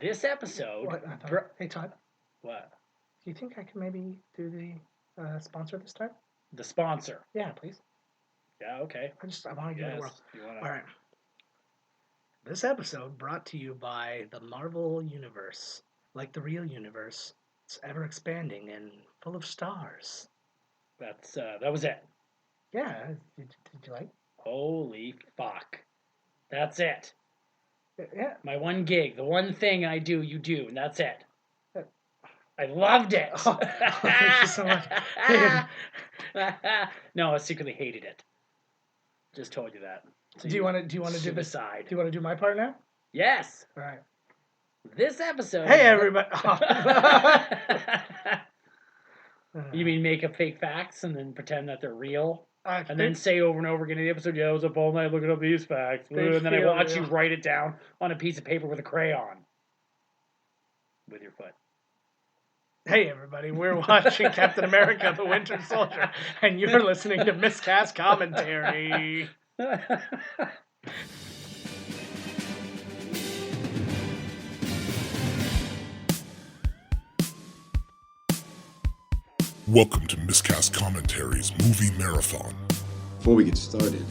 This episode. What? I thought, hey, Todd, What? do you think I can maybe do the sponsor this time? The sponsor. Yeah, please. Yeah, okay. I want to give it a whirl. All right. This episode brought to you by the Marvel Universe. Like the real universe, it's ever expanding and full of stars. That was it. Yeah, did you like? Holy fuck. That's it. Yeah. My 1 gig, the one thing I do, you do, and that's it. Yeah. I loved it. Oh, thank you so much. No, I secretly hated it. Just told you that. So do you want to do this? Suicide. Do you want to do my part now? Yes. All right. This episode. Hey, everybody. You mean make up fake facts and then pretend that they're real? And then say over and over again in the episode, yeah, I was up all night looking up these facts. And then I watch you write it down on a piece of paper with a crayon. With your foot. Hey, everybody. We're watching Captain America, the Winter Soldier, and you're listening to Miscast Commentary. Welcome to Miscast Commentary's Movie Marathon. Before we get started,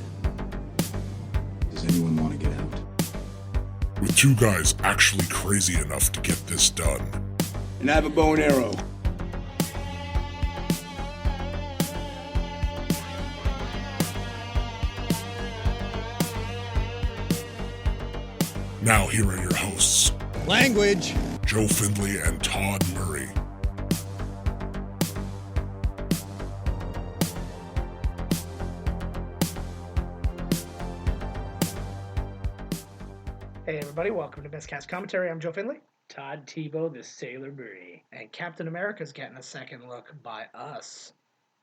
does anyone want to get out? With two guys actually crazy enough to get this done. And I have a bow and arrow. Now here are your hosts, Language! Joe Findlay and Todd Murray. Hey, everybody. Welcome to Miscast Commentary. I'm Joe Findlay. Todd Tebow, the Sailor Murray. And Captain America's getting a second look by us.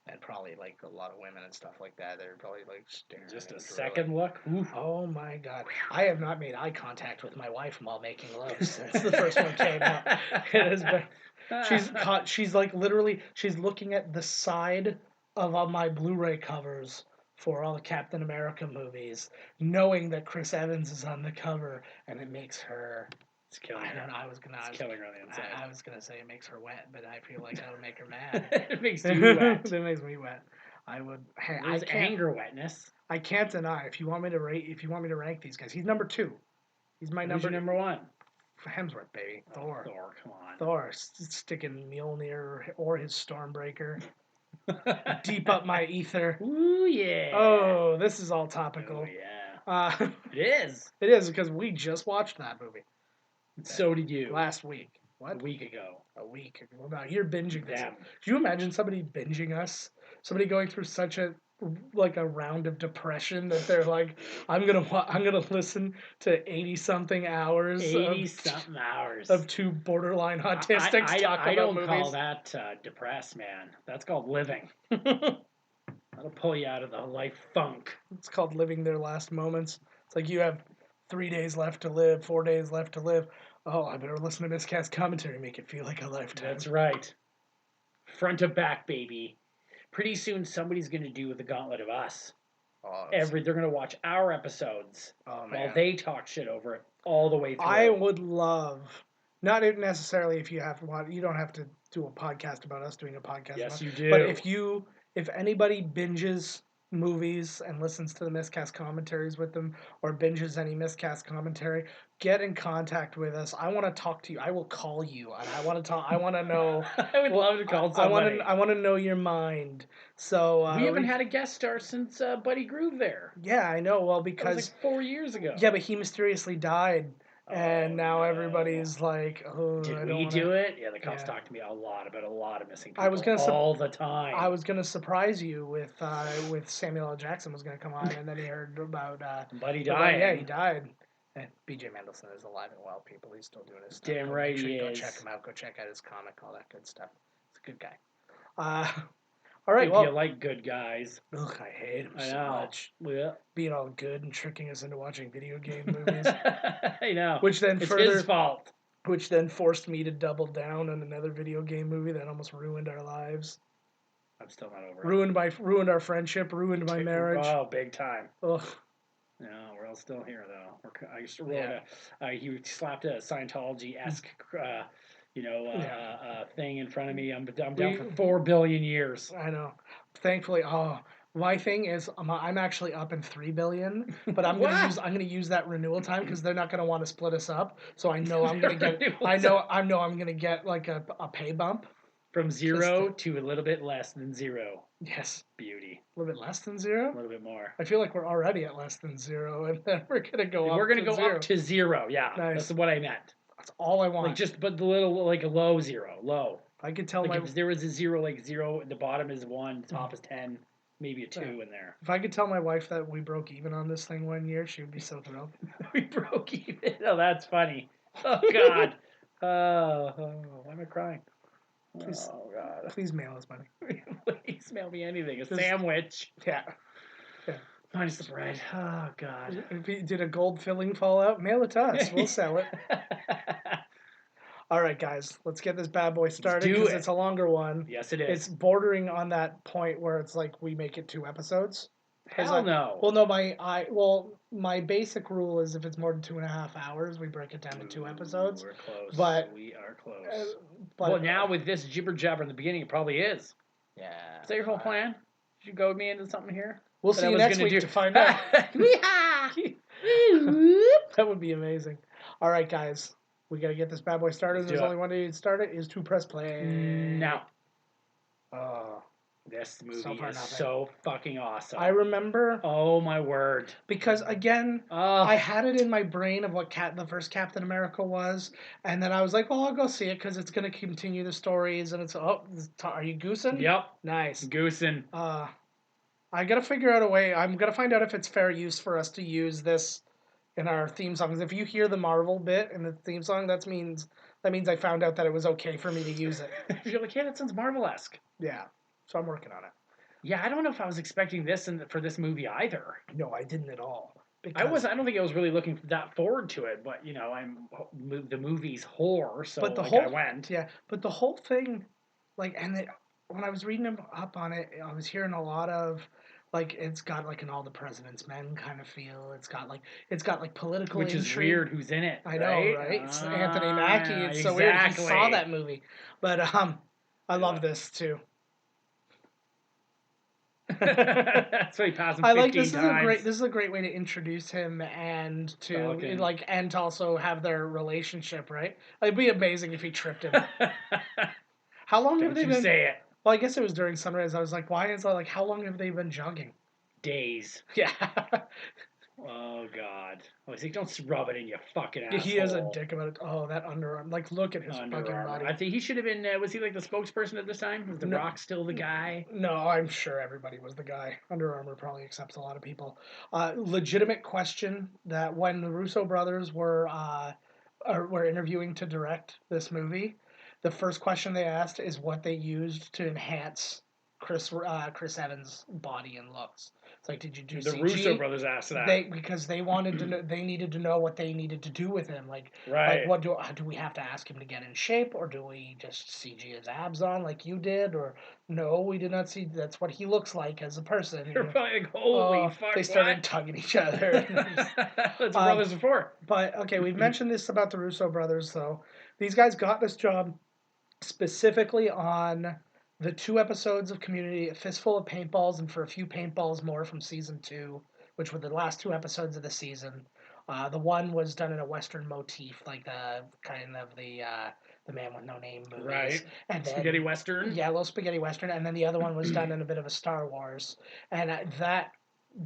And probably, like, a lot of women and stuff like that. They're probably, like, staring. Just a second look? Oof. Oh, my God. I have not made eye contact with my wife while making love since the first one came out. It has been... She's like, literally, she's looking at the side of all my Blu-ray covers for all the Captain America movies, knowing that Chris Evans is on the cover, and it makes her... It's killing her. It's killing her on the inside. I was gonna say it makes her wet, but I feel like that'll make her mad. It makes you wet. It makes me wet. I would. Hey, There's anger wetness. I can't deny. If you want me to rank these guys, he's number 2. He's my number 1. Hemsworth, baby. Thor. Thor, come on. Thor, sticking Mjolnir or his Stormbreaker deep up my ether. Ooh yeah. Oh, this is all topical. Oh yeah. It is. It is because we just watched that movie. So did you. Last week. What? A week ago. Well, now you're binging this. Damn. Could you imagine somebody binging us? Somebody going through such a round of depression that they're like, I'm gonna listen to 80-something hours. 80-something hours of two borderline autistics talk about movies. I don't call that depressed, man. That's called living. That'll pull you out of the life funk. It's called living their last moments. It's like you have 3 days left to live, 4 days left to live. Oh, I better listen to Miscast Commentary, make it feel like a lifetime. That's right. Front to back, baby. Pretty soon, somebody's going to do the gauntlet of us. Oh, they're going to watch our episodes while they talk shit over it all the way through. I would love, not necessarily if you don't have to do a podcast about us doing a podcast. Yes, you do. But if anybody binges movies and listens to the Miscast Commentaries with them, or binges any Miscast Commentary, get in contact with us. I want to talk to you. I will call you, and I want to talk. I want to know. I would love to call somebody. I want to know your mind. So we haven't had a guest star since Buddy Groove there. Yeah, I know. Well, because that was like 4 years ago. Yeah, but he mysteriously died. And now everybody's like, oh, did we do it? Yeah, the cops talked to me a lot about a lot of missing people all the time. I was going to surprise you with Samuel L. Jackson was going to come on, and then he heard about... Buddy died. Yeah, he died. And B.J. Mendelsohn is alive and well, people. He's still doing his stuff. Damn right he is. Go check him out. Go check out his comic, all that good stuff. He's a good guy. All right, if you like good guys. Ugh, I hate him so much. Yeah. Being all good and tricking us into watching video game movies. I know. Which then it's his fault. Which then forced me to double down on another video game movie that almost ruined our lives. I'm still not over it. Ruined our friendship, ruined my marriage. Oh, big time. Ugh. No, we're all still here though. I just wrote he slapped a Scientology-esque, thing in front of me. I'm down for 4 billion years. I know. Thankfully, my thing is I'm actually up in 3 billion, but I'm gonna use that renewal time because they're not gonna want to split us up. So I know I'm gonna get I'm gonna get like a pay bump from 0 to a little bit less than 0. Yes, beauty. A little bit less than 0. A little bit more. I feel like we're already at less than 0, and then we're gonna go up. We're gonna go up to 0. Yeah, nice. That's what I meant. That's all I want. Like just, but the little like a low 0, low. I could tell like if there was a 0, like 0, the bottom is 1, the top is 10, maybe a 2 in there. If I could tell my wife that we broke even on this thing 1 year, she would be so thrilled. We broke even. Oh, that's funny. Oh God. Why am I crying? Please, oh God. Please mail us money. Please mail me anything. Sandwich. Yeah. Minus the bread. Oh God. If you did a gold filling fall out, mail it to us. We'll sell it. All right, guys, let's get this bad boy started because it's a longer one. Yes, it is. It's bordering on that point where it's like we make it 2 episodes. Hell no. Well, no, my basic rule is if it's more than 2.5 hours, we break it down to 2 episodes. We're close. But we are close. Well, now with this jibber jabber in the beginning, it probably is. Yeah. Is that your whole plan? Did you goad me into something here? We'll see you next week to find out. That would be amazing. All right, guys. We got to get this bad boy started. There's only one way to start it is to press play. Now. Oh. This movie is so fucking awesome. I remember. Oh, my word. Because, again, I had it in my brain of what the first Captain America was. And then I was like, well, I'll go see it because it's going to continue the stories. And it's, are you goosing? Yep. Nice. Goosing. I got to figure out a way. I'm going to find out if it's fair use for us to use this in our theme songs. If you hear the Marvel bit in the theme song, that means I found out that it was okay for me to use it. You're like, yeah, that sounds Marvel-esque. Yeah. So I'm working on it. Yeah, I don't know if I was expecting this for this movie either. No, I didn't at all. I don't think I was really looking that forward to it, but the movie's horror, so I went. Yeah, but the whole thing, when I was reading up on it, I was hearing a lot of it's got like an All the President's Men kind of feel. It's got political which intrigue. Is weird. Who's in it? I know, right? It's Anthony Mackie. It's so weird. He saw that movie, but I love this too. That's why he passed him 15 times. This is a great way to introduce him and to also have their relationship, right? It'd be amazing if he tripped him. How long have they been? Say it. Well, I guess it was during sunrise. I was like, why is that how long have they been jogging? Days. Yeah. Oh God! I was like, don't rub it in, you fucking asshole. He is a dick about it. Oh, that underarm! Look at his fucking body. I think he should have been. Was he like the spokesperson at this time? Was The Rock still the guy? No, I'm sure everybody was the guy. Under Armour probably accepts a lot of people. Legitimate question that when the Russo brothers were interviewing to direct this movie, the first question they asked is what they used to enhance Chris Evans' body and looks. It's like, did you do the CG? Russo brothers asked that because they wanted to know, they needed to know what they needed to do with him. Right. What do we have to ask him to get in shape, or do we just CG his abs on like you did, or no, we did not see. That's what he looks like as a person. You're probably like, holy fuck! They started tugging each other. That's what brothers before. But okay, we've mentioned this about the Russo brothers, though. These guys got this job specifically on the 2 episodes of Community, A Fistful of Paintballs, and for a few paintballs more from season 2, which were the last 2 episodes of the season. The one was done in a Western motif, like the Man with No Name movies. Right. And then, spaghetti Western? Yeah, a little spaghetti Western. And then the other one was done in a bit of a Star Wars. And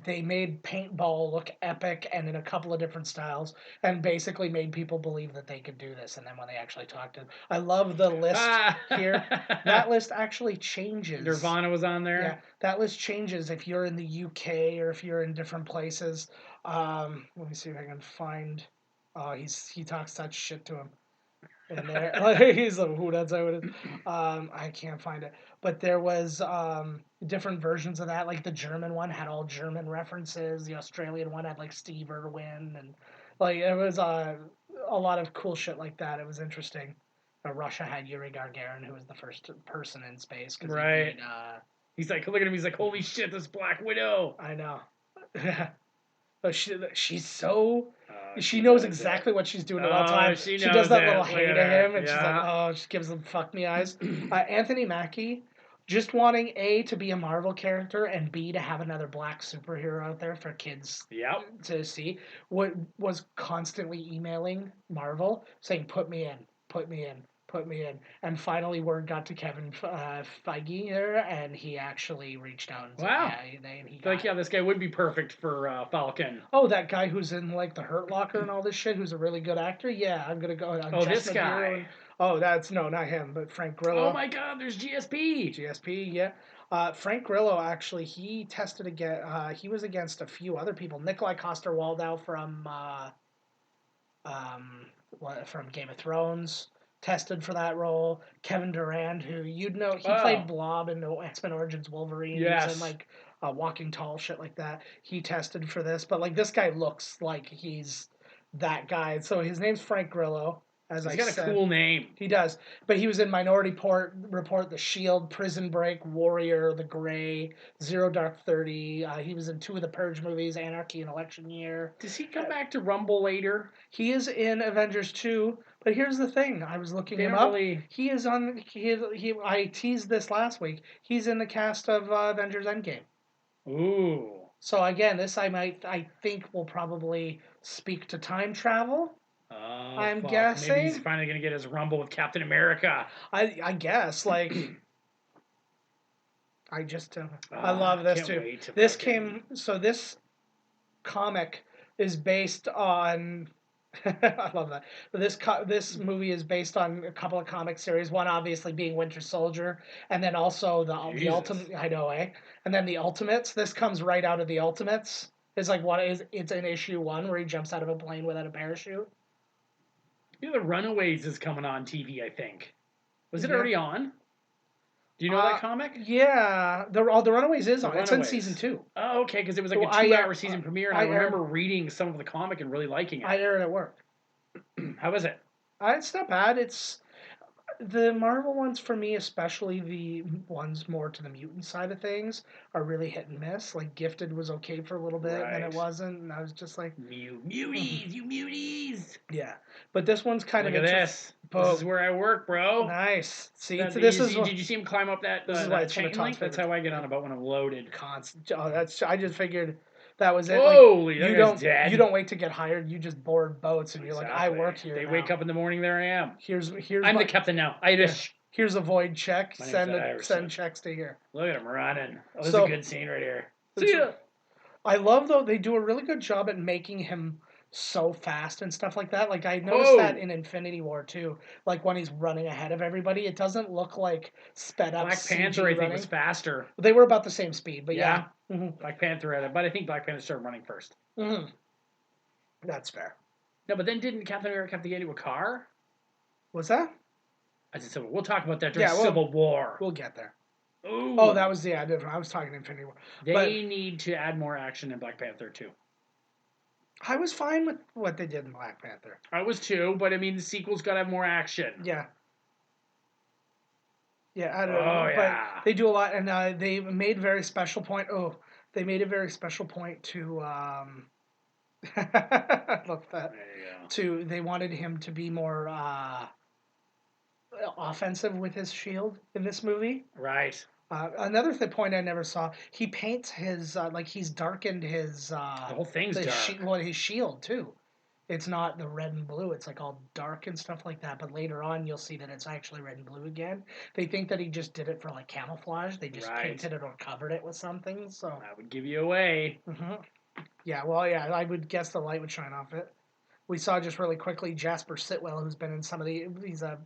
they made paintball look epic and in a couple of different styles and basically made people believe that they could do this. And then when they actually talked to them, I love the list here. That list actually changes. Nirvana was on there? Yeah, that list changes if you're in the UK or if you're in different places. Let me see if I can find... he talks such shit to him. In there. He's like, who that's how it is. I can't find it. But there was different versions of that. Like the German one had all German references. The Australian one had like Steve Irwin, and it was a lot of cool shit like that. It was interesting. Russia had Yuri Gagarin, who was the first person in space. Right. He's like, look at him. He's like, holy shit, this Black Widow. I know. But she's so. She She knows knows exactly it. what she's doing at all times. She She knows does that it. little Look hey at to her. him, and she's like, Yeah. oh, she gives him fuck me eyes. Anthony Mackie, just wanting A, to be a Marvel character, and B, to have another black superhero out there for kids Yep. to see, was constantly emailing Marvel saying, put me in, put me in, put me in. And finally, word got to Kevin Feige here, and he actually reached out and said, Wow. yeah, and he Like, yeah, this guy would be perfect for Falcon. Oh, that guy who's in like the Hurt Locker and all this shit, who's a really good actor. Yeah, I'm gonna go. Oh, this Jess guy. Nibiru and, oh, that's no, not him, but Frank Grillo. Oh my God, there's GSP. GSP, yeah. Frank Grillo actually, he tested again. He was against a few other people. Nikolai Coster-Waldau from Game of Thrones tested for that role. Kevin Durand, who you'd know, he played Blob in X-Men Origins Wolverine. Yes. He was in like Walking Tall, shit like that. He tested for this, but like this guy looks like he's that guy. So his name's Frank Grillo. As He's I got said, a cool name. he does, but he was in Minority Report, The Shield, Prison Break, Warrior, The Gray, Zero Dark 30. He was in 2 of the Purge movies, Anarchy and Election Year. Does he come back to Rumble later? He is in Avengers 2, but here's the thing. I was looking They him don't up. really- He is on. I teased this last week. He's in the cast of Avengers Endgame. Ooh. So again, this I think will probably speak to time travel. Oh, I'm fuck. guessing. Maybe he's finally gonna get his Rumble with Captain America. I guess like. I just I love this can't too. wait to This fucking- this comic is based on. I love that. This movie is based on a couple of comic series. One obviously being Winter Soldier, and then also the Jesus. Ultimate. I know, eh? And then the Ultimates. This comes right out of the Ultimates. It's like it's an issue 1 where he jumps out of a plane without a parachute. You know, the Runaways is coming on TV, I think. Was it Yeah. already on? Do you know that comic? Yeah, the Runaways is on. It's in Runaways. season 2. Oh, okay, because it was like Well, a 2-hour season premiere, and I remember reading some of the comic and really liking it. I aired at work. How was it? It's not bad. It's the Marvel ones for me, especially the ones more to the mutant side of things, are really hit and miss. Like Gifted was okay for a little bit, and then it Right. wasn't, and I was just like, Muties, you muties! yeah. But this one's kind Look of at this. This is where I work, bro. Nice. See, Did you see him climb up that, this is why that it's one of chain Todd's link? That's favorite how I get on about when I'm loaded. constant. Oh, that's. I just figured that was it. Holy, that you guy's don't. dead. You don't wait to get hired. You just board boats, and you're like, I Exactly. work here. They now. wake up in the morning, there I am. Here's I'm my, the captain now. Irish. Here's a void check. My name's Iverson. Send checks to here. Look at him running. Oh, this So- is a good scene right here. It's- See ya. I love though they do a really good job at making him so fast and stuff like that. Like I noticed that in Infinity War too. Like when he's running ahead of everybody, it doesn't look like sped up. Black CG Panther, I think, running. was faster. They were about the same speed, but yeah. Black Panther had it, but I think Black Panther started running first. Mm-hmm. That's fair. No, but then didn't Captain America have to get into a car? Was that? I said, we'll talk about that during Yeah, Civil War. We'll get there. Ooh. Oh, that was I was talking Infinity War. They need to add more action in Black Panther too. I was fine with what they did in Black Panther. I was too, but I mean the sequel's got to have more action. Yeah. Yeah, I don't know. Oh, yeah. But they do a lot, and they made very special point. Oh, they made a very special point to. Look that. There you go. They wanted him to be more offensive with his shield in this movie. Right. Another point I never saw. He paints his he's darkened his. The whole thing's dark. His shield too. It's not the red and blue. It's like all dark and stuff like that. But later on, you'll see that it's actually red and blue again. They think that he just did it for like camouflage. They just painted it or covered it with something. So that would give you away. Mm-hmm. Yeah, well, yeah, I would guess the light would shine off it. We saw just really quickly Jasper Sitwell, who's been in some of he's a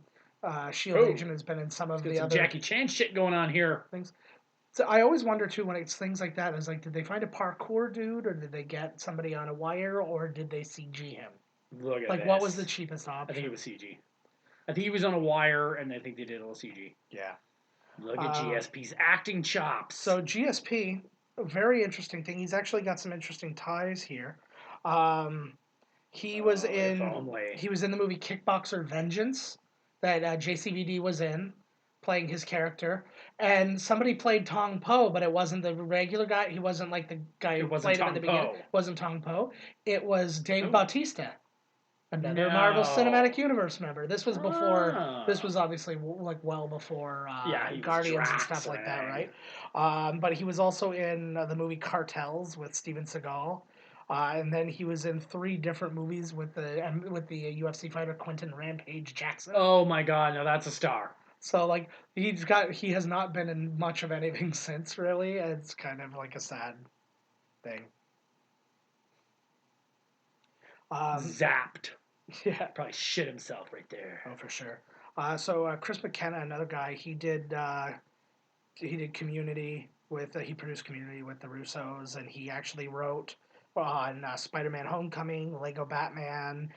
Shield agent, has been in some of the other Jackie Chan shit going on here. things. So I always wonder too when it's things like that. Is like, did they find a parkour dude, or did they get somebody on a wire, or did they CG him? Look at like, what was the cheapest option? I think it was CG. I think he was on a wire, and I think they did a little CG. Yeah. Look at GSP's acting chops. So GSP, a very interesting thing. He's actually got some interesting ties here. He was in the movie Kickboxer Vengeance that JCVD was in. playing his character, and somebody played Tong Po, but it wasn't the regular guy. He wasn't like the guy who played him in the beginning. It wasn't Tong Po. It was Dave Bautista, another Marvel Cinematic Universe member. This was before. This was obviously like well before Guardians and stuff like that, right? But he was also in the movie Cartels with Steven Seagal. And then he was in 3 different movies with the UFC fighter Quentin Rampage Jackson. Oh my God! No, that's a star. So like he has not been in much of anything since, really. It's kind of like a sad thing. Zapped. Yeah, Probably shit himself right there. Oh, for sure. So Chris McKenna, another guy, he did Community with he produced Community with the Russos, and he actually wrote on Spider-Man: Homecoming, Lego Batman.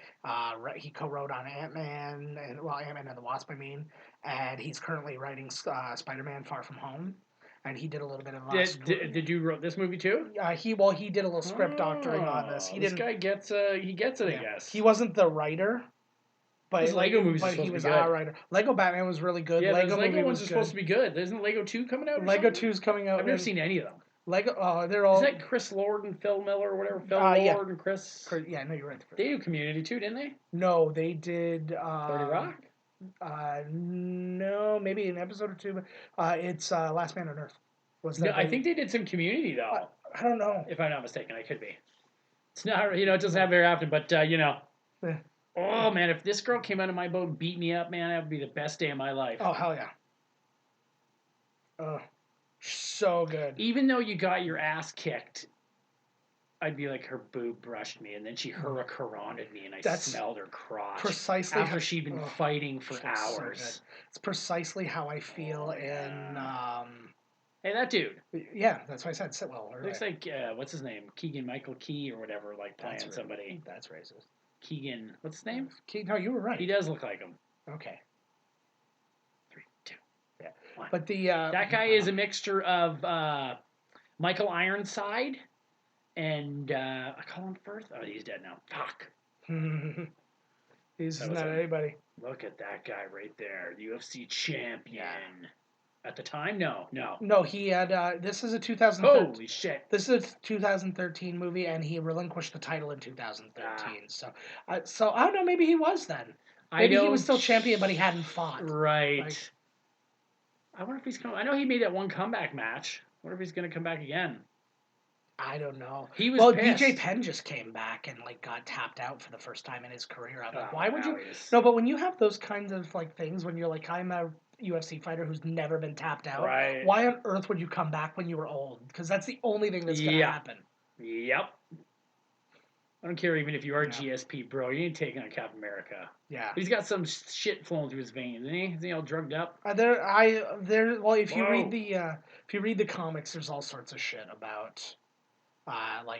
He co-wrote on Ant-Man Ant-Man and the Wasp, I mean, and he's currently writing Spider-Man: Far From Home. And he did a little bit of. Did you wrote this movie too? He did a little script doctoring on this. This guy gets it, yeah. I guess. He wasn't the writer, but his Lego movies but he was a writer. Lego Batman was really good. Yeah, Lego ones are supposed to be good. Isn't Lego 2 coming out? Lego 2's coming out. I've never seen any of them. Lego, they're all. Is that Chris Lord and Phil Miller or whatever? Phil Lord and Chris. Yeah, no, you're right. They do Community too, didn't they? No, they did. 30 Rock. No, maybe an episode or 2, but it's Last Man on Earth. No, I think they did some Community though. I don't know. If I'm not mistaken, I could be. It's not, it doesn't happen very often, but Yeah. Oh man, if this girl came out of my boat and beat me up, man, that would be the best day of my life. Oh hell yeah. Oh, so good. Even though you got your ass kicked, I'd be like, her boob brushed me, and then she hurricaned me, and I smelled her crotch. Precisely after she'd been fighting for hours. So it's precisely how I feel in. Hey, that dude. Yeah, that's what I said. Sitwell. Looks like what's his name? Keegan Michael Key or whatever, like playing somebody. That's racist. Keegan, what's his name? No, you were right. He does look like him. Okay. 3, 2, yeah. 1. But that guy is a mixture of Michael Ironside and I call him Firth. Oh, he's dead now. Fuck. He's not anybody. Look at that guy right there, UFC champion. Yeah. At the time, no. No, he had. This is a 2013. Holy shit! This is a 2013 movie, and he relinquished the title in 2013. So I don't know. Maybe he was then. Maybe he was still champion, but he hadn't fought. Right. I wonder if he's coming. I know he made that one comeback match. I wonder if he's going to come back again. I don't know. He was pissed. BJ Penn just came back and got tapped out for the first time in his career. I'm like, why would you? Is... No, but when you have those kinds of things, when you're like, I'm a UFC fighter who's never been tapped out. Right. Why on earth would you come back when you were old? Because that's the only thing that's going to happen. Yep. I don't care even if you are GSP, bro. You ain't taking on Captain America. Yeah. He's got some shit flowing through his veins, isn't he? Is he all drugged up? Well, if you read the comics, there's all sorts of shit about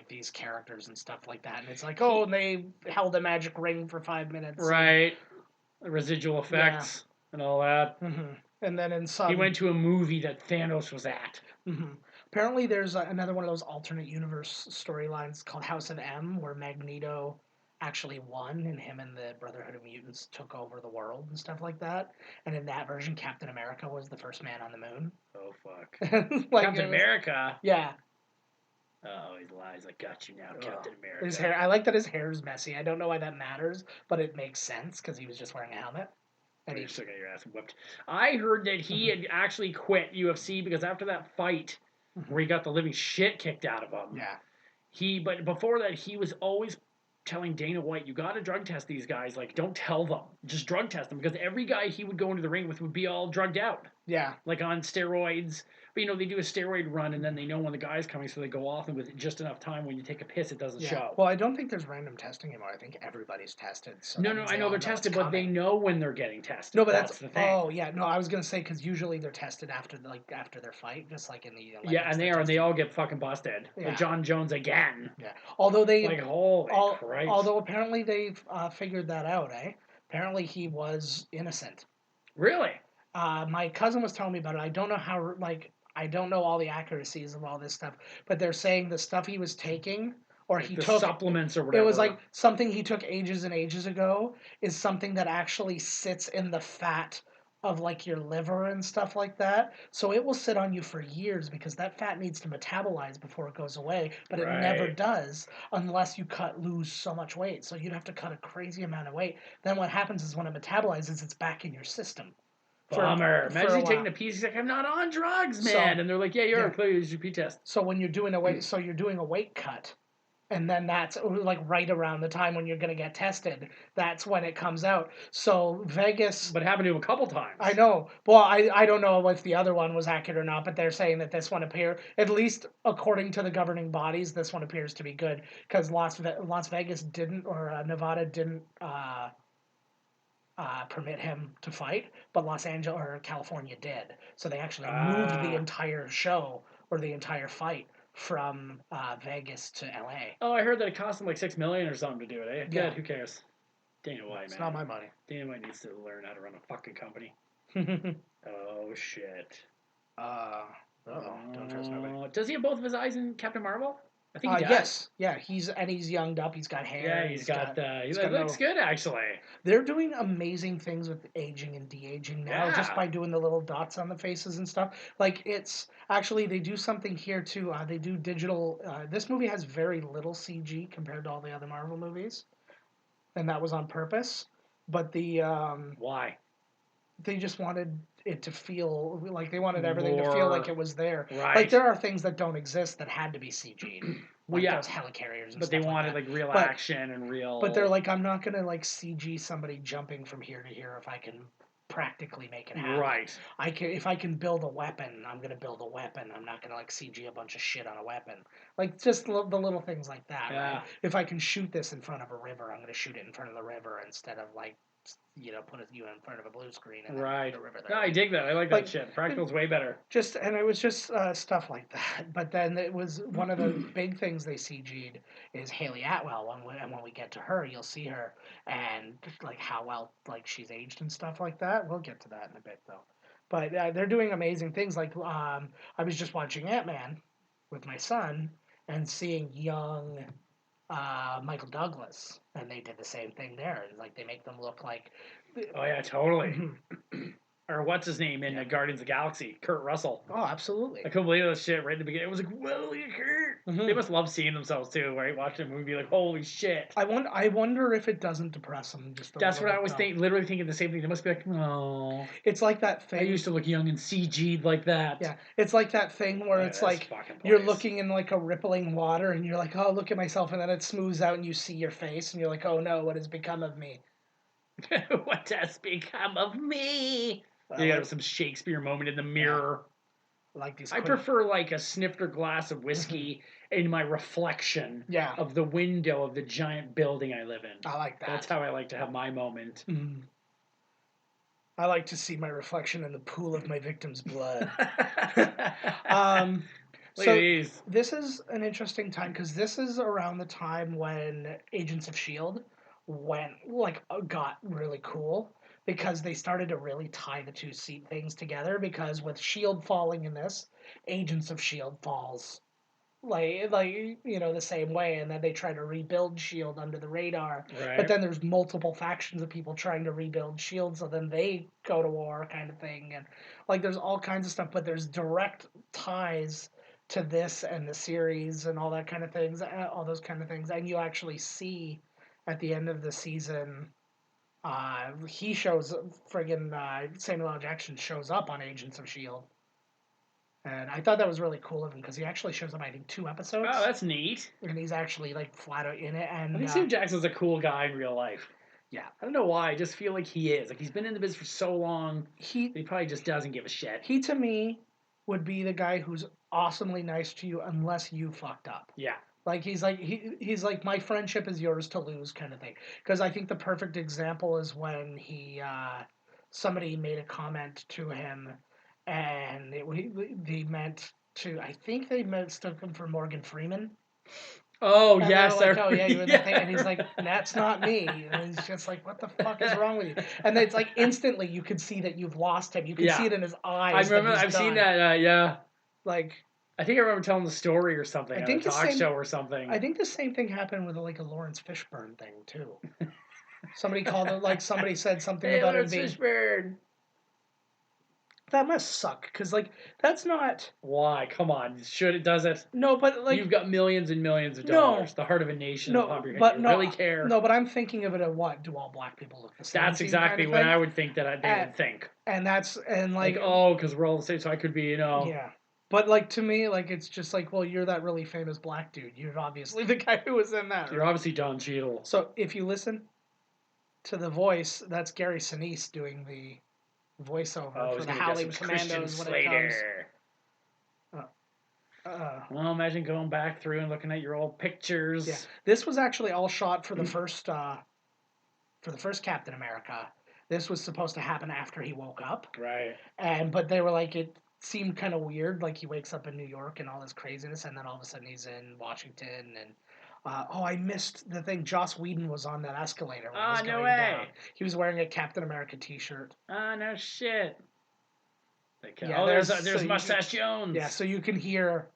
these characters and stuff like that, and it's like, and they held a magic ring for 5 minutes. Right. Residual effects. And all that. Mm-hmm. And then in some... He went to a movie that Thanos was at. Mm-hmm. Apparently there's another one of those alternate universe storylines called House of M, where Magneto actually won, and him and the Brotherhood of Mutants took over the world and stuff like that. And in that version, Captain America was the first man on the moon. Oh, fuck. Captain America? Yeah. Oh, he lies. I got you now, Captain America. His hair, I like that his hair is messy. I don't know why that matters, but it makes sense, because he was just wearing a helmet. You still got your ass whipped. I heard that he had actually quit UFC because after that fight where he got the living shit kicked out of him. Yeah. But before that, he was always telling Dana White, you got to drug test these guys. Don't tell them. Just drug test them. Because every guy he would go into the ring with would be all drugged out. Yeah. On steroids. But, they do a steroid run, and then they know when the guy's coming, so they go off, and with just enough time when you take a piss, it doesn't show. Well, I don't think there's random testing anymore. I think everybody's tested. So no, I know they're tested, but they know when they're getting tested. No, but that's the thing. Oh, yeah. No, I was going to say, because usually they're tested after their fight, just like in the Olympics. Yeah, and and they all get fucking busted. Yeah. John Jones again. Yeah. Although they... holy Christ. Although apparently they've figured that out, eh? Apparently he was innocent. Really? My cousin was telling me about it. I don't know how, I don't know all the accuracies of all this stuff, but they're saying the stuff he was taking, or he took supplements or whatever. It was something he took ages and ages ago is something that actually sits in the fat of like your liver and stuff like that. So it will sit on you for years because that fat needs to metabolize before it goes away, but it never Right. does unless you lose so much weight. So you'd have to cut a crazy amount of weight. Then what happens is when it metabolizes, it's back in your system. Bummer. For Imagine a you taking while. a piece. He's like, I'm not on drugs, So, man. And they're like, yeah, you're yeah. clearly your GP test. So when you're doing a weight cut, and then that's like right around the time when you're going to get tested. That's when it comes out. So Vegas. But it happened to him a couple times. I know. Well, I don't know if the other one was accurate or not, but they're saying that this one at least according to the governing bodies, this one appears to be good because Las Vegas didn't, or Nevada didn't permit him to fight, but Los Angeles or California did. So they actually moved the entire show or the entire fight from Vegas to LA. Oh, I heard that it cost him like $6 million or something to do it. Eh? Yeah. Good. Who cares? Dana White, man. It's not my money. Dana White needs to learn how to run a fucking company. Oh shit. Don't trust nobody. Does he have both of his eyes in Captain Marvel? I think he does. Yes. Yeah, he's younged up. He's got hair. Yeah, he looks good actually. They're doing amazing things with aging and de-aging now, just by doing the little dots on the faces and stuff. Like it's actually they do something here too. They do digital. This movie has very little CG compared to all the other Marvel movies, and that was on purpose. But the why? They just wanted it to feel like they wanted everything to feel like it was there. Right. Like there are things that don't exist that had to be CG'd. Well, like those helicarriers and but stuff they wanted like real action and real. But they're like, I'm not gonna like CG somebody jumping from here to here if I can practically make it happen. Right. If I can build a weapon, I'm gonna build a weapon. I'm not gonna like CG a bunch of shit on a weapon. Like just the little things like that. Yeah. Right? If I can shoot this in front of a river, I'm gonna shoot it in front of the river instead of like put you in front of a blue screen and right. the river there. No, I dig that. I like that shit. Practical's way better. And it was just stuff like that. But then it was one of the big things they CG'd is Haley Atwell. And when we get to her, you'll see her and like how well like she's aged and stuff like that. We'll get to that in a bit though. But they're doing amazing things. Like I was just watching Ant-Man with my son and seeing young Michael Douglas, and they did the same thing there. Like they make them look like. Oh yeah, totally. Or what's his name in Guardians of the Galaxy? Kurt Russell. Oh, absolutely. I couldn't believe that shit right in the beginning. It was like, whoa, you Kurt. They must love seeing themselves too, right? Watching a movie like, holy shit. I wonder if it doesn't depress them. That's what I was literally thinking the same thing. They must be like, oh. It's like that thing. I used to look young and CG'd like that. Yeah, it's like that thing where it's like you're looking in like a rippling water and you're like, oh, look at myself, and then it smooths out and you see your face and you're like, oh no, what has become of me? What has become of me? You got some Shakespeare moment in the mirror. Like these. I prefer like a snifter glass of whiskey in my reflection of the window of the giant building I live in. I like that. That's how I like to have my moment. Mm. I like to see my reflection in the pool of my victim's blood. This is an interesting time because this is around the time when Agents of S.H.I.E.L.D. got really cool. Because they started to really tie the two things together. Because with S.H.I.E.L.D. falling in this, Agents of S.H.I.E.L.D. falls the same way, and then they try to rebuild S.H.I.E.L.D. under the radar. Right. But then there's multiple factions of people trying to rebuild S.H.I.E.L.D., so then they go to war, kind of thing, and there's all kinds of stuff. But there's direct ties to this and the series and all that kind of things, all those kind of things, and you actually see at the end of the season. He shows Samuel L. Jackson shows up on Agents of S.H.I.E.L.D. And I thought that was really cool of him because he actually shows up, I think, 2 episodes. Oh, that's neat. And he's actually flat out in it. And I think Samuel Jackson's a cool guy in real life. Yeah. I don't know why. I just feel like he is. Like he's been in the business for so long. He probably just doesn't give a shit. He to me would be the guy who's awesomely nice to you unless you fucked up. Yeah. Like he's like my friendship is yours to lose kind of thing. Because I think the perfect example is when somebody made a comment to him, and they meant to. I think they mistook him for Morgan Freeman. Oh and yes, like, oh yeah, you the thing, and he's like, that's not me. And he's just like, what the fuck is wrong with you? And it's like instantly you could see that you've lost him. You can see it in his eyes. I remember. I've seen that. Yeah. Like. I think I remember telling the story or something on a talk show or something. I think the same thing happened with a Lawrence Fishburne thing too. Somebody called it somebody said something about him being. Fishburne. That must suck, because, like, that's not... Why? Come on. Does it? No, but, like... You've got millions and millions of No. dollars. The heart of a nation. No, Pop your head. but You no, really care? No, but I'm thinking of it at what? Do all black people look the same? That's exactly what I would think that they would think. And that's... And, Like, oh, because we're all the same, so I could be, Yeah. But, like, to me, like, it's just like, well, you're that really famous black dude. You're obviously the guy who was in that. You're obviously Don Cheadle. So, if you listen to the voice, that's Gary Sinise doing the voiceover for the Howling Commandos when it comes. Well, imagine going back through and looking at your old pictures. Yeah, this was actually all shot for the first Captain America. This was supposed to happen after he woke up. Right. But they were like, it seemed kind of weird. Like he wakes up in New York and all this craziness, and then all of a sudden he's in Washington. And I missed the thing. Joss Whedon was on that escalator. When he was going down. He was wearing a Captain America T-shirt. No shit. Yeah, there's Mustache Jones. Yeah, so you can hear.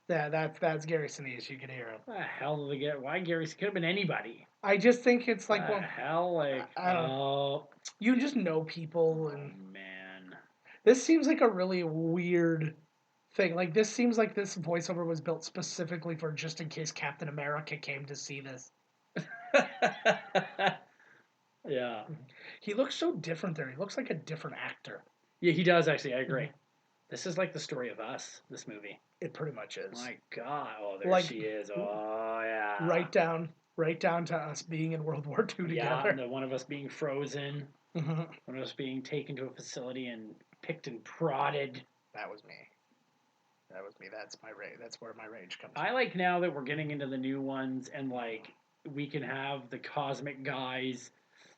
Yeah, that's Gary Sinise. You can hear him. What the hell did they get? Why Gary? Could have been anybody. I just think it's like, well, hell, like, I don't know. You just know people, and man, this seems like a really weird thing. Like, this seems like this voiceover was built specifically for just in case Captain America came to see this. Yeah. He looks so different there. He looks like a different actor. Yeah, he does actually. I agree. Mm-hmm. This is like the story of us. This movie. It pretty much is. My God! Oh, there she is. Oh, yeah. Right down to us being in World War II together. Yeah, and one of us being frozen. Mm-hmm. One of us being taken to a facility and picked and prodded. That was me. That's my rage. That's where my rage comes from. I like now that we're getting into the new ones and like we can have the cosmic guys,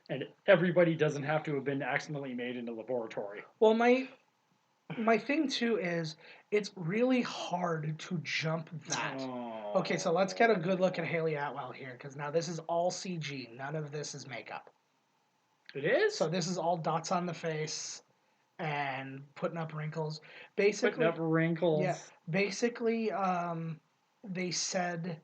and everybody doesn't have to have been accidentally made in a laboratory. Well, my thing too is it's really hard to jump that. Oh. Okay, so let's get a good look at Haley Atwell here, because now this is all CG. None of this is makeup. It is? So this is all dots on the face and putting up wrinkles. Basically, putting up wrinkles. Yeah. Basically, they said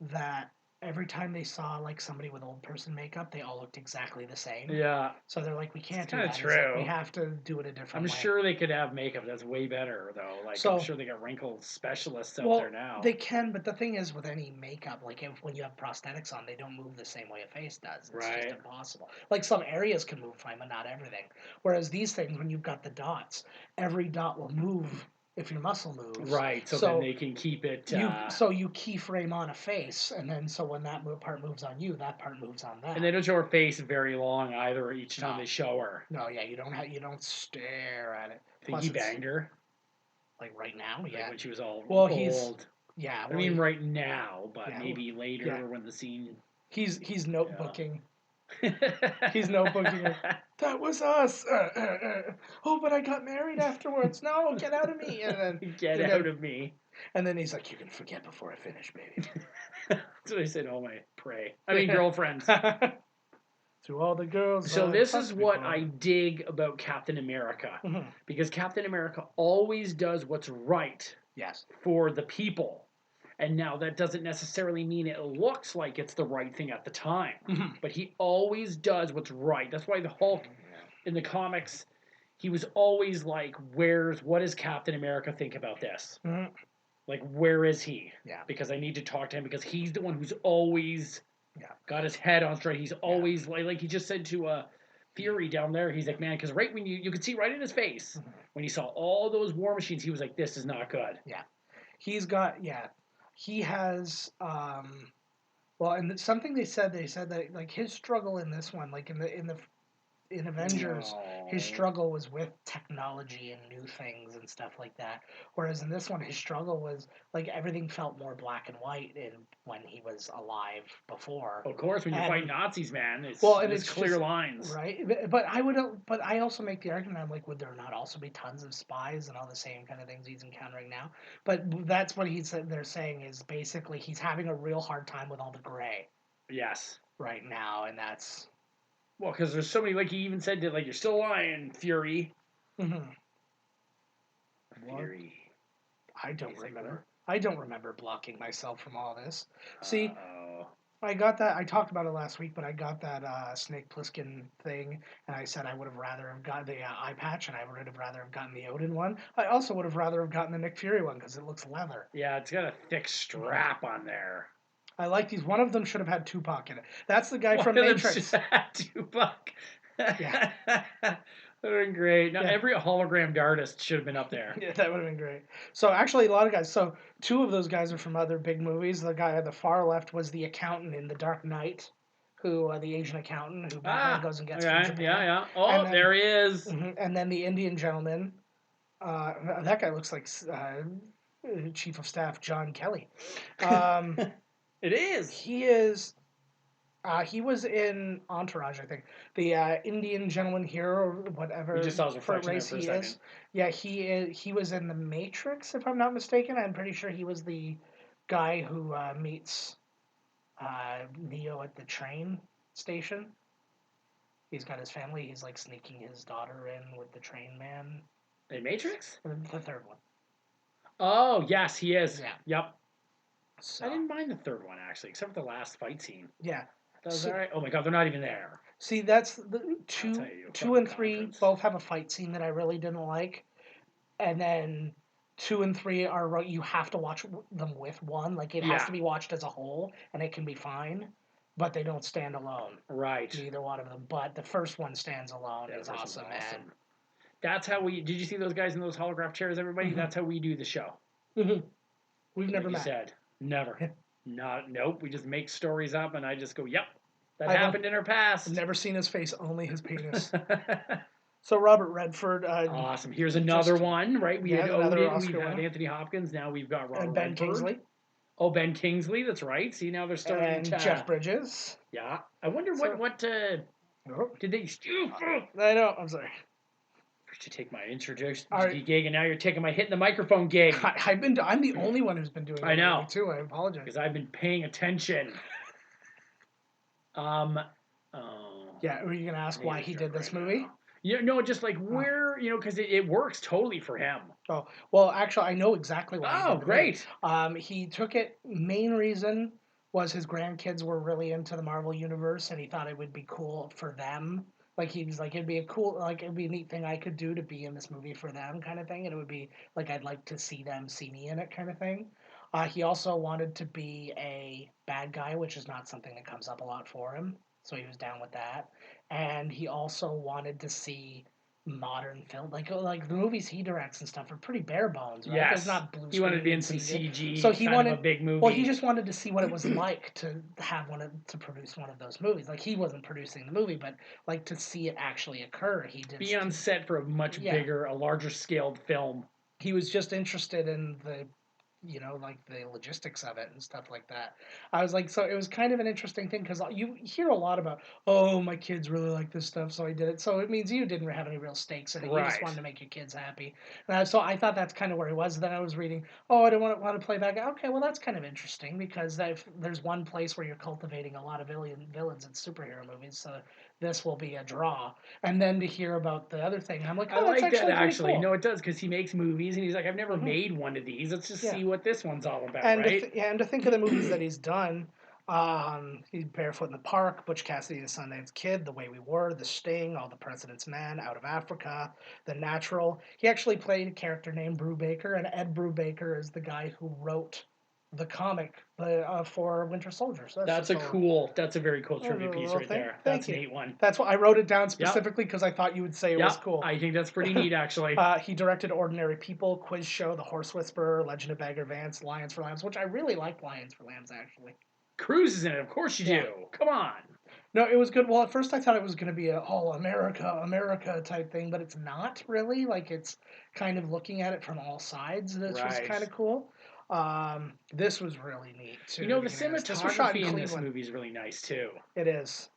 that every time they saw like somebody with old person makeup, they all looked exactly the same. Yeah. So they're like, we can't do that. It's True. like, we have to do it a different way. I'm sure they could have makeup that's way better though. Like I'm sure they got wrinkle specialists out there now. They can, but the thing is with any makeup, like when you have prosthetics on, they don't move the same way a face does. It's just impossible. Like some areas can move fine, but not everything. Whereas these things, when you've got the dots, every dot will move if your muscle moves. Right, so then they can keep it... So you keyframe on a face, and then so when that part moves on you, that part moves on that. And they don't show her face very long either each time they show her. No, yeah, you don't stare at it. Think he banged her? Like right now, yeah. Like when she was all old. Yeah. I mean right now, but maybe later when the scene... He's notebooking. He's notebooking. That was us. Oh, but I got married afterwards. No, get out of me. And then get out of me. And then he's like, "You can forget before I finish, baby." That's what I said. Oh my prey. I mean girlfriends. To all the girls. So this is what I dig about Captain America, because Captain America always does what's right. Yes. For the people. And now that doesn't necessarily mean it looks like it's the right thing at the time. But he always does what's right. That's why the Hulk in the comics, he was always like, what does Captain America think about this? Like, where is he? Yeah. Because I need to talk to him because he's the one who's always got his head on straight. He's always, like he just said to Fury down there, he's like, man, because right when you could see right in his face, when he saw all those war machines, he was like, this is not good. Yeah. He has, and something they said that like his struggle in this one, like in Avengers, his struggle was with technology and new things and stuff like that. Whereas in this one, his struggle was like everything felt more black and white when he was alive before. Of course, when you fight Nazis, man, it's clear lines, right? But I also make the argument, I'm like, would there not also be tons of spies and all the same kind of things he's encountering now? But that's what they're saying is basically he's having a real hard time with all the gray. Yes. Right now, and that's. Well, because there's so many, like he even said that, like, you're still lying, Fury. Fury. I don't remember blocking myself from all this. See, I got that. I talked about it last week, but I got that Snake Plissken thing, and I said I would have rather have gotten the eye patch, and I would have rather have gotten the Odin one. I also would have rather have gotten the Nick Fury one because it looks leather. Yeah, it's got a thick strap on there. I like these. One of them should have had Tupac in it. That's the guy One from of them Matrix. should have Tupac. Yeah. That would have been great. Now, Yeah. every hologrammed artist should have been up there. Yeah, that would have been great. So actually, a lot of guys. So two of those guys are from other big movies. The guy at the far left was the accountant in The Dark Knight, who the Asian accountant who Batman goes and gets from Japan. Yeah. Oh, And then- there he is. And then the Indian gentleman. That guy looks like Chief of Staff John Kelly. It is. He is. He was in Entourage, I think. The Indian gentleman here, or whatever. We just saw his reflection race there for he a is. second. Yeah, he was in The Matrix, if I'm not mistaken. I'm pretty sure he was the guy who meets Neo at the train station. He's got his family. He's like sneaking his daughter in with the train man. In Matrix? The third one. Oh, yes, he is. Yeah. Yep. So, I didn't mind the third one, actually, except for the last fight scene. yeah. That was See- all right. Oh, my God, they're not even there. See, that's the two tell you, two and fucking three conference. both have a fight scene that I really didn't like, and then 2 and 3 are you have to watch them with one. Like it has Yeah. to be watched as a whole, and it can be fine, but they don't stand alone. Right. Neither one of them. But the first one stands alone. Yeah, It's the first awesome, one's man. That's how we. Did you see those guys in those holograph chairs, everybody? Mhm. That's how we do the show. Mm-hmm. We've Like never you met. said. Never. Nope. We just make stories up, and I just go, yep, that I've happened in our past. I've never seen his face, only his penis. So Robert Redford. Awesome. Here's another Just- one, right? We yeah, had another Odin, Oscar we've had winner. Anthony Hopkins, now we've got Robert and Ben Redford. Kingsley. Oh, Ben Kingsley, that's right. See, now they're starting And to... Jeff Bridges. Yeah. I wonder So- what Oh, did they... I know. I'm sorry. First you take my introduction All right. gig, and now you're taking my hitting the microphone gig. I'm the only one who's been doing it I know. lately, too. I apologize. Because I've been paying attention. Oh, Yeah, were you gonna ask why he did this right movie? now. Yeah, no, just like where, because it works totally for him. Oh, well, actually, I know exactly why. he Oh, did the great. movie. He took it. Main reason was his grandkids were really into the Marvel universe, and he thought it would be cool for them. Like he was like, it'd be a neat thing I could do to be in this movie for them, kind of thing, and it would be like I'd like to see them see me in it, kind of thing. He also wanted to be a bad guy, which is not something that comes up a lot for him, so he was down with that. And he also wanted to see modern film, like the movies he directs and stuff are pretty bare bones, right? Yes. There's not blue. He wanted to be in screen some and CG, So he kind wanted of a big movie. Well, he just wanted to see what it was like to have to produce one of those movies. Like he wasn't producing the movie, but like to see it actually occur. He did be on set for a much Yeah. bigger, a larger scaled film. He was just interested in the like the logistics of it and stuff like that. I was like, so it was kind of an interesting thing because you hear a lot about, oh, my kids really like this stuff, so I did it. So it means you didn't have any real stakes in it. You just Right. wanted to make your kids happy. So I thought that's kind of where he was. Then I was reading, oh, I don't want to play that guy. Okay, well, that's kind of interesting because there's one place where you're cultivating a lot of villains in superhero movies, so this will be a draw. And then to hear about the other thing, I'm like, oh, I that's like that pretty actually. cool. No, it does because he makes movies and he's like, I've never Mhm. made one of these. Let's just Yeah. see what this one's all about, And right? and to think of the movies that he's done, he's Barefoot in the Park, Butch Cassidy and the Sundance Kid, The Way We Were, The Sting, All the President's Men, Out of Africa, The Natural. He actually played a character named Brubaker, and Ed Brubaker is the guy who wrote the comic for Winter Soldier. So That's just a very cool trivia little piece right thing. there. Thank That's you. a neat one. That's why I wrote it down specifically because I thought you would say it was cool. I think that's pretty neat actually. He directed Ordinary People, Quiz Show, The Horse Whisperer, Legend of Bagger Vance, Lions for Lambs, which I really liked Lions for Lambs, actually. Cruise is in it, of course you Yeah. do. Come on. No, it was good. Well, at first I thought it was going to be a America type thing, but it's not really. Like, it's kind of looking at it from all sides, which was Right. kind of cool. This was really neat, too. The This was shot cinematography in this Cleveland. movie is really nice too. It is.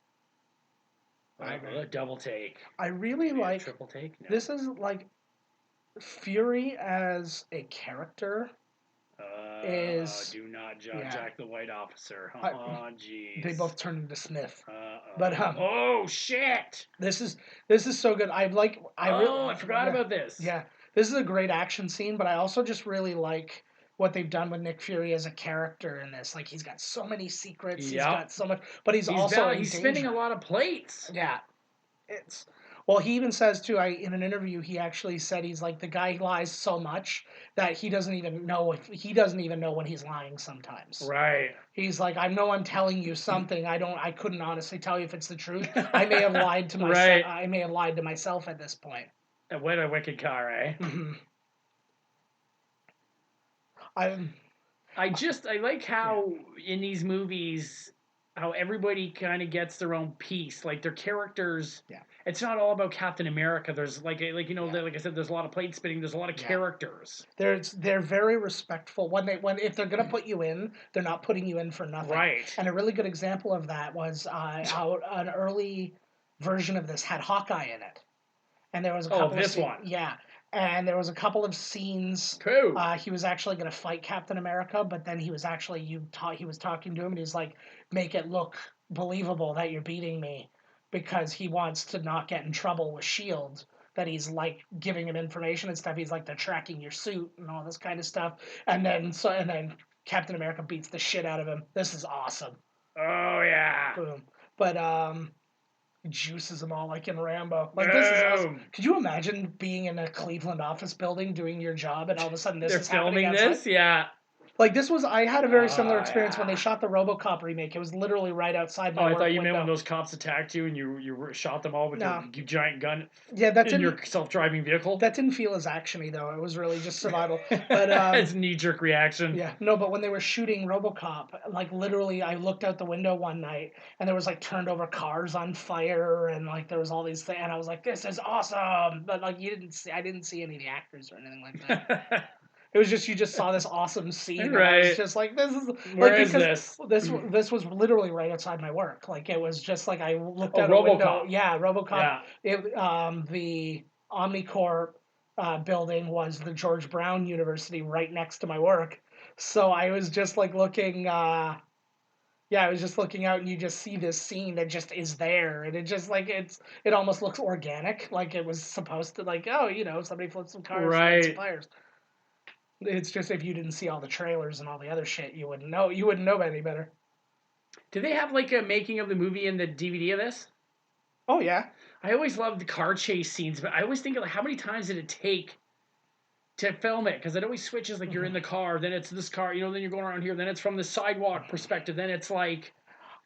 Like a double take. I really Maybe a like... triple take. No. This is, like, Fury as a character. is- do not judge yeah. Jack the White Officer. I- Oh, jeez. They both turned into Smith. Uh-oh. But, oh shit! This is so good. I I forgot about this. Yeah, this is a great action scene, but I also just really like what they've done with Nick Fury as a character in this. Like, he's got so many secrets. He's Yep. got so much, but he's also in he's danger. spinning a lot of plates. Yeah, it's well. He even says too. In an interview, he actually said he's like the guy lies so much that he doesn't even know when he's lying. Sometimes, Right. he's like, I know I'm telling you something. I couldn't honestly tell you if it's the truth. I may have lied to myself. Right. I may have lied to myself at this point. What a wicked car, eh? I like how in these movies, how everybody kind of gets their own piece. Like their characters. Yeah. It's not all about Captain America. There's like I said, there's a lot of plate spinning. There's a lot of characters. They're very respectful if they're gonna put you in, they're not putting you in for nothing. Right. And a really good example of that was an early version of this had Hawkeye in it, and there was a couple of one. Yeah. And there was a couple of scenes. Cool. He was actually going to fight Captain America, but then he was actually he was talking to him, and he's like, "Make it look believable that you're beating me," because he wants to not get in trouble with Shield. That he's like giving him information and stuff. He's like, they're tracking your suit and all this kind of stuff. And then Captain America beats the shit out of him. This is awesome. Oh yeah. Boom. But juices them all like in Rambo. Like, this is awesome. Could you imagine being in a Cleveland office building doing your job and all of a sudden this is happening outside? They're filming this? Yeah. Like, I had a very similar experience when they shot the RoboCop remake. It was literally right outside my work I thought you window. meant when those cops attacked you and you shot them all with your giant gun in your self-driving vehicle? That didn't feel as actiony, though. It was really just survival. But it's a knee-jerk reaction. Yeah. No, but when they were shooting RoboCop, like, literally, I looked out the window one night, and there was, like, turned-over cars on fire, and, like, there was all these things, and I was like, this is awesome! But, like, I didn't see any of the actors or anything like that. It was just, you just saw this awesome scene. Right. And I was just like, this is... Where is this? This was literally right outside my work. Like, it was just like, I looked out RoboCop. a window. Yeah, RoboCop. Yeah. The Omnicorp building was the George Brown University right next to my work. So I was just, like, looking... I was just looking out, and you just see this scene that just is there, and it just, like, it almost looks organic, like it was supposed to, like, oh, somebody flipped some cars, right. Some fires. It's just, if you didn't see all the trailers and all the other shit, you wouldn't know any better. Do they have, like, a making of the movie and the DVD of this? Oh, yeah. I always loved the car chase scenes, but I always think, like, how many times did it take to film it? Because it always switches, like, you're in the car, then it's this car, then you're going around here, then it's from the sidewalk perspective, then it's like...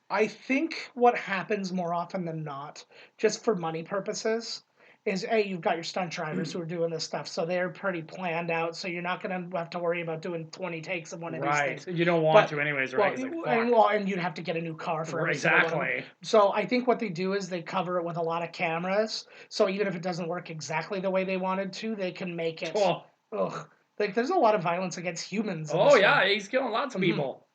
I think what happens more often than not, just for money purposes, is, you've got your stunt drivers who are doing this stuff, so they're pretty planned out, so you're not going to have to worry about doing 20 takes of one of these things. Right, you don't want to anyways, right? And you'd have to get a new car for every single one. Exactly. So I think what they do is they cover it with a lot of cameras, so even if it doesn't work exactly the way they wanted to, they can make it... Like, there's a lot of violence against humans in this yeah, one. he's killing lots of people.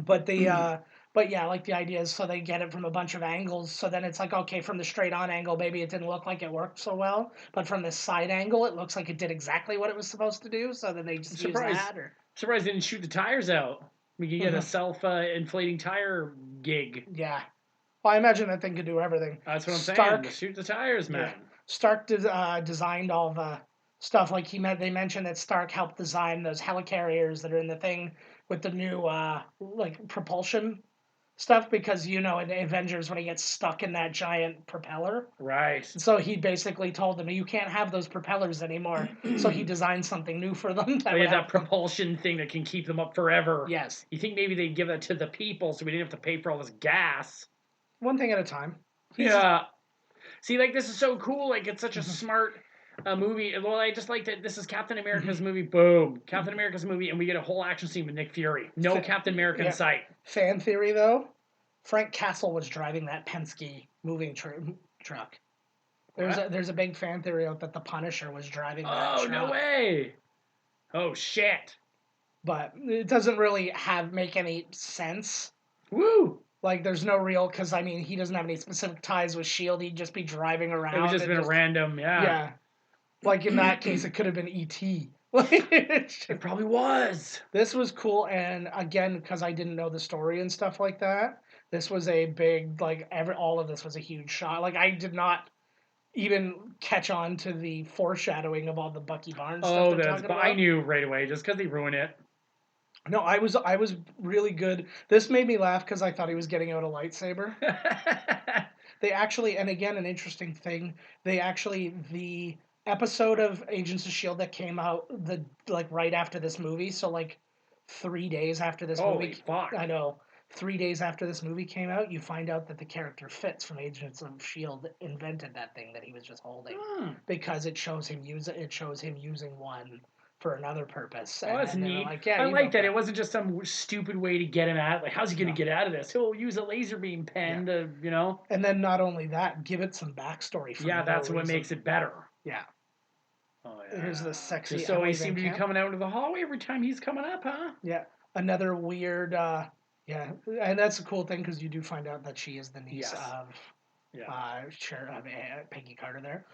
But the... But yeah, like, the idea is so they get it from a bunch of angles, so then it's like, okay, from the straight-on angle, maybe it didn't look like it worked so well, but from the side angle, it looks like it did exactly what it was supposed to do, so then they just use that. Surprised they didn't shoot the tires out. We could get a self-inflating tire gig. Yeah. Well, I imagine that thing could do everything. That's what I'm saying. Shoot the tires, man. Yeah. Stark designed all the stuff. Like, they mentioned that Stark helped design those helicarriers that are in the thing with the new, propulsion stuff, because in Avengers when he gets stuck in that giant propeller, right? So he basically told them, you can't have those propellers anymore. So he designed something new for them. That propulsion thing that can keep them up forever. Yes. You think maybe they'd give that to the people so we didn't have to pay for all this gas? One thing at a time. Yeah. See, like, this is so cool. Like, it's such a smart movie. Well, I just like that this is Captain America's movie. Boom. Captain America's movie, and we get a whole action scene with Nick Fury. No Captain America in sight. Fan theory, though, Frank Castle was driving that Penske moving truck. There's a big fan theory out that the Punisher was driving that truck. Oh, no way. Oh, shit. But it doesn't really make any sense. Woo! Like, there's no real... Because, I mean, he doesn't have any specific ties with S.H.I.E.L.D. He'd just be driving around. It would just been a random, Yeah. Like, in that case, it could have been E.T. It probably was. This was cool, and again, because I didn't know the story and stuff like that, this was a big, like, all of this was a huge shot. Like, I did not even catch on to the foreshadowing of all the Bucky Barnes stuff they're talking about. I knew right away, just because they ruined it. No, I was really good. This made me laugh because I thought he was getting out a lightsaber. They actually, and again, an interesting thing. The episode of Agents of Shield that came out right after this movie. So like 3 days after this Holy movie. fuck. I know. 3 days after this movie came out, you find out that the character Fitz from Agents of Shield invented that thing that he was just holding because it shows him using one for another purpose. Oh, that's and they were neat. like, yeah, I you like built that. It wasn't just some stupid way to get him out. Like, how's he going to No. get out of this? He'll use a laser beam pen to, you know. And then not only that, give it some backstory. For Yeah, no that's what reason. makes it better. Yeah. Oh, yeah. Here's the sexy. Just so Emily he seemed to be Van Camp. coming out of the hallway every time he's coming up, huh? Yeah. Another weird. Yeah, and that's a cool thing because you do find out that she is the niece of. Yeah. Peggy Carter there.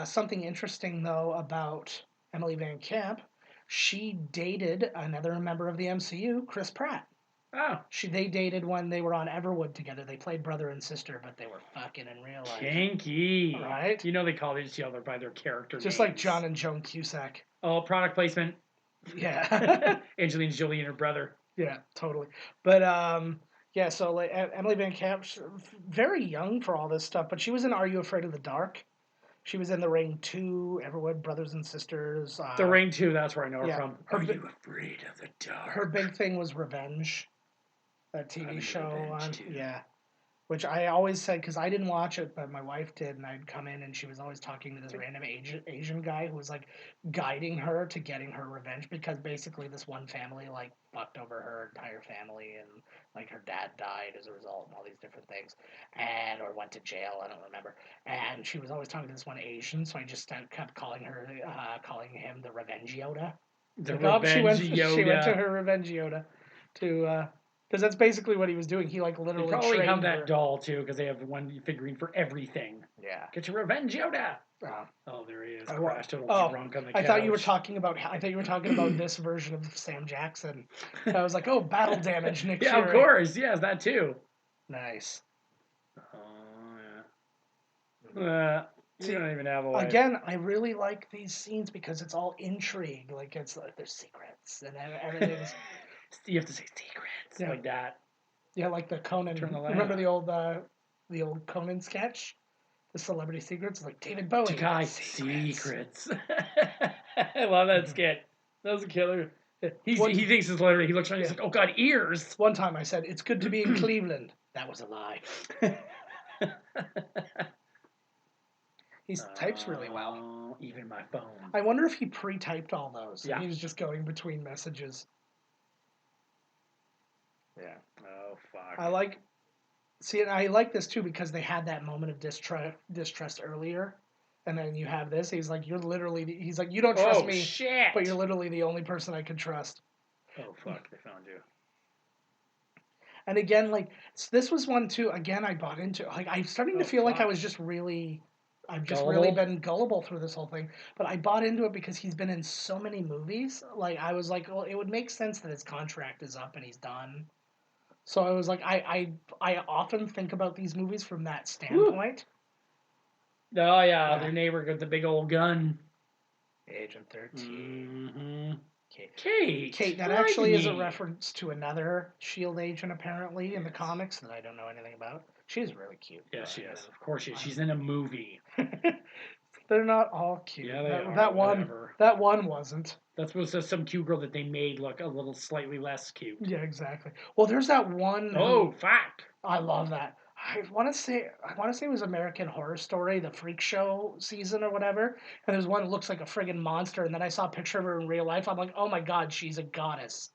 Something interesting though about Emily Van Camp, she dated another member of the MCU, Chris Pratt. Oh. They dated when they were on Everwood together. They played brother and sister, but they were fucking in real life. Kinky. Right? You know they call each other by their character Just names. like John and Joan Cusack. Oh, product placement. Yeah. Angelina Jolie and her brother. Yeah, totally. But yeah. So like Emily Van Camp, very young for all this stuff, but she was in Are You Afraid of the Dark? She was in The Ring 2, Everwood Brothers and Sisters. The Ring 2, that's where I know her yeah. from. Are you afraid of the dark? Her big thing was Revenge, that TV show on which I always said because I didn't watch it, but my wife did, and I'd come in and she was always talking to this random Asian guy who was like guiding her to getting her revenge because basically this one family like fucked over her entire family and like her dad died as a result and all these different things or went to jail, I don't remember, and she was always talking to this one Asian, so I just kept calling him the Revenge Yoda. She went to her Revenge Yoda to because that's basically what he was doing. He like literally they probably trained have that her. doll too because they have one figurine for everything. Yeah. Get your revenge, Yoda. Oh, there he is. Crashed a little drunk on the couch. I thought you were talking about this version of Sam Jackson. I was like, oh, battle damage, Nick. Yeah, Fury. Of course. Yes, that too. Nice. Oh yeah. You don't even have a wife. Again, I really like these scenes because it's all intrigue. Like it's like there's secrets and everything's. You have to say secrets like that. Yeah, like the Conan. Remember the old Conan sketch, the Celebrity Secrets, like David Bowie. Takai secrets. I love that skit. That was a killer. He thinks it's literally. He looks around. He's like, "Oh God, ears." One time I said, "It's good to be in Cleveland." That was a lie. He types really well. Even my phone. I wonder if he pre-typed all those. Yeah. He was just going between messages. Yeah. Oh fuck. I like this too because they had that moment of distrust earlier, and then you have this. He's like, you don't trust me, shit. But you're literally the only person I can trust. Oh fuck, they found you. And again, like this was one too. Again, I bought into. Like I'm starting to feel like I've just really been gullible through this whole thing. But I bought into it because he's been in so many movies. Like I was like, well, it would make sense that his contract is up and he's done. So I was like, I often think about these movies from that standpoint. Woo. Oh yeah, their neighbor got the big old gun. Agent 13. Mm-hmm. Kate. That actually is a reference to another S.H.I.E.L.D. agent apparently in the comics that I don't know anything about. She's really cute. Yeah, she is. Of course she is. She's in a movie. They're not all cute. Yeah, they are. That one wasn't. That was just some cute girl that they made look a little slightly less cute. Yeah, exactly. Well, there's that one. Oh, fuck! I love that. I want to say it was American Horror Story, the Freak Show season or whatever. And there's one that looks like a friggin' monster, and then I saw a picture of her in real life. I'm like, oh my god, she's a goddess.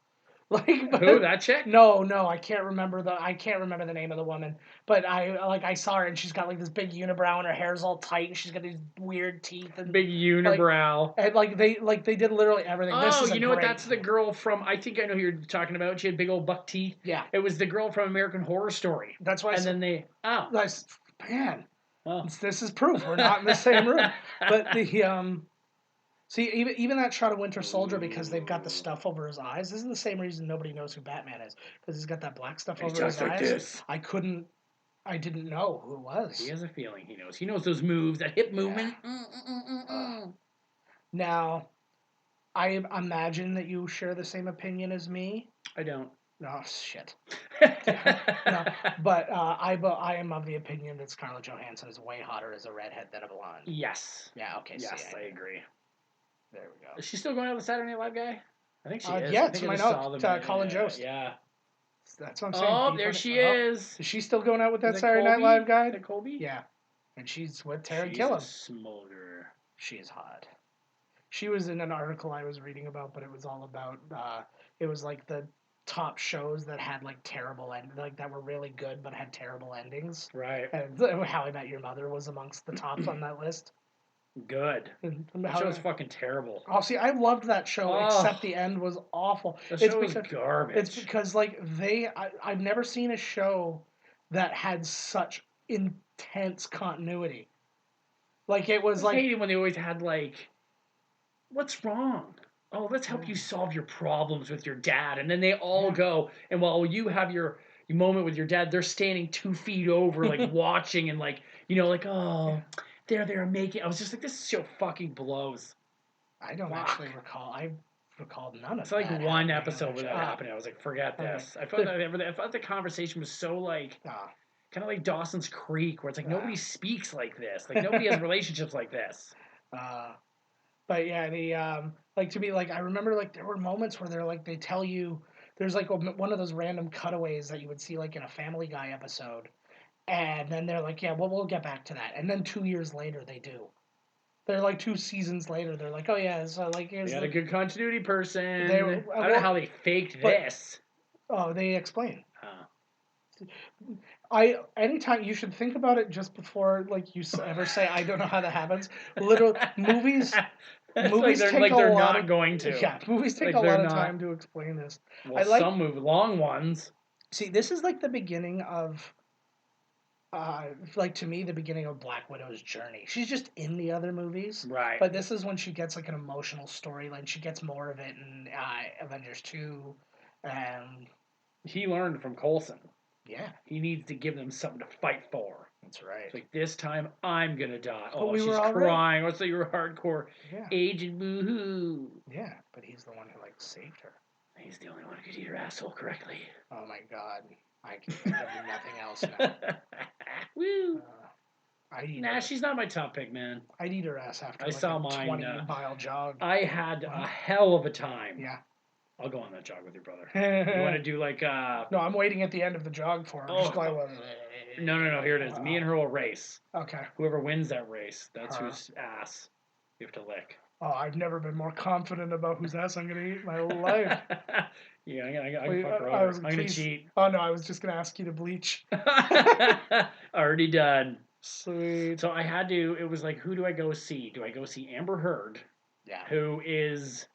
Like who, that chick? No, I can't remember the name of the woman. But I saw her and she's got like this big unibrow and her hair's all tight and she's got these weird teeth and big unibrow. And they did literally everything. Oh, you know what? That's the girl from. I think I know who you're talking about. She had big old buck teeth. Yeah. It was the girl from American Horror Story. That's why. Man. Oh. This is proof we're not in the same room. But the See, even that shot of Winter Soldier, because they've got the stuff over his eyes. This is the same reason nobody knows who Batman is, because he's got that black stuff over his eyes. This. I didn't know who it was. He has a feeling he knows. He knows those moves, that hip movement. Now, I imagine that you share the same opinion as me. I don't. Oh shit. No, but I am of the opinion that Scarlett Johansson is way hotter as a redhead than a blonde. Yes. Yeah. Okay. Yes, See, I agree. There we go. Is she still going out with the Saturday Night Live guy? I think she is. Yeah, I to think my I just saw note, them. Colin Yeah, Jost. yeah. That's what I'm saying. Oh, Beef there on- she oh, is. Is she still going out with that Is it Saturday Night Colby? Live guy? Is it Colby? Yeah, and she's with Terry She's Gilliam. a smolder. She is hot. She was in an article I was reading about, but it was all about. It was like the top shows that had like terrible like that were really good but had terrible endings. Right. And How I Met Your Mother was amongst the tops on that list. Good. And That show's fucking terrible. Oh, see, I loved that show, Oh. except the end was awful. The show was garbage. It's because like I've never seen a show that had such intense continuity. Like it was I like hated when they always had like, what's wrong? Oh, let's help you solve your problems with your dad, and then they all go, and while you have your moment with your dad, they're standing 2 feet over, like watching, and like like oh, they're making. I was just like, this show fucking blows. I don't actually recall. I recalled none of It's like that one happening episode where that happened. I was like, forget this. I felt the conversation was so like kind of like Dawson's Creek, where it's like nobody speaks like this, like nobody has relationships like this. But yeah, like to me, like I remember like there were moments where they tell you there's like one of those random cutaways that you would see like in a Family Guy episode, and then they're like, yeah, well we'll get back to that, and then 2 years later they do. They're like 2 seasons later. They're like, oh yeah, so like here's they had a good continuity person. I don't well, know how they faked this. Oh, they explain. Anytime you should think about it just before like you ever say I don't know how that happens. Literally, movies Movies take like a they're lot not going to. Yeah, movies take like a lot of not, time to explain this. Well, some movies, long ones. See, this is like the beginning of, like to me, the beginning of Black Widow's journey. She's just in the other movies, right? But this is when she gets like an emotional storyline. She gets more of it in Avengers 2, and he learned from Coulson. Yeah, he needs to give them something to fight for. That's right. It's like this time I'm gonna die. But oh, she's crying. Oh, so you're hardcore. Yeah. Agent boo-hoo. Yeah, but he's the one who like saved her. He's the only one who could eat her asshole correctly. Oh my god, I can think of nothing else now. Woo. She's not my top pick, man. I'd eat her ass after I saw mine. 20-mile jog. I had a hell of a time. Yeah. I'll go on that jog with your brother. You want to do like No, I'm waiting at the end of the jog for him. No. Here it is. Me and her will race. Okay. Whoever wins that race, that's whose ass you have to lick. Oh, I've never been more confident about whose ass I'm gonna eat in my life. Yeah, I'm gonna fuck her over. I'm gonna cheat. Oh no, I was just gonna ask you to bleach. Already done. Sweet. So I had to. It was like, who do I go see? Do I go see Amber Heard? Yeah. Who is?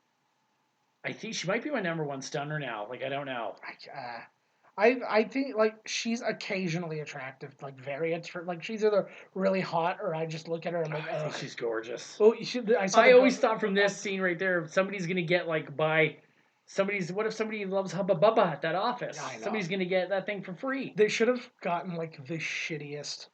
I think she might be my number one stunner now. Like I don't know. I think like she's occasionally attractive, like very like she's either really hot or I just look at her and I'm like, I think she's gorgeous. Oh, I always thought from this scene right there, somebody's gonna get like by somebody's. What if somebody loves Hubba Bubba at that office? Somebody's gonna get that thing for free. They should have gotten like the shittiest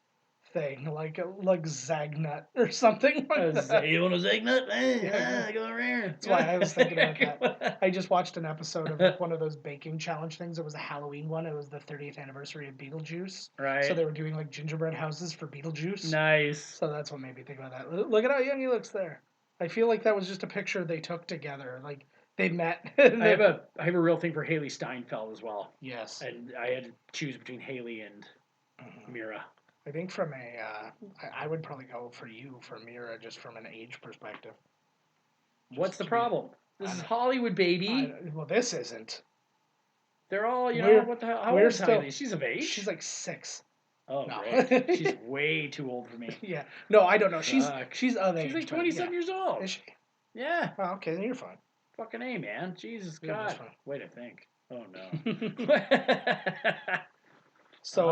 thing, like Zagnut or something. You want a Zagnut? Go over here. That's why I was thinking about that. I just watched an episode of like, one of those baking challenge things. It was a Halloween one. It was the 30th anniversary of Beetlejuice. Right. So they were doing like gingerbread houses for Beetlejuice. Nice. So that's what made me think about that. Look at how young he looks there. I feel like that was just a picture they took together. Like they met. I have a real thing for Haley Steinfeld as well. Yes. And I had to choose between Haley and Mira. I think from I would probably go for you for Mira just from an age perspective. What's the problem? This is Hollywood, baby. Well, this isn't. They're all, what the hell? How old is Haley? She's of age? She's like 6. Oh, no. Great. She's way too old for me. Yeah. No, I don't know. She's of age. She's like 27 years old. Is she? Yeah. Oh, okay, then you're fine. Fucking A, man. Jesus God. Way to think. Oh, no. So,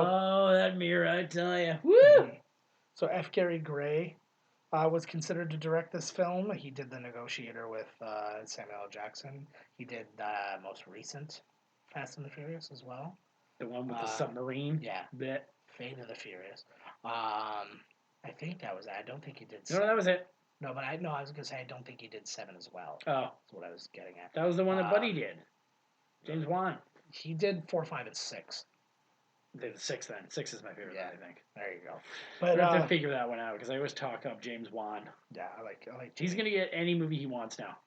that Mira, I tell you. Woo! So F. Gary Gray was considered to direct this film. He did The Negotiator with Samuel L. Jackson. He did most recent Fast and the Furious as well. The one with the submarine? Yeah. Bit. Fate of the Furious. I think that was it. I don't think he did 7. No, that was it. No, but I was going to say I don't think he did 7 as well. Oh. That's what I was getting at. That was the one that Buddy did. James Wan. He did 4, 5, and 6. The 6 then. 6 is my favorite, Yeah. I think. There you go. But But I have to figure that one out because I always talk up James Wan. yeah, I like. He's going to get any movie he wants now.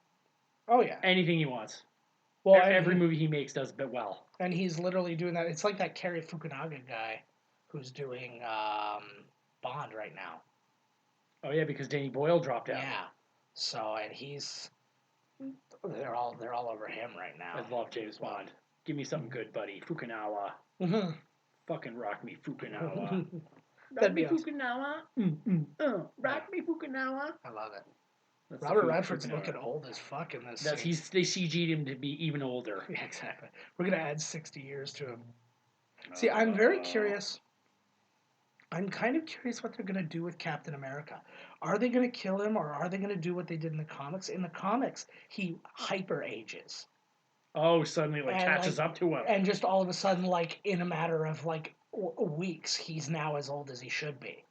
Oh yeah. Anything he wants. Well, every movie he makes does but well. And he's literally doing that. It's like that Cary Fukunaga guy who's doing Bond right now. Oh yeah, because Danny Boyle dropped out. Yeah. So and they're all over him right now. I love James Bond. Give me something good, buddy. Fukunaga. Mm-hmm. Fucking rock me, Fukunaga. That'd be Fukunawa. Rock me, Fukunawa. I love it. That's Robert Redford's looking old as fuck in this. They CG'd him to be even older. Yeah, exactly. We're gonna add 60 years to him. See, I'm very curious. I'm kind of curious what they're gonna do with Captain America. Are they gonna kill him, or are they gonna do what they did in the comics? In the comics, he hyper ages. Oh, suddenly catches up to him, and just all of a sudden, in a matter of weeks, he's now as old as he should be.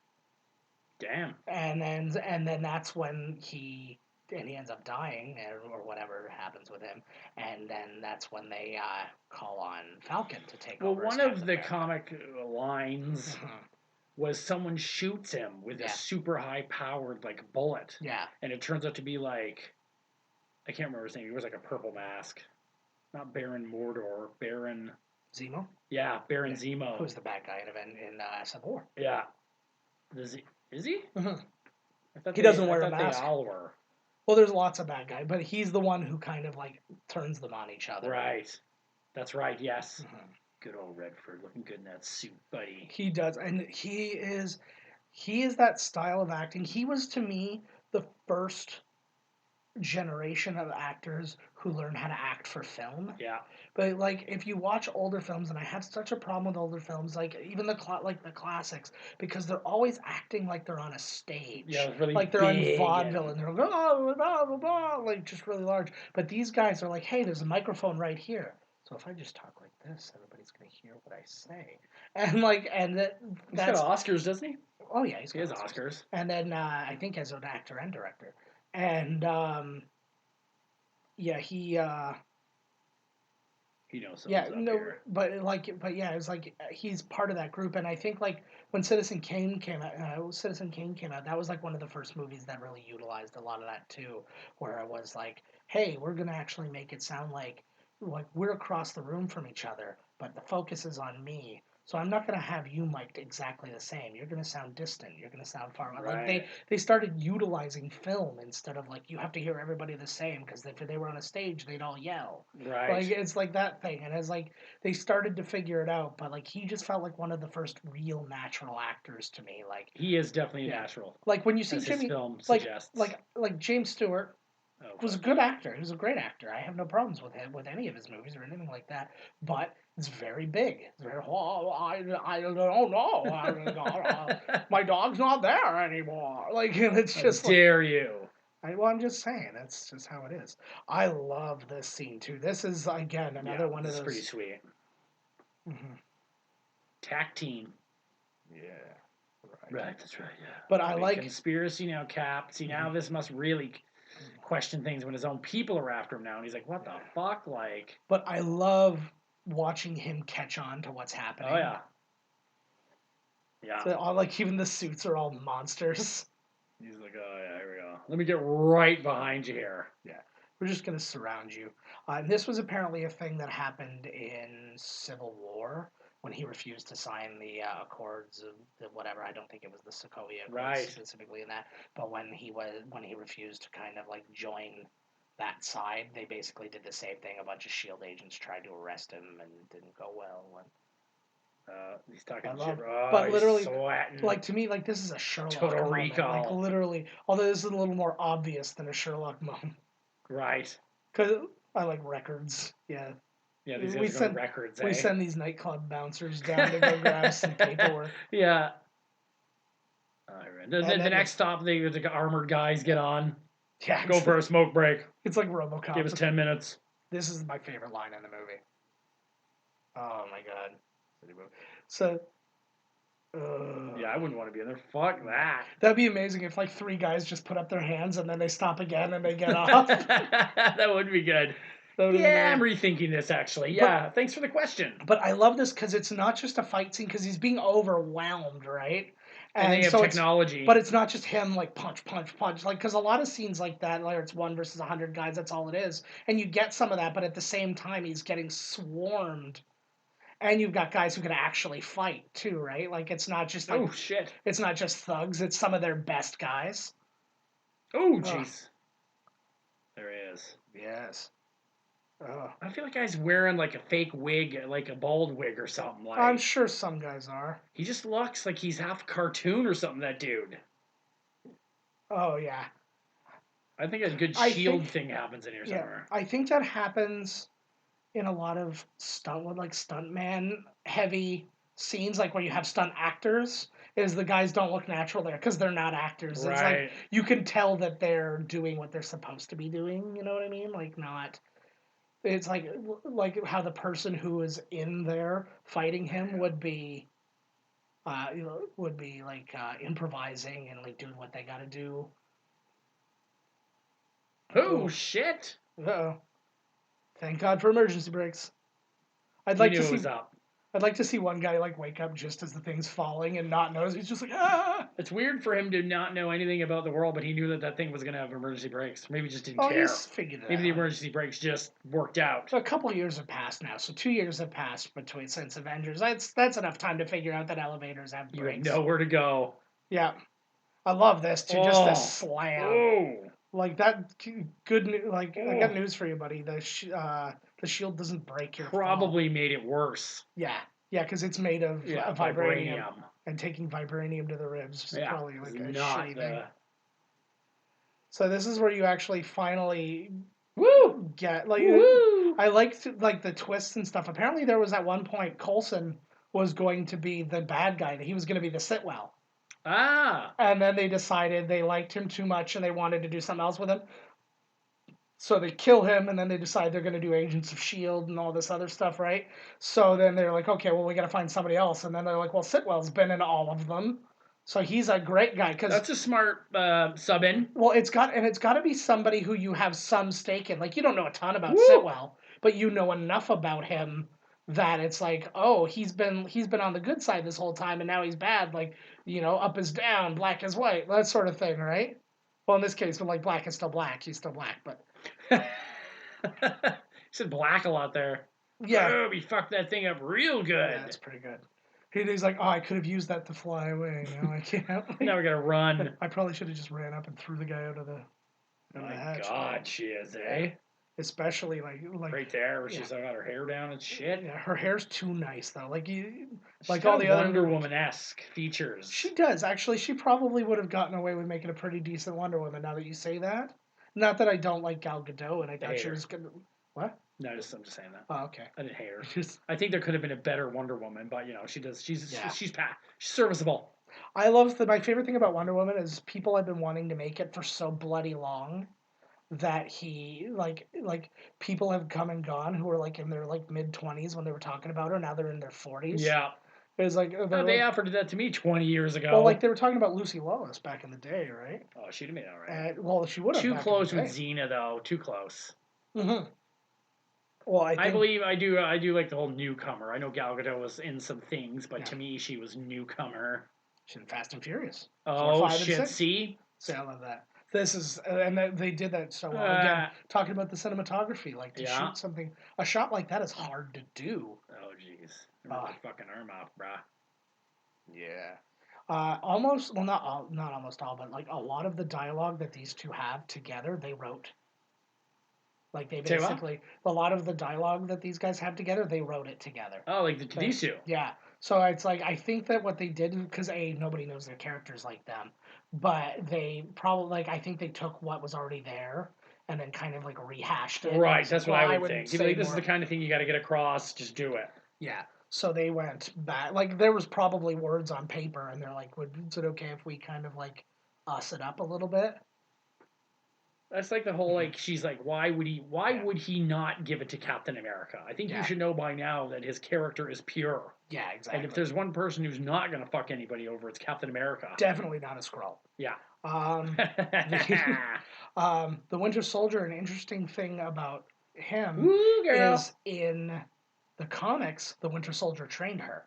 Damn. And then that's when he ends up dying or whatever happens with him, and then that's when they call on Falcon to take over. Well, one of the comic lines was someone shoots him with a super high powered bullet. Yeah. And it turns out to be I can't remember his name. He was a purple mask. Not Baron Mordor, Baron Zemo. Yeah, Baron Zemo. Who's the bad guy in Civil War? Yeah. Is he? Mm-hmm. He doesn't wear a mask. They all were. Well, there's lots of bad guys, but he's the one who kind of turns them on each other. Right. That's right. Yes. Mm-hmm. Good old Redford, looking good in that suit, buddy. He does, and he is that style of acting. He was, to me, the first generation of actors who learned how to act for film. Yeah. But if you watch older films, and I have such a problem with older films, even the classics, because they're always acting like they're on a stage. Yeah, it's really they're on vaudeville and they're going, oh, blah, blah, blah, just really large. But these guys are hey, there's a microphone right here. So if I just talk like this, everybody's gonna hear what I say. And that's got Oscars, doesn't he? Oh yeah, he has Oscars. And then I think as an actor and director. And he knows something's up here. But yeah, it's he's part of that group, and I think when Citizen Kane came out, that was one of the first movies that really utilized a lot of that too, where it was hey, we're gonna actually make it sound like we're across the room from each other, but the focus is on me. So I'm not going to have you mic'd exactly the same. You're going to sound distant. You're going to sound far away. Right. They started utilizing film instead of you have to hear everybody the same, because if they were on a stage, they'd all yell. Right. It's that thing. And it's they started to figure it out, but he just felt like one of the first real natural actors to me. He is definitely natural. When you see Jimmy, film suggests. James Stewart, was a good actor. He was a great actor. I have no problems with him, with any of his movies or anything like that. But it's very big. It's very, I don't know. My dog's not there anymore. It's just dare you. I'm just saying. That's just how it is. I love this scene, too. This is, again, another one of those. It's pretty sweet. Mm-hmm. Tac team. Yeah. Right, that's right, yeah. But I like... Conspiracy now, Cap. See, now this must really question things when his own people are after him now, and he's what the fuck, But I love watching him catch on to what's happening. Oh yeah. Yeah. So even the suits are all monsters. He's oh yeah, here we go. Let me get right behind you here. Yeah. We're just gonna surround you. And this was apparently a thing that happened in Civil War, when he refused to sign the accords of whatever. I don't think it was the Sokovia Accords specifically in that, but when he refused to kind of join that side, they basically did the same thing. A bunch of SHIELD agents tried to arrest him and didn't go well. He's talking shit. But literally, sweating. To me, this is a Sherlock Total moment. Recall. Literally, although this is a little more obvious than a Sherlock moment. Right. Because I like records. Yeah. Yeah, these guys are records. We send these nightclub bouncers down to go grab some paperwork. Yeah. The next stop, the armored guys get on. Yeah. Go for a smoke break. It's like RoboCop. Give us 10 minutes. This is my favorite line in the movie. Oh my god. So. Yeah, I wouldn't want to be in there. Fuck that. That'd be amazing if 3 guys just put up their hands and then they stop again and they get off. That would be good. Yeah, I'm rethinking this actually. Yeah, thanks for the question. But I love this because it's not just a fight scene because he's being overwhelmed, right? And they have so technology. But it's not just him like punch, punch, punch. Like because a lot of scenes like that, like it's 1 versus 100 guys, that's all it is, and you get some of that. But at the same time, he's getting swarmed, and you've got guys who can actually fight too, right? Like it's not just like shit. It's not just thugs. It's some of their best guys. Oh jeez. There he is. Yes. I feel like guy's wearing like a fake wig, like a bald wig or something. Like I'm sure some guys are. He just looks like he's half cartoon or something. That dude. Oh yeah. I think a good shield thing happens in here somewhere. I think that happens in a lot of stuntman heavy scenes, like where you have stunt actors. Is the guys don't look natural there because they're not actors. Right. It's like you can tell that they're doing what they're supposed to be doing. You know what I mean? Like not. It's like how the person who is in there fighting him would be, improvising and like doing what they got to do. Oh shit! Uh-oh. Thank God for emergency brakes. I'd like to see one guy like wake up just as the thing's falling and not notice. He's just like, ah. It's weird for him to not know anything about the world, but he knew that thing was going to have emergency brakes. Maybe he just didn't care. He's figured it Maybe out. the emergency brakes just worked out. So a couple of years have passed now. So 2 years have passed since Avengers. That's enough time to figure out that elevators have brakes. You have nowhere to go. Yeah, I love this too. Just the slam. Oh. Like that. Good news. Like I got news for you, buddy. The shield doesn't break your Probably made it worse. Yeah, because it's made of vibranium. And taking vibranium to the ribs is probably like a shitty thing. So this is where you actually finally get like. Woo! I liked like the twists and stuff. Apparently, there was at one point Coulson was going to be the bad guy. That he was going to be the Sitwell. Ah. And then they decided they liked him too much and they wanted to do something else with him. So they kill him, and then they decide they're going to do Agents of S.H.I.E.L.D. and all this other stuff, right? So then they're like, okay, well, we got to find somebody else. And then they're like, well, Sitwell's been in all of them. So he's a great guy. That's a smart sub-in. Well, it's got to be somebody who you have some stake in. Like, you don't know a ton about Sitwell, but you know enough about him that it's like, oh, he's been on the good side this whole time, and now he's bad. Like, up is down, black is white, that sort of thing, right? Well, in this case, when like black is still black, he's still black, but... You said black a lot there. Yeah. Oh, we fucked that thing up real good. Yeah, that's pretty good. He's like, oh, I could have used that to fly away. I can't. Now we gotta run. I probably should have just ran up and threw the guy out of the. Oh my hatch. God, she is, eh? Especially like right there, where she's got her hair down and shit. Yeah, her hair's too nice though. Like she's all the Wonder Woman-esque features. She does actually. She probably would have gotten away with making a pretty decent Wonder Woman. Now that you say that. Not that I don't like Gal Gadot, and I thought she was good. What? No, I'm just saying that. Oh, okay. I didn't hate her. I think there could have been a better Wonder Woman, but she does. She's serviceable. I love my favorite thing about Wonder Woman is people have been wanting to make it for so bloody long that he like people have come and gone who were like in their like mid-20s when they were talking about her. Now they're in their 40s. Yeah. It was like they offered that to me 20 years ago. Well, like they were talking about Lucy Lawless back in the day, right? Oh, she'd have made it all right. Well, she would have. Too close with Xena, though. Too close. Mm-hmm. Well, I believe I do like the whole newcomer. I know Gal Gadot was in some things, but to me, she was newcomer. She's in Fast and Furious. Oh shit! See, I love that. This is and they did that so well. Again, talking about the cinematography, like to shoot something, a shot like that is hard to do. Oh jeez. Rip the fucking arm off, brah. Yeah. Almost, well, not almost all, but like a lot of the dialogue that these two have together, they wrote. Like they basically, a lot of the dialogue that these guys have together, they wrote it together. Oh, like these two? Yeah. So it's like, I think that what they did, because nobody knows their characters like them, but they probably, I think they took what was already there and then kind of like rehashed it. Right, that's what I would think. This is the kind of thing you got to get across, just do it. Yeah. So they went back. Like, there was probably words on paper, and they're like, is it okay if we kind of, like, us it up a little bit? That's like the whole, like, she's like, why would he not give it to Captain America? I think you should know by now that his character is pure. Yeah, exactly. And if there's one person who's not going to fuck anybody over, it's Captain America. Definitely not a Skrull. Yeah. The Winter Soldier, an interesting thing about him Woo, girl. is in the comics, the Winter Soldier trained her.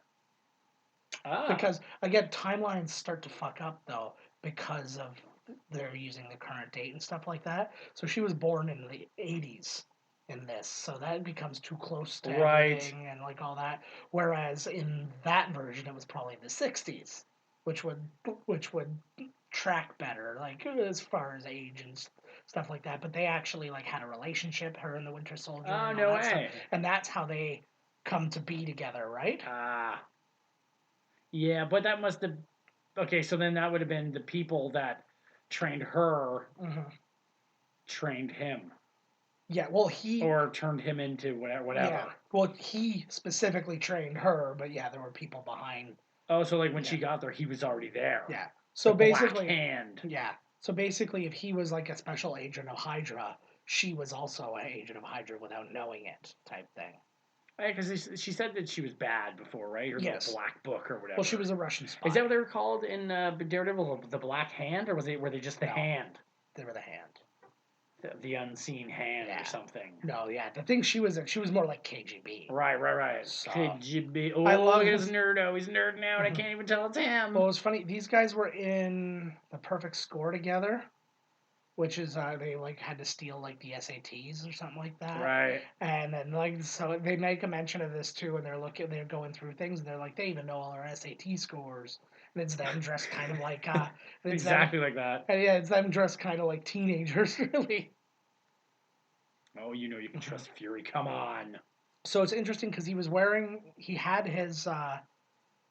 Ah. Because, again, timelines start to fuck up, though, because of they're using the current date and stuff like that. So she was born in the 80s in this, so that becomes too close to everything and like all that. Whereas in that version, it was probably the 60s, which would track better, like as far as age and stuff like that. But they actually like had a relationship, her and the Winter Soldier. Oh, and no all that stuff. way. And that's how they come to be together, right? Ah. Yeah, but that must have. Okay, so then that would have been the people that trained her, trained him. Yeah, well, or turned him into whatever. Yeah, well, he specifically trained her, but yeah, there were people behind. Oh, so like when she got there, he was already there. Yeah. So the basically, Black Hand. Yeah. So basically, if he was like a special agent of Hydra, she was also an agent of Hydra without knowing it, type thing. Right, because she said that she was bad before, right? Her little black book or whatever. Well, she was a Russian spy. Is that what they were called in Daredevil? The Black Hand, or were they just the Hand? They were the Hand. The unseen hand or something. No, yeah. The thing she was more like KGB. Right. So, KGB. Oh, I love look at his nerdo. He's nerding out. I can't even tell it's him. Well, it was funny. These guys were in the Perfect Score together, which is they like had to steal like the SATs or something like that. Right. And then like so they make a mention of this too, and they're going through things, and they're like they even know all our SAT scores. And it's them dressed kind of like exactly like that. And yeah, it's them dressed kind of like teenagers, really. Oh, you know you can trust Fury. Come on. So it's interesting because he had his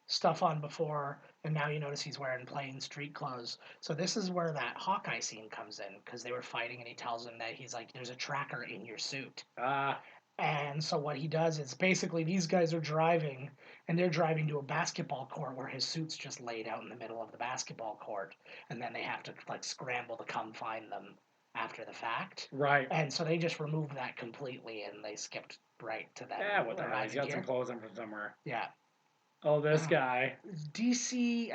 stuff on before, and now you notice he's wearing plain street clothes. So this is where that Hawkeye scene comes in, because they were fighting, and he tells him that he's like, "There's a tracker in your suit." And so what he does is basically these guys are driving, and they're driving to a basketball court where his suit's just laid out in the middle of the basketball court, and then they have to like scramble to come find them after the fact. Right. And so they just removed that completely, and they skipped right to that. Yeah, what the hell? He's got some clothes on from somewhere. Yeah. Oh, this guy. DC.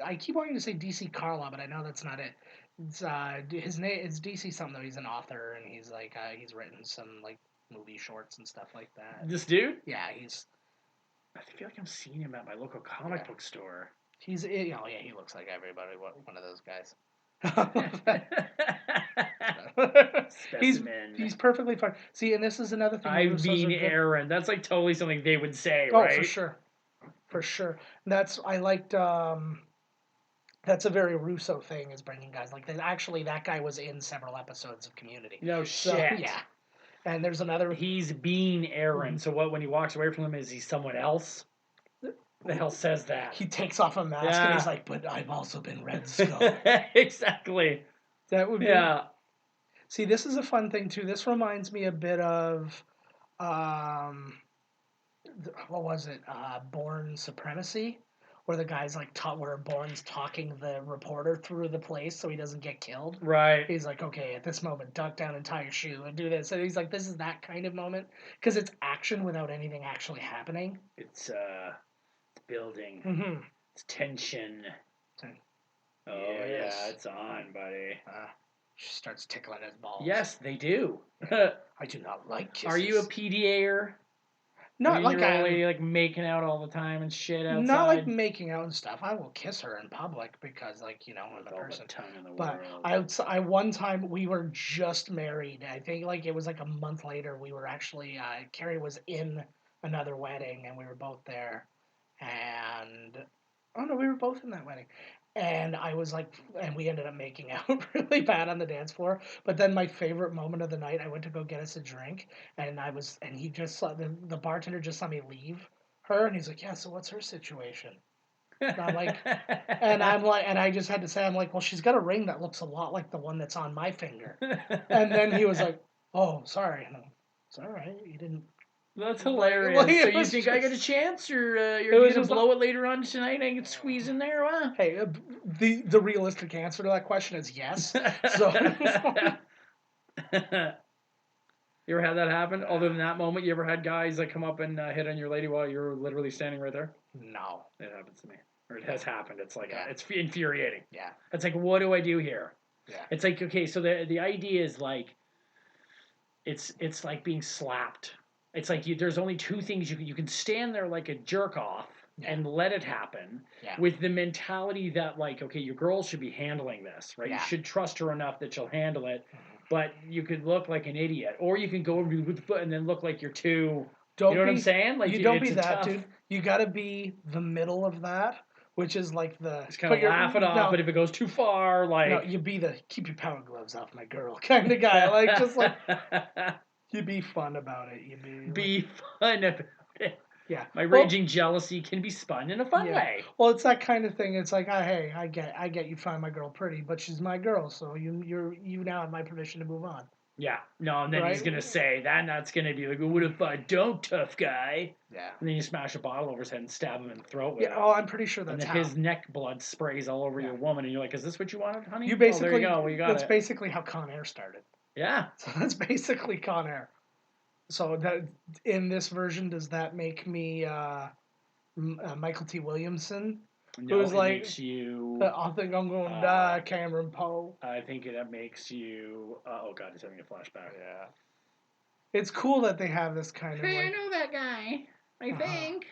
I keep wanting to say DC Carla, but I know that's not it. It's his name is DC something though. He's an author, and he's like he's written some like movie shorts and stuff like that. This dude? Yeah, I feel like I'm seeing him at my local comic book store. He looks like everybody. One of those guys. he's perfectly fine. See, and this is another thing. I've been Aaron. That's like totally something they would say, right? Oh, for sure. I liked. That's a very Russo thing, is bringing guys like that. Actually, that guy was in several episodes of Community. No shit. Yeah. And there's another. He's being Aaron. So what? When he walks away from him, is he someone else? The hell says that? He takes off a mask and he's like, "But I've also been Red Skull." Exactly. That would be. Yeah. See, this is a fun thing too. This reminds me a bit of, what was it? Bourne Supremacy, where the guy's like where Bourne's talking the reporter through the place so he doesn't get killed. Right. He's like, "Okay, at this moment, duck down and tie your shoe and do this." And he's like, "This is that kind of moment," because it's action without anything actually happening. It's building. Mm-hmm. It's tension. Oh yeah, it's on, buddy. She starts tickling his balls. Yes, they do. I do not like kisses. Are you a PDA-er? Not like you're only like making out all the time and shit outside. Not like making out and stuff. I will kiss her in public because, like, I'm a person. But I one time we were just married. I think like it was like a month later. We were actually Carrie was in another wedding and we were both there. And we were both in that wedding. And I was like, and we ended up making out really bad on the dance floor. But then my favorite moment of the night, I went to go get us a drink, and he just saw the bartender just saw me leave her, and he's like, "Yeah, so what's her situation?" And I'm like, and I just had to say, I'm like, "Well, she's got a ring that looks a lot like the one that's on my finger." And then he was like, "Oh, sorry." And it's all right. You didn't. That's hilarious. So you think I got a chance, or you're going to blow it later on tonight? I can squeeze in there, huh? Hey, the realistic answer to that question is yes. So, you ever had that happen? Other than that moment, you ever had guys that come up and hit on your lady while you're literally standing right there? No, it happens to me, or it has happened. It's like it's infuriating. Yeah, it's like, what do I do here? Yeah, it's like, okay, so the idea is like, it's like being slapped. It's like there's only two things you can stand there like a jerk off and let it happen with the mentality that like, okay, your girl should be handling this, right? You should trust her enough that she'll handle it. But you could look like an idiot, or you can go with the foot and then look like you're too. You know what I'm saying? Like you don't be it's that, tough, dude. You got to be the middle of that, which is like the. Just kind of laugh it off, but if it goes too far, like no, you be the keep your power gloves off my girl kind of guy. Like just like you be fun about it. You be fun about it. Yeah, my raging jealousy can be spun in a fun way. Well, it's that kind of thing. It's like, hey, I get you find my girl pretty, but she's my girl, so you now have my permission to move on. Yeah, no, and then he's gonna say that's gonna be like, what if I don't, tough guy? Yeah, and then you smash a bottle over his head and stab him in the throat with it. Oh, I'm pretty sure that's and then his neck blood sprays all over your woman, and you're like, is this what you wanted, honey? You basically, there you go. Well, you got that's basically how Con Air started. Yeah, so that's basically Con Air. So that in this version, does that make me Michael T. Williamson? No, who's like, makes you. I think I'm going to die, Cameron Poe. I think that makes you. Oh God, he's having a flashback. Yeah. It's cool that they have this kind of. Hey, I know that guy. I think.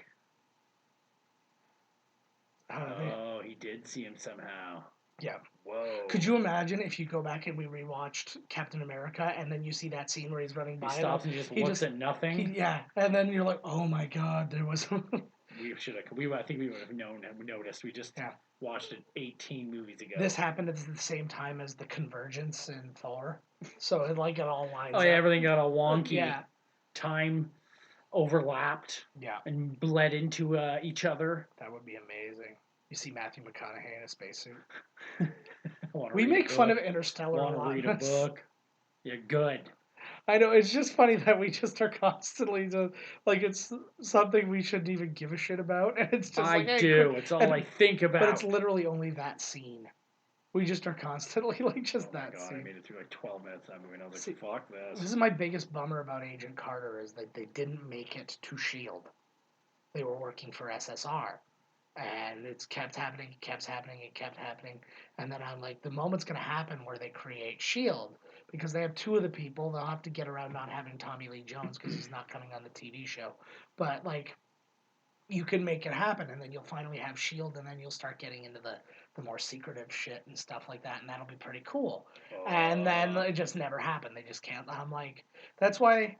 Oh, he did see him somehow. Yeah. Whoa. Could you imagine if you go back and we rewatched Captain America and then you see that scene where he's running by? He stops and just looks at nothing. And then you're like, oh my God, there was. We should have. I think we would have noticed. We just watched it 18 movies ago. This happened at the same time as the Convergence in Thor, so it all lines. Oh yeah, everything got all wonky. Time overlapped. Yeah. And bled into each other. That would be amazing. You see Matthew McConaughey in a spacesuit. We make fun of Interstellar a lot. Want to read a book? Yeah, good. I know, it's just funny that we just are constantly like it's something we shouldn't even give a shit about, and it's just I do. It's all I think about. But it's literally only that scene. We just are constantly like just that God, scene. I made it through like 12 minutes of that movie, and I was like, fuck this. This is my biggest bummer about Agent Carter is that they didn't make it to S.H.I.E.L.D. They were working for SSR. And it's kept happening, and then I'm like, the moment's gonna happen where they create S.H.I.E.L.D. because they have two of the people. They'll have to get around not having Tommy Lee Jones because he's not coming on the TV show. But like, you can make it happen, and then you'll finally have S.H.I.E.L.D. and then you'll start getting into the more secretive shit and stuff like that, and that'll be pretty cool. And then it just never happened. They just can't. I'm like, that's why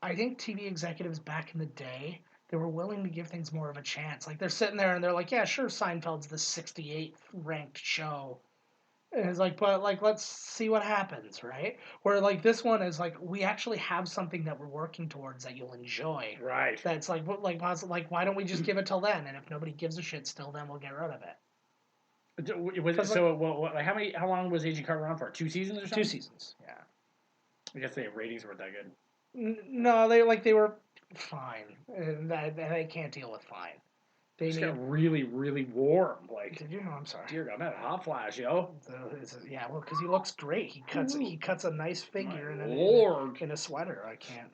I think TV executives back in the day, they were willing to give things more of a chance. Like, they're sitting there and they're like, yeah, sure, Seinfeld's the 68th ranked show. And it's like, but, like, let's see what happens, right? Where, like, this one is like, we actually have something that we're working towards that you'll enjoy. Right. That's like, why don't we just give it till then? And if nobody gives a shit still, then we'll get rid of it. How long was Agent Carter on for? 2 seasons or something? 2 seasons, yeah. I guess the ratings weren't that good. No, they were fine, and they can't deal with fine. They just got really, really warm. Like, did you know? I'm sorry. Dear God, I'm having a hot flash, yo. Yeah, well, because he looks great. He cuts a nice figure in a sweater. I can't.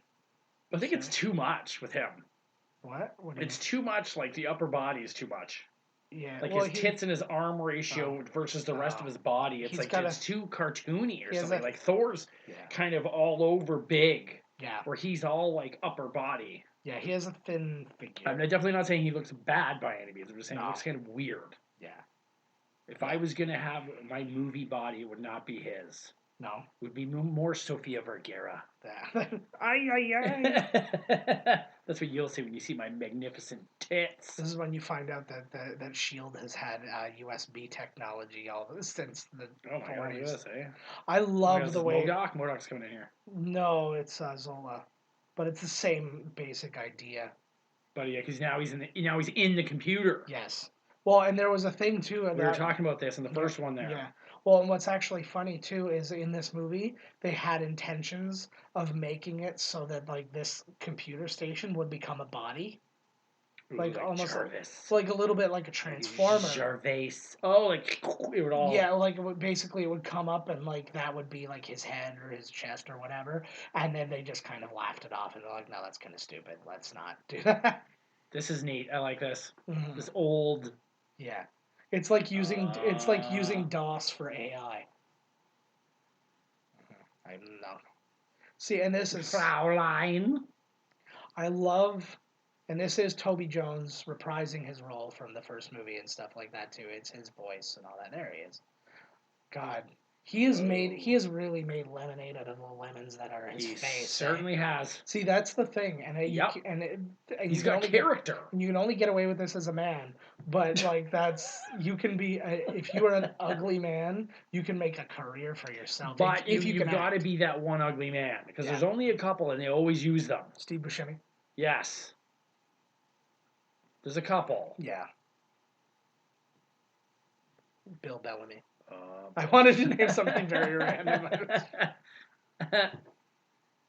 I think it's too much with him. What? It's too much. Like, the upper body is too much. Yeah, like his tits and his arm ratio versus the rest of his body. It's like it's too cartoony or something. Like Thor's kind of all over big. Yeah. Where he's all like upper body. Yeah, he has a thin figure. I'm definitely not saying he looks bad by any means. I'm just saying he looks kind of weird. Yeah. If I was gonna have my movie body, it would not be his. No. It would be more Sofia Vergara. Ay. That's what you'll see when you see my magnificent tits. This is when you find out that S.H.I.E.L.D. has had USB technology since the 40s. Look at this, eh? I love the way... MODOK's coming in here. No, it's Zola. But it's the same basic idea. But yeah, because now he's in the computer. Yes. Well, and there was a thing too. We were talking about this in the first one there. Yeah. Well, and what's actually funny too is in this movie they had intentions of making it so that like this computer station would become a body, like almost like a little bit like a transformer. Jarvis. Oh, like it would all. Yeah, like basically it would come up and like that would be like his head or his chest or whatever, and then they just kind of laughed it off and they're like, no, that's kind of stupid. Let's not do that. This is neat. I like this. Mm-hmm. This old. Yeah. It's like using DOS for AI. I know. See, and this is Fraulein. I love, and this is Toby Jones reprising his role from the first movie and stuff like that too. It's his voice and all that. There he is. God, he has really made lemonade out of the lemons that are his He face. certainly has. See, that's the thing, and Yep. and He's you can got only character. you can only get away with this as a man, but like you can be if you are an ugly man, you can make a career for yourself. But if you you've can got to act. be that one ugly man because Yeah. there's only a couple and they always use them. Steve Buscemi. Yes. There's a couple. Yeah. Bill Bellamy. Um, I wanted to name something very random.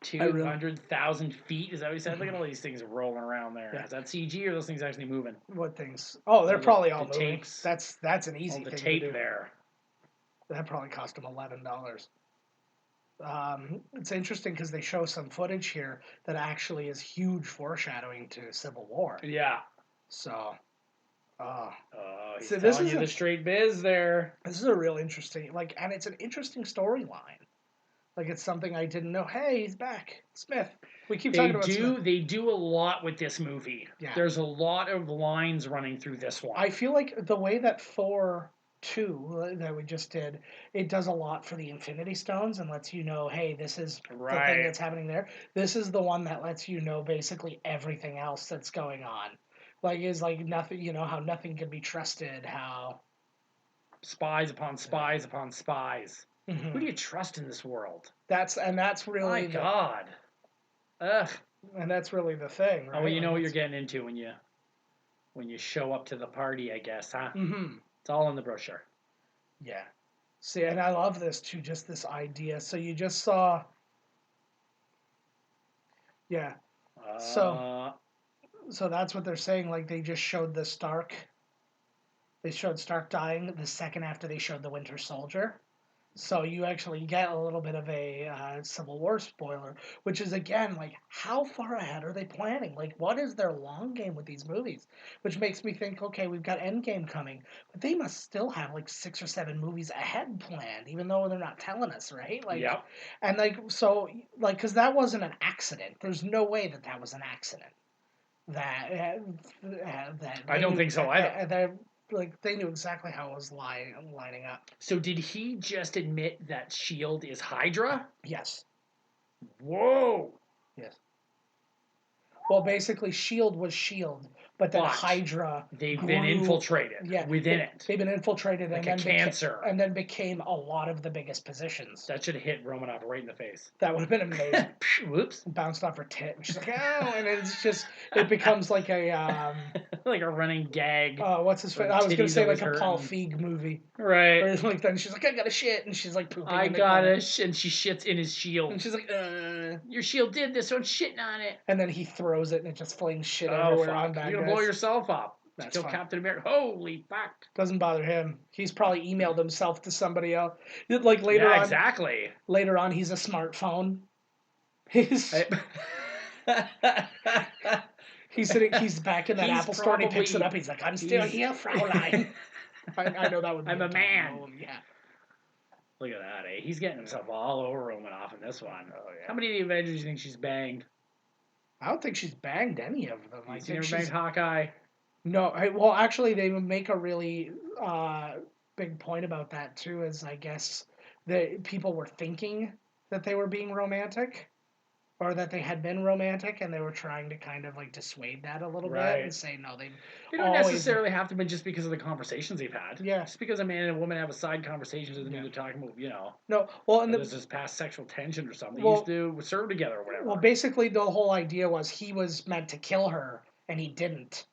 200,000 feet. Is that what he said? Look at all these things rolling around there. Yeah. Is that CG or those things actually moving? What things? Oh, they're The- probably all the moving. tapes. That's an easy All the thing to tape do. there. That probably cost him $11. It's interesting because they show some footage here that actually is huge foreshadowing to Civil War. Yeah. So, He's So this telling is you a- the straight biz there. this is a real interesting, and it's an interesting storyline. Like, it's something I didn't know. Hey, he's back. Smith. We keep talking about Smith. They do a lot with this movie. Yeah. There's a lot of lines running through this one. I feel like the way that Thor 2 that we just did, it does a lot for the Infinity Stones and lets you know, hey, this is the Right. thing that's happening there. This is the one that lets you know basically everything else that's going on. Like, is like nothing, how nothing can be trusted, how... Spies upon spies upon spies. Mhm. Who do you trust in this world? That's really My God. Ugh. and that's really the thing, right? Oh, well, you know Like, what you're getting into when you show up to the party, I guess, huh? Mhm. It's all in the brochure. Yeah. See, and I love this too, just this idea. So you just saw... Yeah. So that's what they're saying. Like, they just showed the Stark. They showed Stark dying the second after they showed the Winter Soldier. So you actually get a little bit of a Civil War spoiler, which is, again, like, how far ahead are they planning? Like, what is their long game with these movies? Which makes me think, okay, we've got Endgame coming, but they must still have, like, 6 or 7 movies ahead planned, even though they're not telling us, right? Like, Yep. And, like, so, like, because that wasn't an accident. There's no way that was an accident. That I don't think so either. Like, they knew exactly how it was lining up. So did he just admit that S.H.I.E.L.D. is Hydra? Yes. Whoa. Yes. Well, basically, S.H.I.E.L.D. was S.H.I.E.L.D., but then But Hydra They've grew, been infiltrated within it. They've been infiltrated Like and a then cancer. and then became a lot of the biggest positions. That should have hit Romanoff right in the face. That would have been amazing. Whoops. Bounced off her tit, and she's like, "Oh!" And it becomes like a like a running gag. what's his face? I was gonna say like a Paul Feig movie, right? Where like then she's like, "I gotta shit," and she's like pooping. I in the gotta, corner. and she shits in his shield. And she's like, Your shield did this, so I'm shitting on it. And then he throws it, and it just flings shit everywhere fuck. on bad You're gonna guys. blow yourself up. That's Kill fine. Captain America. Holy fuck. Doesn't bother him. He's probably emailed himself to somebody else. Like later on. Exactly. Later on, he's a smartphone. He's he's back in that Apple store, and he picks it up. He's like, "I'm still here, Fraulein." I know that would be I'm a man. Yeah. Look at that, eh? He's getting himself all over Romanoff in this one. Oh, yeah. How many of the Avengers do you think she's banged? I don't think she's banged any of them. You never banged Hawkeye? No. Well, actually, they make a really big point about that too. Is I guess that people were thinking that they were being romantic, or that they had been romantic, and they were trying to kind of like dissuade that a little bit and say no, they don't necessarily have to be just because of the conversations they've had. Yeah. Just because a man and a woman have a side conversation doesn't mean they're talking about, No, well, and there's this past sexual tension or something. They used to serve together or whatever. Well, basically, the whole idea was he was meant to kill her, and he didn't.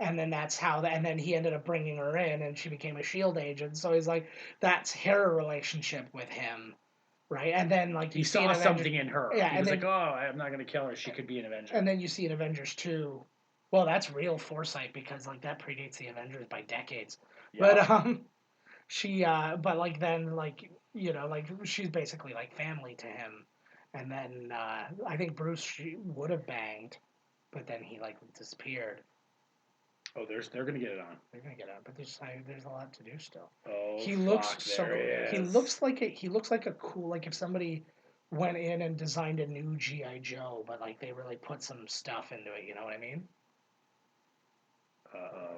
And then and then he ended up bringing her in, and she became a S.H.I.E.L.D. agent. So he's like, that's her relationship with him, right? And then like he saw something in her. Yeah, he was like, oh, I'm not going to kill her. She could be an Avenger. And then you see in Avengers 2, well, that's real foresight because like that predates the Avengers by decades. Yeah. But but like then like like she's basically like family to him. And then I think Bruce would have banged, but then he like disappeared. Oh, they're gonna get it on. They're gonna get it on, but there's a lot to do still. Oh, he looks so. He looks like a cool, like if somebody went in and designed a new GI Joe, but like they really put some stuff into it. You know what I mean?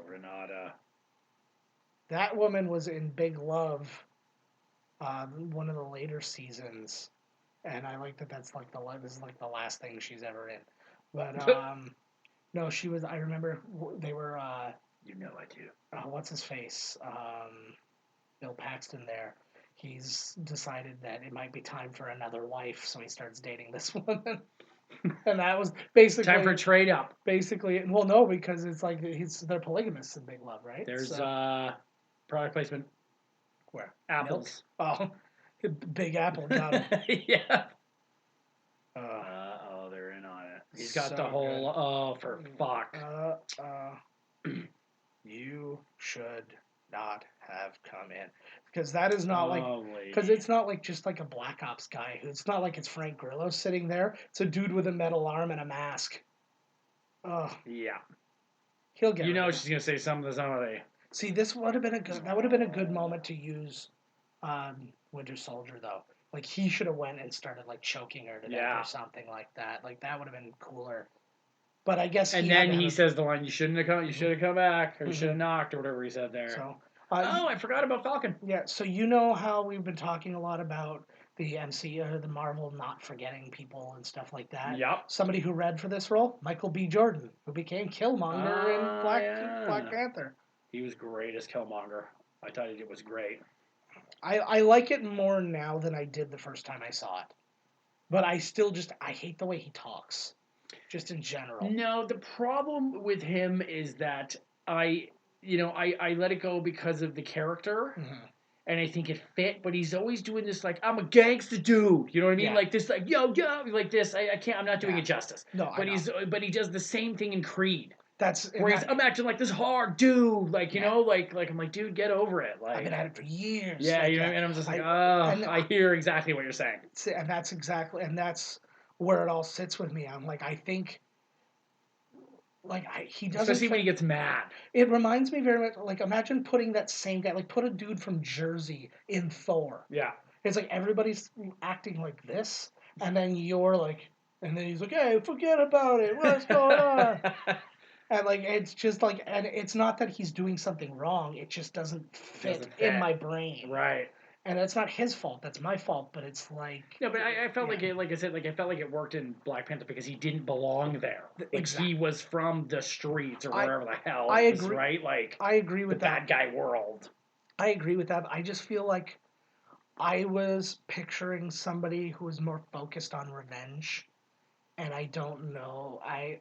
Renata. That woman was in Big Love, one of the later seasons, and I like that. That's like this is like the last thing she's ever in. But no, she was. I remember they were. You know I do. What's his face? Bill Paxton there. He's decided that it might be time for another wife, so he starts dating this woman. And that was basically Time for a trade up. Basically, well, no, because it's like they're polygamists in Big Love, right? There's product placement. Where? Apples. Milk? Oh, Big Apple got him. Yeah. They're in on it. He's got So the whole. good. Oh, for fuck. You should not have come in, because that is not like, lady. because it's not like just like a Black Ops guy. It's not like it's Frank Grillo sitting there. It's a dude with a metal arm and a mask. Oh, Yeah. he'll get. You know rid of she's gonna say somebody. See, this would have been a good. That would have been a good moment to use Winter Soldier, though. Like he should have went and started like choking her to death or something like that. Like that would have been cooler. But I guess. And then he says the line, "You shouldn't have come. You should have come back, or you should have knocked, or whatever he said there." So. I forgot about Falcon. Yeah. So you know how we've been talking a lot about the MCU, the Marvel not forgetting people and stuff like that. Yep. Somebody who read for this role, Michael B. Jordan, who became Killmonger in Black Panther. He was great as Killmonger. I thought it was great. I like it more now than I did the first time I saw it. But I still I hate the way he talks. Just in general. No, the problem with him is that I let it go because of the character. Mm-hmm. And I think it fit, but he's always doing this like, I'm a gangster dude. You know what I mean? Yeah. Like this, like, yo, like this. I can't, I'm not doing it justice. No, but he does the same thing in Creed. I'm acting like this hard dude, like, you know, like I'm like, dude, get over it. Like, I've been at it for years. Yeah, like, you know, and I'm just like, I hear exactly what you're saying. And that's where it all sits with me. I'm like, I think, like, he doesn't. Especially when he gets mad. It reminds me very much, like, imagine putting that same guy, like, put a dude from Jersey in Thor. Yeah. It's like everybody's acting like this, and then you're like, and then he's like, hey, forget about it. What's going on? And like it's just like, and it's not that he's doing something wrong. It just doesn't fit in my brain. Right. And it's not his fault. That's my fault. But it's like. No, but I felt like it. Like I said, I felt like it worked in Black Panther because he didn't belong there. Like exactly. He was from the streets or wherever the hell. I agree. Was, right. Like I agree with the that. bad guy world. I agree with that. I just feel like I was picturing somebody who was more focused on revenge. And I don't know. I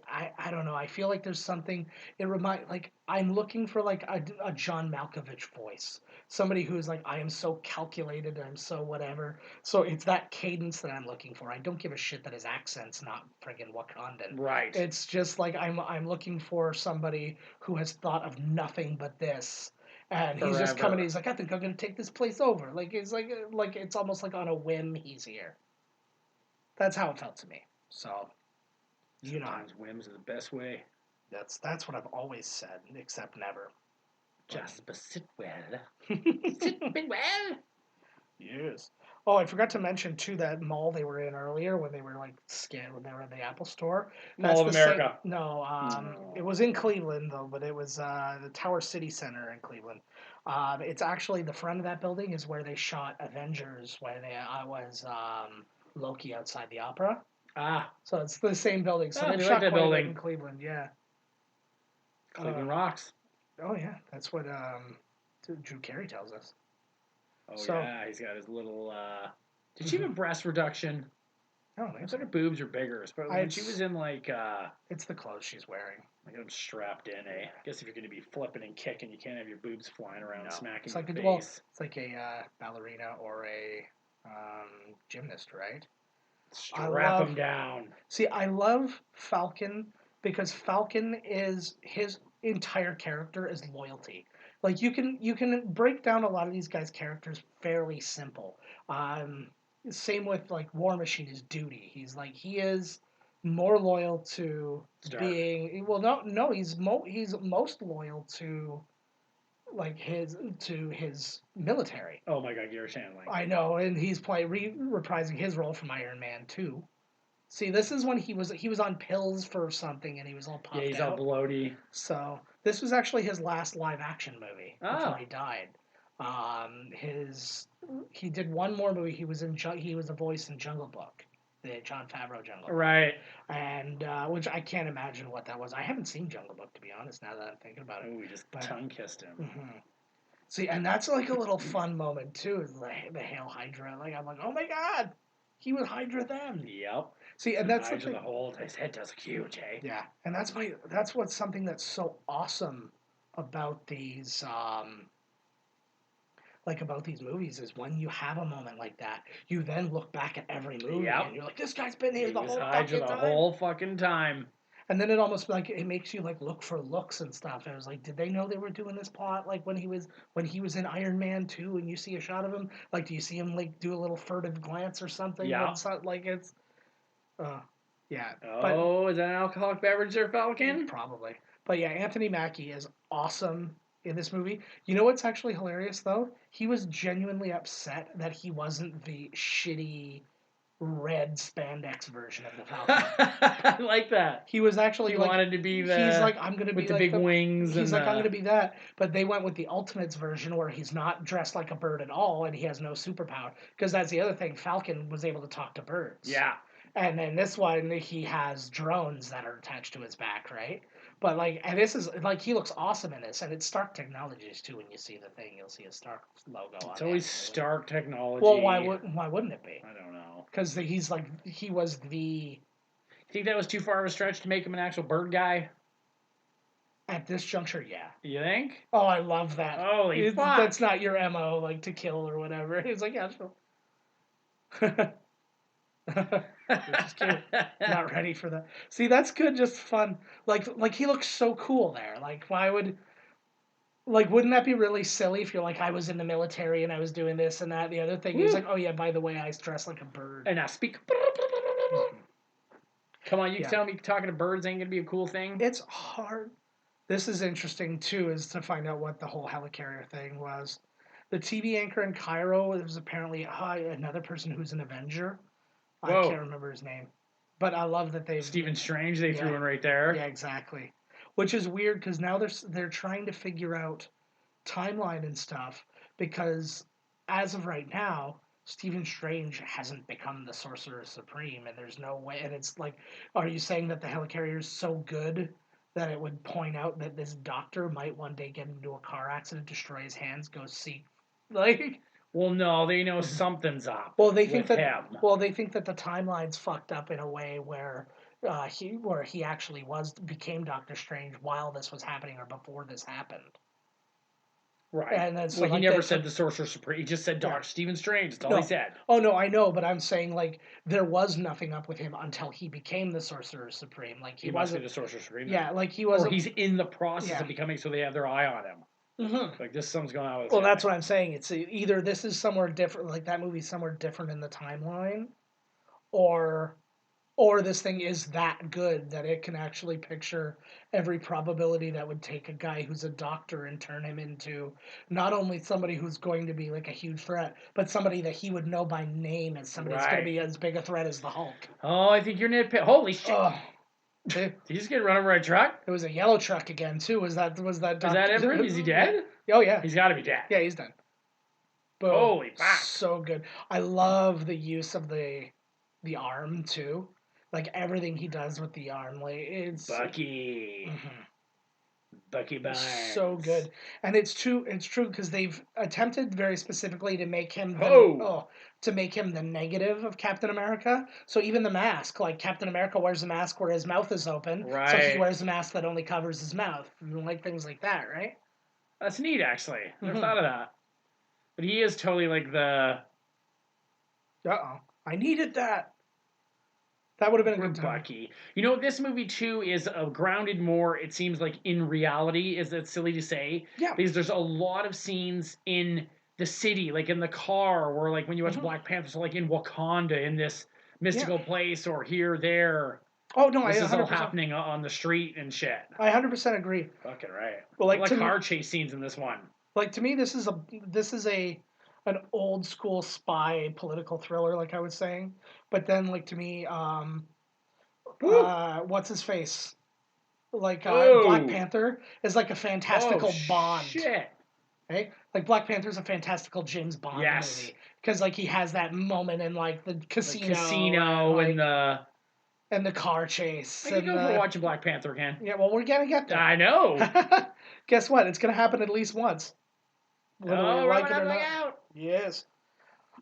don't know. I feel like there's something. I'm looking for like a John Malkovich voice. Somebody who's like, I am so calculated. I'm so whatever. So it's that cadence that I'm looking for. I don't give a shit that his accent's not friggin' Wakandan. Right. It's just like I'm looking for somebody who has thought of nothing but this. And he's just coming. He's like, I think I'm gonna take this place over. Like it's like it's almost like on a whim he's here. That's how it felt to me. So, sometimes whims are the best way. That's what I've always said, except never. Just sit well. Sit well. Yes. Oh, I forgot to mention too that mall they were in earlier when they were like scanned when they were in the Apple Store. Mall of America. It was in Cleveland though, but it was the Tower City Center in Cleveland. It's actually the front of that building is where they shot Avengers when I was Loki outside the opera. So it's the same building. So they shot that building in Cleveland, yeah. Cleveland rocks. Oh yeah, that's what Drew Carey tells us. Oh yeah, he's got his little. Did she have a breast reduction? I don't think so. Her boobs are bigger, but when she was in like. It's the clothes she's wearing. Like I'm strapped in, eh? I guess if you're going to be flipping and kicking, you can't have your boobs flying around and smacking your face. Well, it's like a ballerina or a gymnast, right? Strap him down. See, I love Falcon because Falcon is his entire character is loyalty. Like you can break down a lot of these guys' characters fairly simple. Same with like War Machine is duty. He is more loyal to Stark. Being well. No, he's most loyal to his military. Oh my God, Garrett Shandling. I know, and he's reprising his role from Iron Man 2. See, this is when he was on pills for something and he was all puffed out. Yeah, he's all bloaty. So this was actually his last live action movie before Oh. he died. He did one more movie. He was a voice in Jungle Book, the Jon Favreau Jungle Book. Right. And which I can't imagine what that was. I haven't seen Jungle Book, to be honest, now that I'm thinking about it. Oh, we just tongue kissed him. Mm-hmm. See, and that's like a little fun moment too, is the Hail Hydra. Like I'm like, oh my God, he was Hydra then. Yep. See, and that's Hydra the whole. His head does look huge, eh? Yeah, and that's what's something that's so awesome about these about these movies is when you have a moment like that, you then look back at every movie and you're like, this guy's been here the whole fucking time. The whole fucking time. And then it almost like it makes you like look for looks and stuff. And it was like, did they know they were doing this plot? Like when he was in Iron Man 2 and you see a shot of him, like do you see him like do a little furtive glance or something? Yeah. It's not like it's yeah. Oh, is that an alcoholic beverage there, Falcon? Probably. But yeah, Anthony Mackie is awesome in this movie. You know what's actually hilarious though? He was genuinely upset that he wasn't the shitty red spandex version of the Falcon. I like that. He was actually wanted to be the. He's like, I'm gonna be with the like big wings. He's like, I'm gonna be that. But they went with the Ultimates version where he's not dressed like a bird at all and he has no superpower. Because that's the other thing. Falcon was able to talk to birds. Yeah. And then this one, he has drones that are attached to his back, right? But and this is he looks awesome in this, and it's Stark Technologies too. When you see the thing, you'll see a Stark logo on it. It's always Stark Technology. Well, why wouldn't it be? I don't know. Because he was the. You think that was too far of a stretch to make him an actual bird guy? At this juncture, yeah. You think? Oh, I love that. Holy fuck! That's not your MO, to kill or whatever. He's like, yeah, sure. Which is cute. Not ready for that. See, that's good, just fun. Like he looks so cool there. Why would wouldn't that be really silly if you're like, I was in the military and I was doing this and that, the other thing? He's like, oh yeah, by the way, I dress like a bird. And I speak. Come on, you tell me talking to birds ain't gonna be a cool thing? It's hard. This is interesting too, is to find out what the whole helicarrier thing was. The TV anchor in Cairo was apparently another person who's an Avenger. Whoa. I can't remember his name. But I love that they've... Stephen Strange, they threw in right there. Yeah, exactly. Which is weird, because now they're trying to figure out timeline and stuff, because as of right now, Stephen Strange hasn't become the Sorcerer Supreme, and there's no way... And it's like, are you saying that the helicarrier is so good that it would point out that this doctor might one day get into a car accident, destroy his hands, go seek... Well, no, they know something's up. Well, they think that him. Well, they think that the timeline's fucked up in a way where he actually became Doctor Strange while this was happening or before this happened. Right. And then, so he never said the Sorcerer Supreme. He just said Dr. Stephen Strange. That's all he said. Oh no, I know, but I'm saying there was nothing up with him until he became the Sorcerer Supreme. He wasn't the Sorcerer Supreme. Yeah, he wasn't. Or he's in the process of becoming, so they have their eye on him. Mm-hmm. This something's going on with Well, that's what I'm saying. It's either this is somewhere different, that movie's somewhere different in the timeline, or this thing is that good that it can actually picture every probability that would take a guy who's a doctor and turn him into not only somebody who's going to be a huge threat, but somebody that he would know by name as somebody that's going to be as big a threat as the Hulk. Oh, I think you're nitpicking. Holy shit. Did he just get run over by a truck? It was a yellow truck again too. Was that Is that Everett? Is he dead? Oh yeah. He's got to be dead. Yeah, he's done. Boom. Holy fuck. So good. I love the use of the arm too. Everything he does with the arm, it's Bucky. Mm-hmm. Bucky Barnes. So good. And it's true because they've attempted very specifically to make him the negative of Captain America. So even the mask, Captain America wears a mask where his mouth is open. Right. So he wears a mask that only covers his mouth. Things like that, right? That's neat, actually. Never thought of that. But he is totally the... Uh-oh. I needed that. That would have been a good time. Bucky. This movie, too, is grounded more, it seems in reality. Is that silly to say? Yeah. Because there's a lot of scenes in the city, in the car, where, when you watch Black Panther, so, in Wakanda, in this mystical place, or here, there. Oh, no, this is all happening on the street and shit. I 100% agree. Fucking right. Well, car chase scenes in this one. Like to me, this is an old school spy political thriller, like I was saying. But then, like to me, what's his face? Like Black Oh. Panther is like a Oh fantastical Bond. shit. Right? Like Black Panther's a fantastical James Bond Yes. movie because like he has that moment in like the The casino, casino and the. the car chase. I could And go for watching Black Panther again. yeah, well, we're gonna get there. I know. Guess what? It's gonna happen at least once, whether we like it or not. Out. Yes.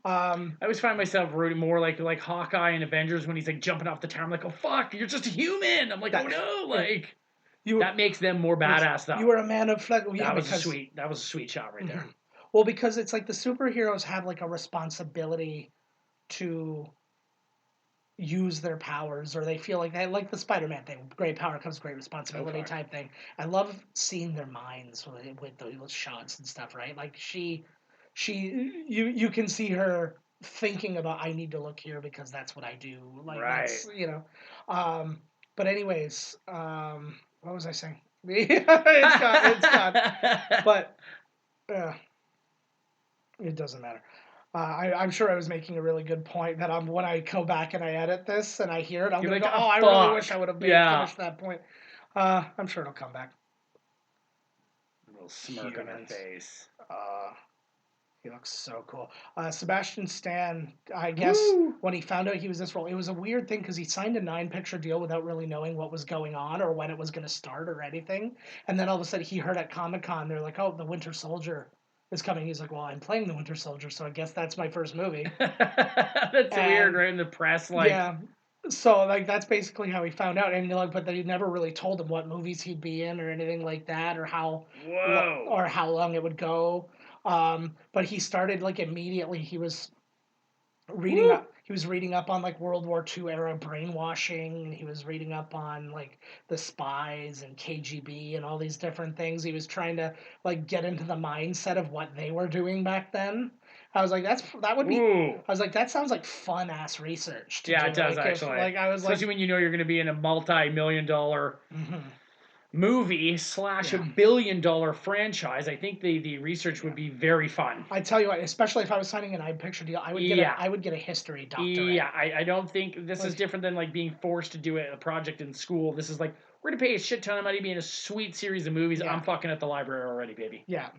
I always find myself rooting more like Hawkeye in Avengers when he's like jumping off the tower. I'm like, oh fuck, you're just a human. I'm like, That- oh no, like You that makes them more badass though. You were a man of flesh. Well, yeah, that was because, sweet. That was a sweet shot right there. Mhm. Well, because it's like the superheroes have like a responsibility to use their powers, or they feel like they like the Spider-Man thing. Great power comes great responsibility Okay. type thing. I love seeing their minds with those shots and stuff. Right, like you can see her thinking about I need to look here because that's what I do. Like that's But anyways, what was I saying? It's gone. But it doesn't matter. I'm sure I was making a really good point that when I go back and I edit this and I hear it, I'm You're going to like, go, "Oh, I really fuck." wish I would have Yeah. finished that point. I'm sure it'll come back. A little smirk on her Humans. face. He looks so cool. Sebastian Stan, I guess when he found out he was this role, it was a weird thing because he signed a 9-picture deal without really knowing what was going on or when it was going to start or anything. And then all of a sudden he heard at Comic-Con, they're like, oh, the Winter Soldier is coming. He's like, well, I'm playing the Winter Soldier, so I guess that's my first movie. That's weird, right? In the press, like. Yeah. So like that's basically how he found out, and like, but they never really told him what movies he'd be in or anything like that, or how long it would go. But he started like immediately. He was reading up. He was reading up on like World War II era brainwashing, and he was reading up on like the spies and KGB and all these different things. He was trying to like get into the mindset of what they were doing back then. I was like, that would be. Ooh. I was like, that sounds like fun ass research. To Yeah, do. it does like, actually. Like I was especially like, when you know you're going to be in a multi-million-dollar movie / Yeah. $1 billion franchise. I think the research would be very fun. I tell you what, especially if I was signing an 9-picture deal, I would get a history doctorate. Yeah, I don't think this is different than like being forced to do a project in school. This is like we're gonna pay a shit ton of money to be in a sweet series of movies. Yeah. I'm fucking at the library already, baby. Yeah.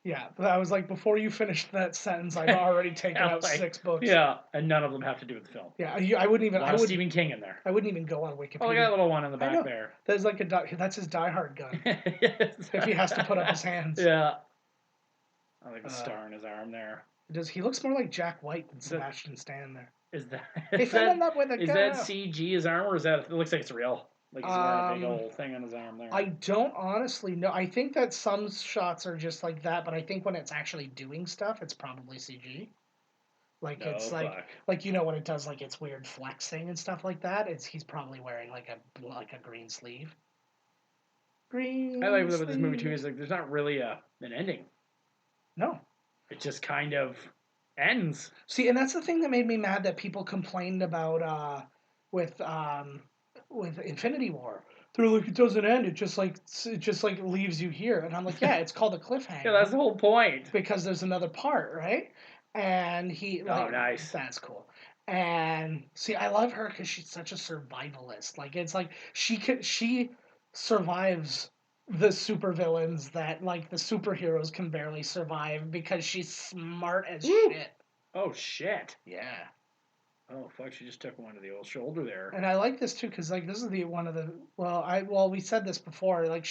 Yeah, but I was like, before you finished that sentence, I've already taken out Like, 6 books. Yeah, and none of them have to do with the film. Yeah, I wouldn't even. A lot of Stephen King in there. I wouldn't even go on Wikipedia. Oh, I got a little one in the I know. back there. There's like that's his Die Hard gun. If he has to put up his hands. Yeah. I like the star in his arm there. He looks more like Jack White than Sebastian Stan there. Is that They fell in love with a is girl. that CG his arm, or is that it looks like it's real? Like he's wearing a big old thing on his arm there. I don't honestly know. I think that some shots are just like that, but I think when it's actually doing stuff, it's probably CG. Like it's like you know when it does like its weird flexing and stuff like that. He's probably wearing like a green sleeve. Green. I like with this movie too is like there's not really an ending. No. It just kind of ends. See, and that's the thing that made me mad that people complained about with Infinity War. They're like, it doesn't end. It just like leaves you here, and I'm like, yeah, it's called a cliffhanger. Yeah, that's the whole point. Because there's another part, right? And oh, nice. That's cool. And see, I love her because she's such a survivalist. Like it's like she survives the supervillains that like the superheroes can barely survive because she's smart as shit. Oh shit. Yeah. Oh fuck! She just took one to the old shoulder there. And I like this too because like this is we said this before. Like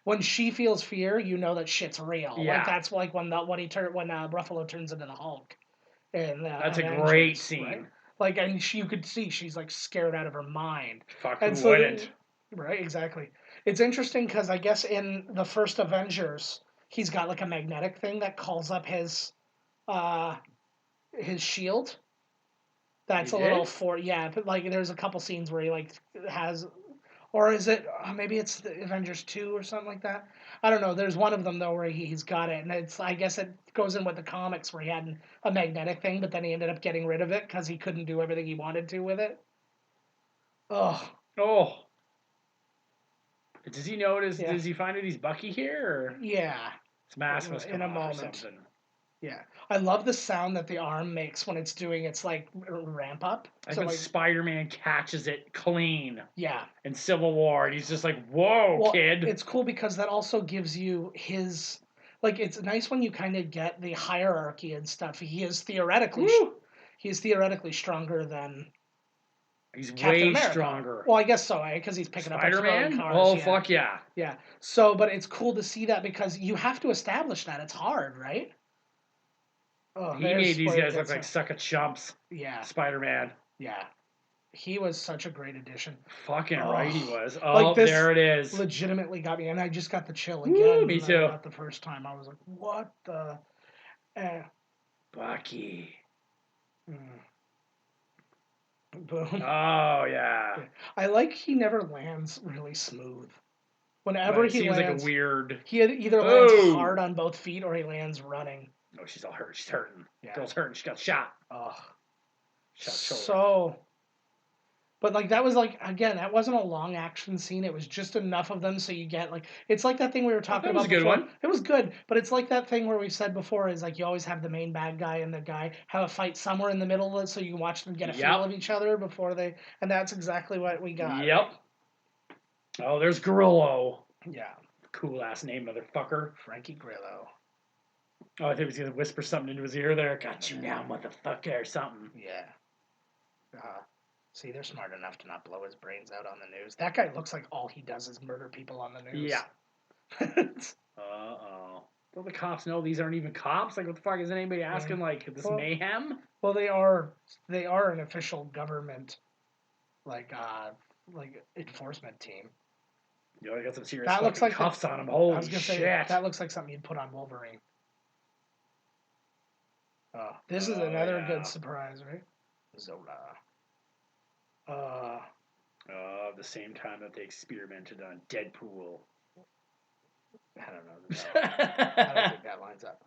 when she feels fear, you know that shit's real. Yeah. Like that's like when Ruffalo turns into the Hulk. And that's a great scene. Right? Like and you could see she's like scared out of her mind. Fuck, who wouldn't? Right, exactly. It's interesting because I guess in the first Avengers, he's got like a magnetic thing that calls up his shield. That's but like there's a couple scenes where he like has, or is it maybe it's the Avengers 2 or something like that? I don't know. There's one of them though where he's got it, and I guess it goes in with the comics where he had a magnetic thing, but then he ended up getting rid of it because he couldn't do everything he wanted to with it. Oh. Does he notice? Yeah. Does he find that he's Bucky here? Or? Yeah. Its mask must come in a off or moment. something. Yeah, I love the sound that the arm makes when it's doing its like ramp up. Like So when like, Spider-Man catches it clean yeah, in Civil War, and he's just like, "Whoa, well, kid!" it's cool because that also gives you his like. It's nice when you kind of get the hierarchy and stuff. He is theoretically Woo! stronger than He's Captain way America. stronger. Well, I guess so, because he's picking up and throwing Spider-Man? cars. Oh, yeah. fuck yeah. Yeah. So, but it's cool to see that because you have to establish that. It's hard, right? Oh, He made these guys look like stuff. sucker chumps. Yeah. Spider-Man. Yeah. He was such a great addition. Fucking right he was. Oh, Like this there it is. legitimately got me, and I just got the chill Woo, again. me that too. I got the first time. I was like, what the? Bucky. Mm. Boom. Oh, yeah. I like he never lands really smooth. Whenever But it he seems lands, like a weird... he either lands Oh! hard on both feet or he lands running. Oh, she's all hurt. She's hurting. Yeah. Girl's hurting. She got shot. Ugh. Shot shoulder. So, but like that was like again, that wasn't a long action scene. It was just enough of them so you get like it's like that thing we were talking that was about a good before. one. It was good, but it's like that thing where we said before is like you always have the main bad guy and the guy have a fight somewhere in the middle of it so you can watch them get a feel of each other before they, and that's exactly what we got. Yep. Oh, there's Grillo. Yeah. Cool ass name, motherfucker. Frankie Grillo. Oh, I think he was gonna whisper something into his ear there. Got you now, motherfucker, or something. Yeah. See, they're smart enough to not blow his brains out on the news. That guy looks like all he does is murder people on the news. Yeah. Uh-oh. Don't the cops know these aren't even cops? Like, what the fuck is anybody asking? Like, this mayhem? Well, they are an official government, like enforcement team. You know, they got some serious That looks like cuffs on them. Holy I was gonna shit. say, that looks like something you'd put on Wolverine. Oh, this is another good surprise, right? Zola. The same time that they experimented on Deadpool. I don't know. I don't think that lines up.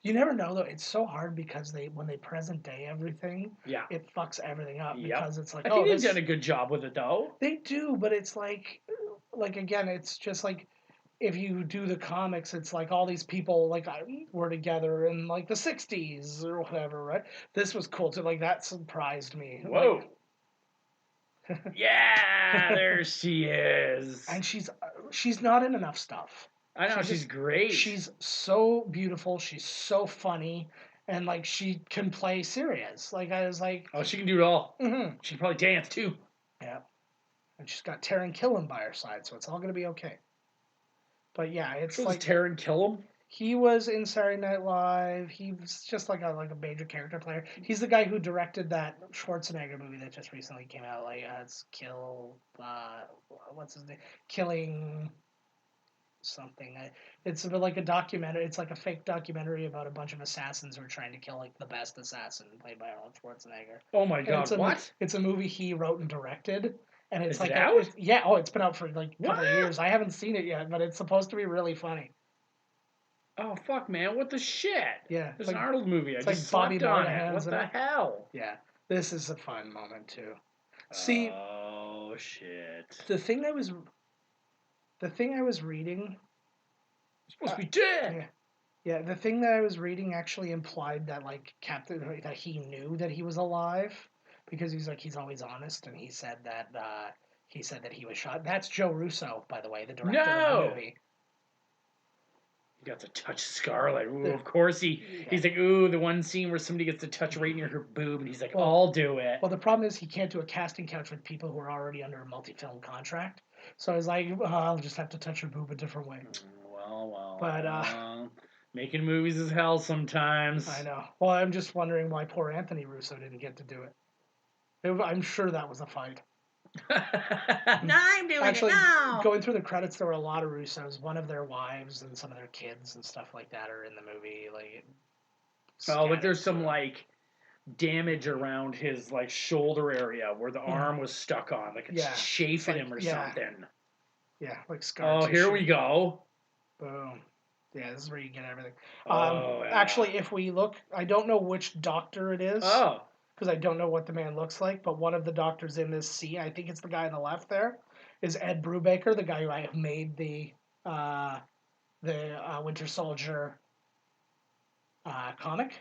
You never know though. It's so hard because when they present day everything, it fucks everything up because it's like, I think they've done a good job with it though. They do, but it's like again, it's just like if you do the comics, it's like all these people like were together in like the '60s or whatever, right? This was cool too. Like that surprised me. Whoa. Yeah, there she is. And she's not in enough stuff. I know, she's great. She's so beautiful. She's so funny. And, like, she can play serious. Like, I was like... Oh, she can do it all. Mm-hmm. She can probably dance, too. Yeah. And she's got Taron Killam by her side, so it's all going to be okay. But, yeah, it's like... Taron Killam? He was in Saturday Night Live. He was just like a major character player. He's the guy who directed that Schwarzenegger movie that just recently came out. Like, it's what's his name? Killing... something. It's a bit like a documentary. It's like a fake documentary about a bunch of assassins who are trying to kill like the best assassin, played by Arnold Schwarzenegger. Oh my god! What? It's a movie he wrote and directed, and it's like out? Yeah. Oh, it's been out for like a couple of years. I haven't seen it yet, but it's supposed to be really funny. Oh fuck, man! What the shit? Yeah, there's an Arnold movie. I just Bobby slept on it. What the hell? Yeah, this is a fun moment too. See. Oh shit. The thing I was reading... supposed to be dead! Yeah, the thing that I was reading actually implied that, like, that he knew that he was alive, because he's always honest, and he said that he was shot. That's Joe Russo, by the way, the director of the movie. He got to touch Scarlet. Ooh, of course he's like, ooh, the one scene where somebody gets to touch right near her boob, and he's like, I'll do it. Well, the problem is he can't do a casting couch with people who are already under a multi-film contract. So I was like, I'll just have to touch her boob a different way. Well. But making movies is hell sometimes. I know. Well, I'm just wondering why poor Anthony Russo didn't get to do it. I'm sure that was a fight. No, I'm doing it now. Going through the credits, there were a lot of Russos. One of their wives and some of their kids and stuff like that are in the movie. Like, there's some like damage around his like shoulder area where the arm was stuck on, like it's chafing him or something. Yeah, like scar tissue. Here we go. Boom. Yeah, this is where you get everything. Yeah. Actually, if we look, I don't know which doctor it is. Oh. Because I don't know what the man looks like, but one of the doctors in this scene, I think it's the guy on the left there, is Ed Brubaker, the guy who made the the Winter Soldier comic.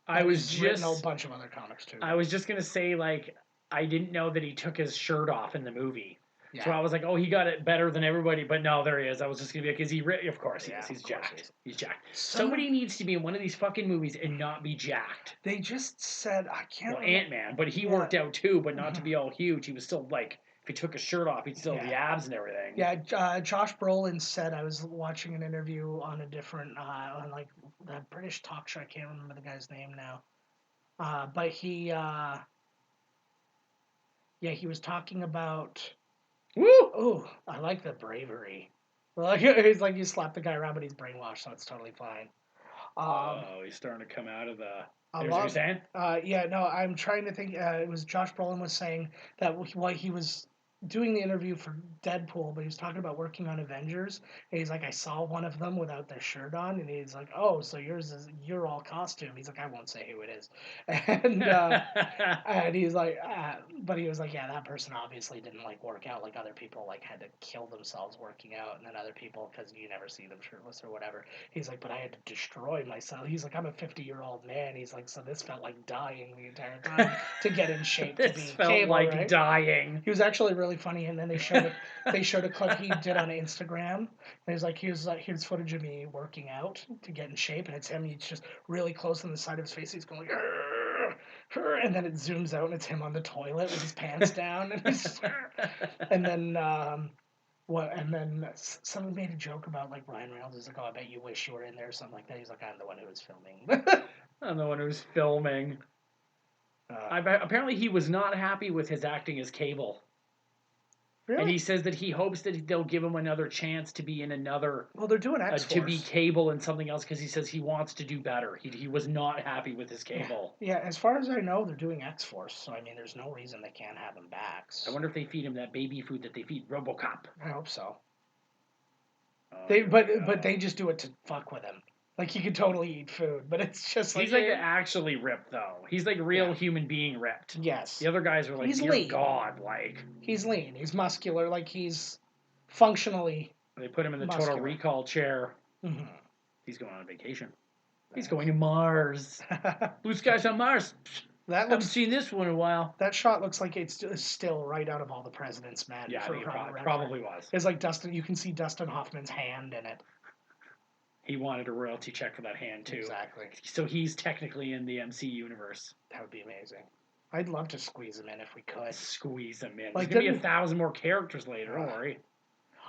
He's written a bunch of other comics too. I was just gonna say, like, I didn't know that he took his shirt off in the movie. Yeah. So I was like, oh, he got it better than everybody, but no, there he is. I was just gonna be like, of course he is. He's jacked. He's jacked. Somebody needs to be in one of these fucking movies and not be jacked. They just said, I can't remember. Ant-Man, but he worked out too, but not to be all huge. He was still like, if he took his shirt off, he'd still have the abs and everything. Yeah, Josh Brolin said, I was watching an interview on a different, on like the British talk show. I can't remember the guy's name now. But he was talking about. Woo! Oh, I like the bravery. Like he's like you slap the guy around, but he's brainwashed, so it's totally fine. He's starting to come out of the. What you're saying? Yeah, no, I'm trying to think. It was Josh Brolin was saying that while he was doing the interview for Deadpool, but he was talking about working on Avengers. And he's like, I saw one of them without their shirt on, and he's like, oh, so you're all costume. He's like, I won't say who it is, and he's like, but he was like, yeah, that person obviously didn't like work out like other people like had to kill themselves working out, and then other people because you never see them shirtless or whatever. He's like, but I had to destroy myself. He's like, I'm a 50-year-old man. He's like, so this felt like dying the entire time to get in shape to be felt Cable, like right? dying. He was actually really funny, and then they showed a clip he did on Instagram. And he's like, here's footage of me working out to get in shape, and it's him. He's just really close on the side of his face. He's going like, "Arr!" And then it zooms out, and it's him on the toilet with his pants down, and he's, and then And then someone made a joke about like Ryan Reynolds. He's like, oh, I bet you wish you were in there or something like that. He's like, I'm the one who was filming. I'm the one who's filming. Apparently, he was not happy with his acting as Cable. Really? And he says that he hopes that they'll give him another chance to be in another. Well, they're doing X-Force. To be Cable and something else because he says he wants to do better. He was not happy with his Cable. Yeah, as far as I know, they're doing X-Force. So, I mean, there's no reason they can't have him back. So. I wonder if they feed him that baby food that they feed RoboCop. I hope so. Oh, but they just do it to fuck with him. Like, he could totally eat food, but it's just like... He's like actually ripped, though. He's like real human being ripped. Yes. The other guys are like, he's dear lean. God, like... He's lean. He's muscular. Like, he's functionally They put him in the muscular. Total Recall chair. Mm-hmm. He's going on a vacation. He's going to Mars. Blue skies on Mars. Haven't seen this one in a while. That shot looks like it's still right out of All the President's Men. Yeah, I think it probably was. It's like Dustin. You can see Dustin Hoffman's hand in it. He wanted a royalty check for that hand, too. Exactly. So he's technically in the MC universe. That would be amazing. I'd love to squeeze him in if we could. Squeeze him in. Like, There's going to be 1,000 more characters later, don't worry.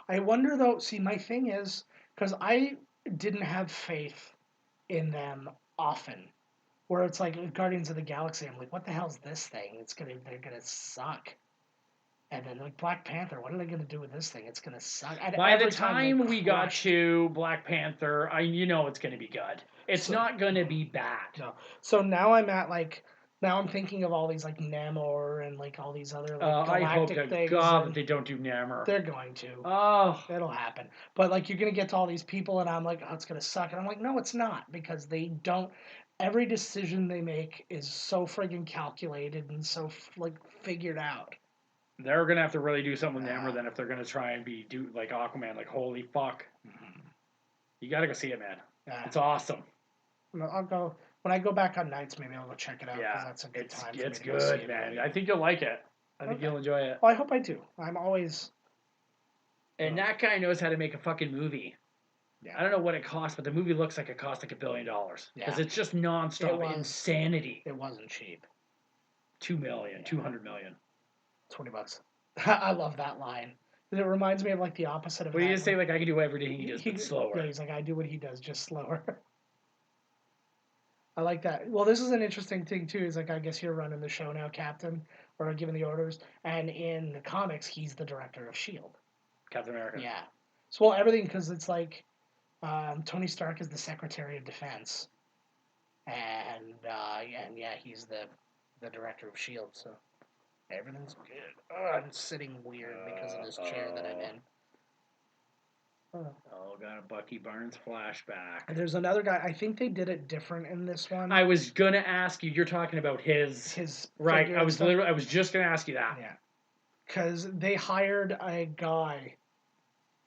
I wonder, though, see, my thing is, because I didn't have faith in them often, where it's like Guardians of the Galaxy, I'm like, what the hell's this thing? They're gonna suck. And then like Black Panther, what are they gonna do with this thing? It's gonna suck. And by the time we got to Black Panther, it's gonna be good. It's not gonna be bad. No. So now I'm at like now I'm thinking of all these like Namor and like all these other like galactic I hope things. God that they don't do Namor. They're going to. Oh, it'll happen. But like you're gonna get to all these people, and I'm like, oh, it's gonna suck. And I'm like, no, it's not, because they don't. Every decision they make is so friggin' calculated and so like figured out. They're gonna have to really do something with Namor then if they're gonna try and do like Aquaman. Like holy fuck, you gotta go see it, man. It's awesome. I'll go when I go back on nights. Maybe I'll go check it out. Yeah, that's a good time. It's good, man. I think you'll like it. I think you'll enjoy it. Well, I hope I do. I'm always. And that guy knows how to make a fucking movie. Yeah. I don't know what it costs, but the movie looks like it cost like $1 billion. Because it's just nonstop insanity. It wasn't cheap. $2 million, $200 million. $20. I love that line. It reminds me of like the opposite of. What do you say? Like I can do everything he does, but slower. Yeah, he's like I do what he does, just slower. I like that. Well, this is an interesting thing too. Is like I guess you're running the show now, Captain, or giving the orders. And in the comics, he's the director of S.H.I.E.L.D. Captain America. Yeah. So everything because it's like Tony Stark is the Secretary of Defense, and he's the director of S.H.I.E.L.D. So. Everything's good. Oh, I'm sitting weird because of this chair that I'm in. Got a Bucky Barnes flashback. And there's another guy. I think they did it different in this one. I was gonna ask you. You're talking about his right. I was just gonna ask you that. Yeah. Because they hired a guy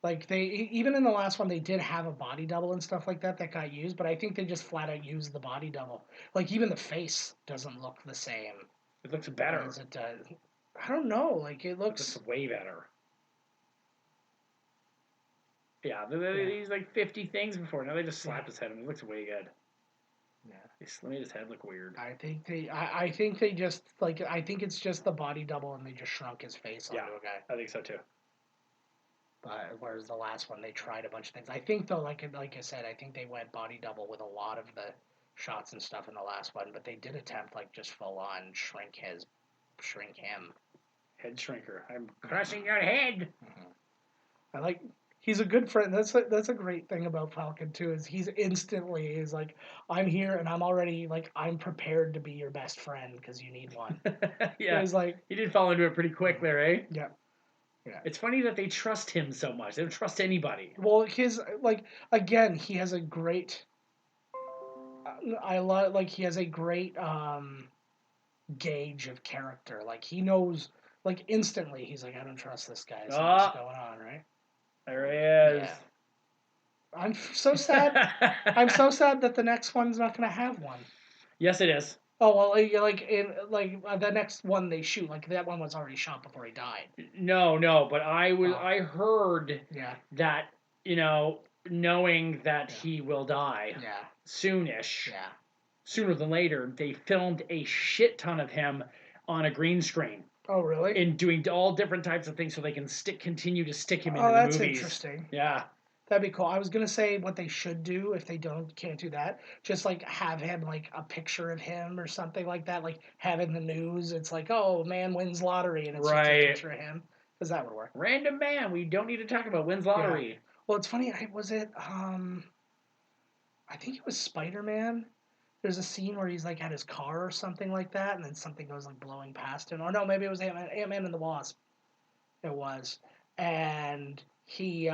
Like even in the last one, they did have a body double and stuff like that got used, but I think they just flat out used the body double. Like even the face doesn't look the same It looks better. as it does. I don't know. Like it looks way better. Yeah, he's like 50 things before. Now they just slap his head and it looks way good. Yeah. They made his head look weird. I think they just like I think it's just the body double and they just shrunk his face onto a guy. I think so too. But whereas the last one they tried a bunch of things. I think though, like I said, I think they went body double with a lot of the shots and stuff in the last one, but they did attempt like just full on shrink him. Head shrinker. I'm crushing your head. I like. He's a good friend. That's a great thing about Falcon too. Is he's like, I'm here and I'm already like I'm prepared to be your best friend because you need one. Yeah. He's like he did fall into it pretty quick there, eh? Yeah. Yeah. It's funny that they trust him so much. They don't trust anybody. Well, his like again, he has a great. I love like he has a great gauge of character. Like he knows like instantly. He's like, I don't trust this guy. Something's going on, right? There he is. Yeah. I'm so sad. I'm so sad that the next one's not going to have one. Yes, it is. Oh well, the next one they shoot, like that one was already shot before he died. No, but I heard that knowing that he will die soonish, sooner than later, they filmed a shit ton of him on a green screen. Oh really? And doing all different types of things so they can continue to stick him into the movies. Oh, movies. that's interesting. Yeah. That'd be cool. I was gonna say what they should do if they can't do that. Just like have him like a picture of him or something like that. Like have in the news. It's like, oh, man wins lottery, and it's just a picture of him. Because that would work. Random man. We don't need to talk about wins lottery. Yeah. Well, it's funny. Was it? I think it was Spider-Man. There's a scene where he's like at his car or something like that, and then something goes like blowing past him. Or no, maybe it was Ant-Man and the Wasp. It was, and he's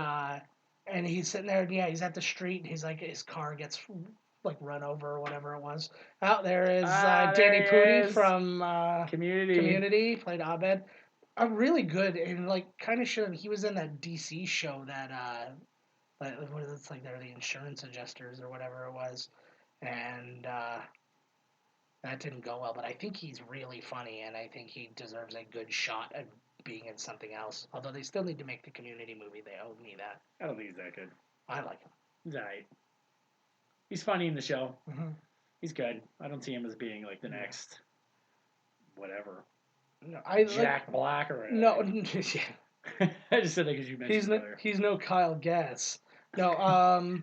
sitting there, and he's at the street, and he's like, his car gets like run over or whatever it was. Out there is Danny Pudi from Community, played Abed. Really good, and like kind of showed he was in that DC show that it's like they're the insurance adjusters or whatever it was, and that didn't go well. But I think he's really funny, and I think he deserves a good shot at being in something else. Although they still need to make the Community movie. They owe me that. I don't think he's that good. I like him. He's alright. He's funny in the show. Mm-hmm. He's good. I don't see him as being like the next whatever. No, Jack Black or anything. No. I just said that because you mentioned he's no Kyle Gass. No,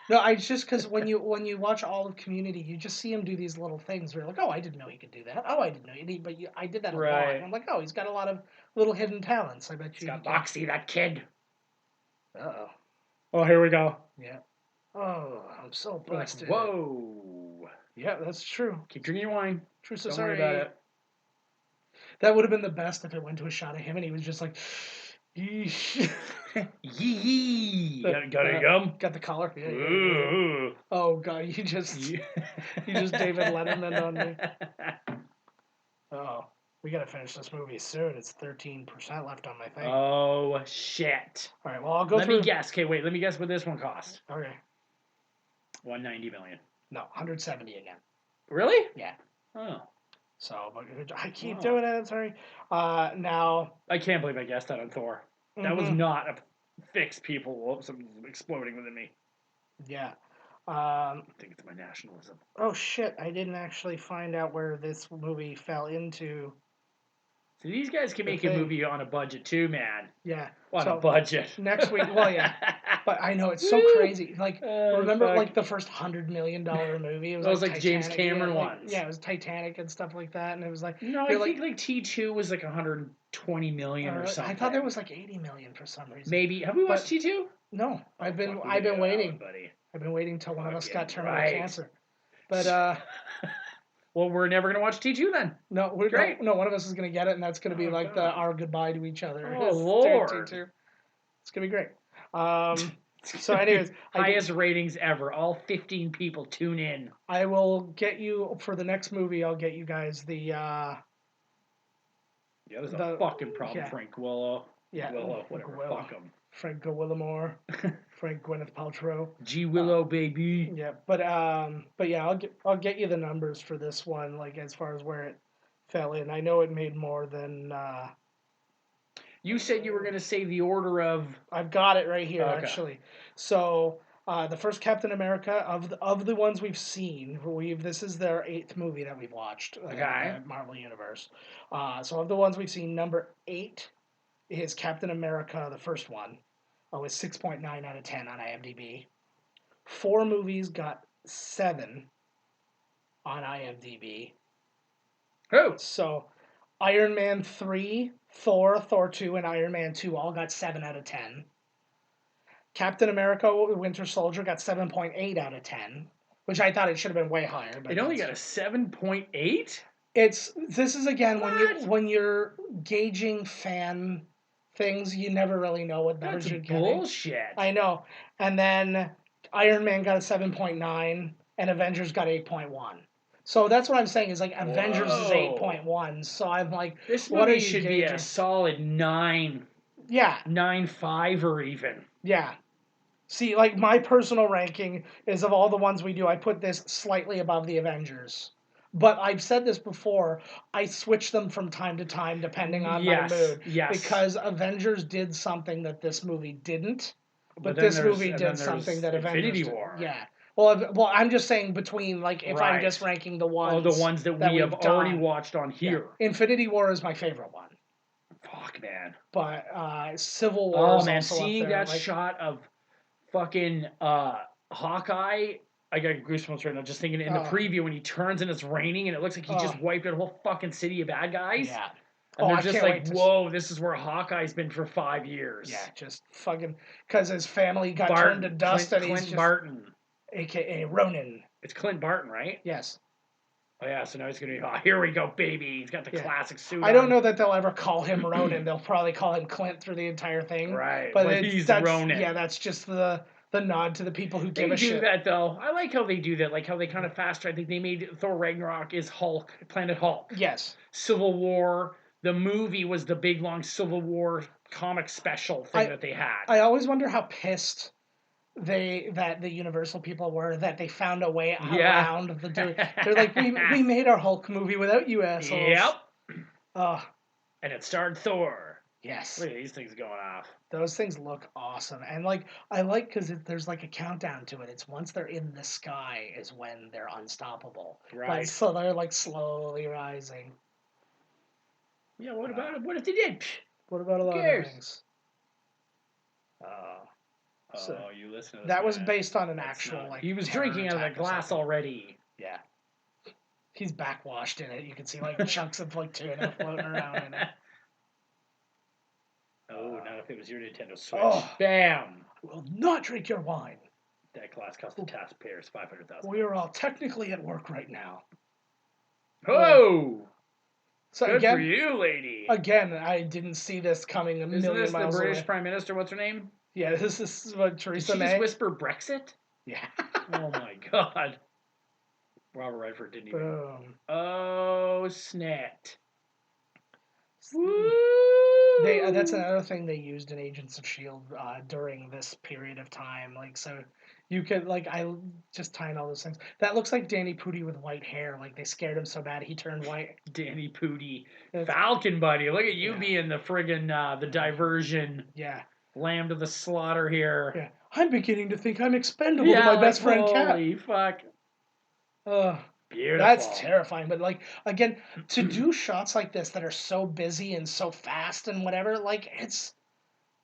no. I just because when you watch all of Community, you just see him do these little things where you're like, oh, I didn't know he could do that. Oh, I didn't know he did, but I did that a lot. And I'm like, oh, he's got a lot of little hidden talents. I bet you. He's got Boxy, that kid. Uh-oh. Oh, here we go. Yeah. Oh, I'm so busted. Like, whoa. Yeah, that's true. Keep drinking your wine. True Don't society. worry about it. That would have been the best if it went to a shot of him and he was just like, yeesh. Yee. Got a gum? Got the collar. Yeah. Oh God, you just David Letterman on me. Oh, we gotta finish this movie soon. It's 13% left on my thing. Oh shit! All right, well I'll go Let through. me guess. Okay, wait. Let me guess what this one cost. Okay. 190 million. No, 170 again. Really? Yeah. Oh. So, but I keep doing it. Sorry. Now. I can't believe I guessed that on Thor. That was not a fix, people. Something's exploding within me. Yeah. I think it's my nationalism. Oh shit! I didn't actually find out where this movie fell into. So these guys can make a movie on a budget too, man. Yeah. On a budget. Next week, well, yeah. But I know, it's so crazy. Like, remember, like, the first $100 million movie? It was like James Cameron ones. Yeah, it was Titanic and stuff like that. And it was like... No, I think, like, T2 was, like, 120 million or something. I thought there was, like, 80 million for some reason. Maybe. Have we watched T2? No. I've been waiting. Buddy. I've been waiting until one of us got terminal cancer. But, well, we're never going to watch T2 then. No, no, one of us is going to get it, and that's going to be like our goodbye to each other. Oh, Lord. T2. It's going to be great. So anyways. Highest ratings ever. All 15 people tune in. I will get you, for the next movie, I'll get you guys the... yeah, there's a fucking problem, Frank Willow. Yeah. Willow, whatever. Fuck him. Frank Willamore, Frank Gwyneth Paltrow. G Willow, baby. Yeah, but yeah, I'll get you the numbers for this one, like as far as where it fell in. I know it made more than. You said you were going to say the order of. I've got it right here, Okay. actually. So the first Captain America of the ones we've seen, this is their 8th movie that we've watched. Okay. Marvel Universe. So of the ones we've seen, number 8 is Captain America, the first one. With 6.9 out of 10 on IMDb. 4 movies got 7 on IMDb. Oh. So Iron Man 3, Thor 2, and Iron Man 2 all got 7 out of 10. Captain America Winter Soldier got 7.8 out of 10, which I thought it should have been way higher. But It only got a 7.8? This is again What? when you're gauging fan things, you never really know what numbers That's you're getting. bullshit. I know. And then Iron Man got a 7.9 and Avengers got 8.1. So that's what I'm saying is like Avengers is 8.1. So I'm like, this what movie should be a solid 9. Yeah. 9.5 or even. Yeah. See, like my personal ranking is of all the ones we do, I put this slightly above the Avengers. But I've said this before, I switch them from time to time depending on my mood. Yes. Because Avengers did something that this movie didn't. But this movie did something that Avengers Infinity did. War. Yeah. Well, I'm just saying between, like, if I'm just ranking the ones... Oh, the ones that we have already watched on here. Yeah. Infinity War is my favorite one. Fuck, man. But Civil War is also seeing up there. that shot of fucking Hawkeye... I got goosebumps right now just thinking in the preview when he turns and it's raining and it looks like he just wiped out a whole fucking city of bad guys. Yeah. And they're just like, whoa, this is where Hawkeye's been for 5 years. Yeah, just fucking... Because his family got turned to dust and he's Clint Barton. A.K.A. Ronan. It's Clint Barton, right? Yes. Oh, yeah, so now he's going to be, here we go, baby. He's got the classic suit I don't know that they'll ever call him Ronan. They'll probably call him Clint through the entire thing. Right. But he's Ronan. Yeah, that's just the nod to the people who give a shit. They do that, though. I like how they do that. Like how they kind of I think they made Thor Ragnarok is Hulk, Planet Hulk. Yes. Civil War, the movie was the big, long Civil War comic special thing that they had. I always wonder how pissed the Universal people were that they found a way around the doing. They're like, we made our Hulk movie without you assholes. Yep. And it starred Thor. Yes. Look at these things going off. Those things look awesome. And like I like because there's like a countdown to it. It's once they're in the sky is when they're unstoppable. Right. So they're like slowly rising. Yeah, what about it? What if they did? What about a lot of things? So you listen to this. That was based on an actual like. He was drinking out of that glass already. Yeah. He's backwashed in it. You can see like chunks of like tuna floating around in it. Oh, not if it was your Nintendo Switch. Oh, bam! I will not drink your wine. That glass cost the taxpayers $500,000. We are all technically at work right now. Oh! So good again, for you, lady. Again, I didn't see this coming Isn't million this miles the British away. Prime Minister? What's her name? Yeah, this is what Theresa May. Did she just whisper Brexit? Yeah. Oh my God. Robert Redford didn't even. Boom. Oh, snap. Woo! That's another thing they used in Agents of S.H.I.E.L.D. During this period of time. Like, so you could, like, I just tying all those things. That looks like Danny Pudi with white hair. Like, they scared him so bad he turned white. Danny Pudi. Falcon buddy. Look at you being the friggin' the diversion. Yeah. Lamb to the slaughter here. Yeah. I'm beginning to think I'm expendable to my best friend Cap. Holy fuck. Beautiful. That's terrifying. But like again, to do shots like this that are so busy and so fast and whatever, like it's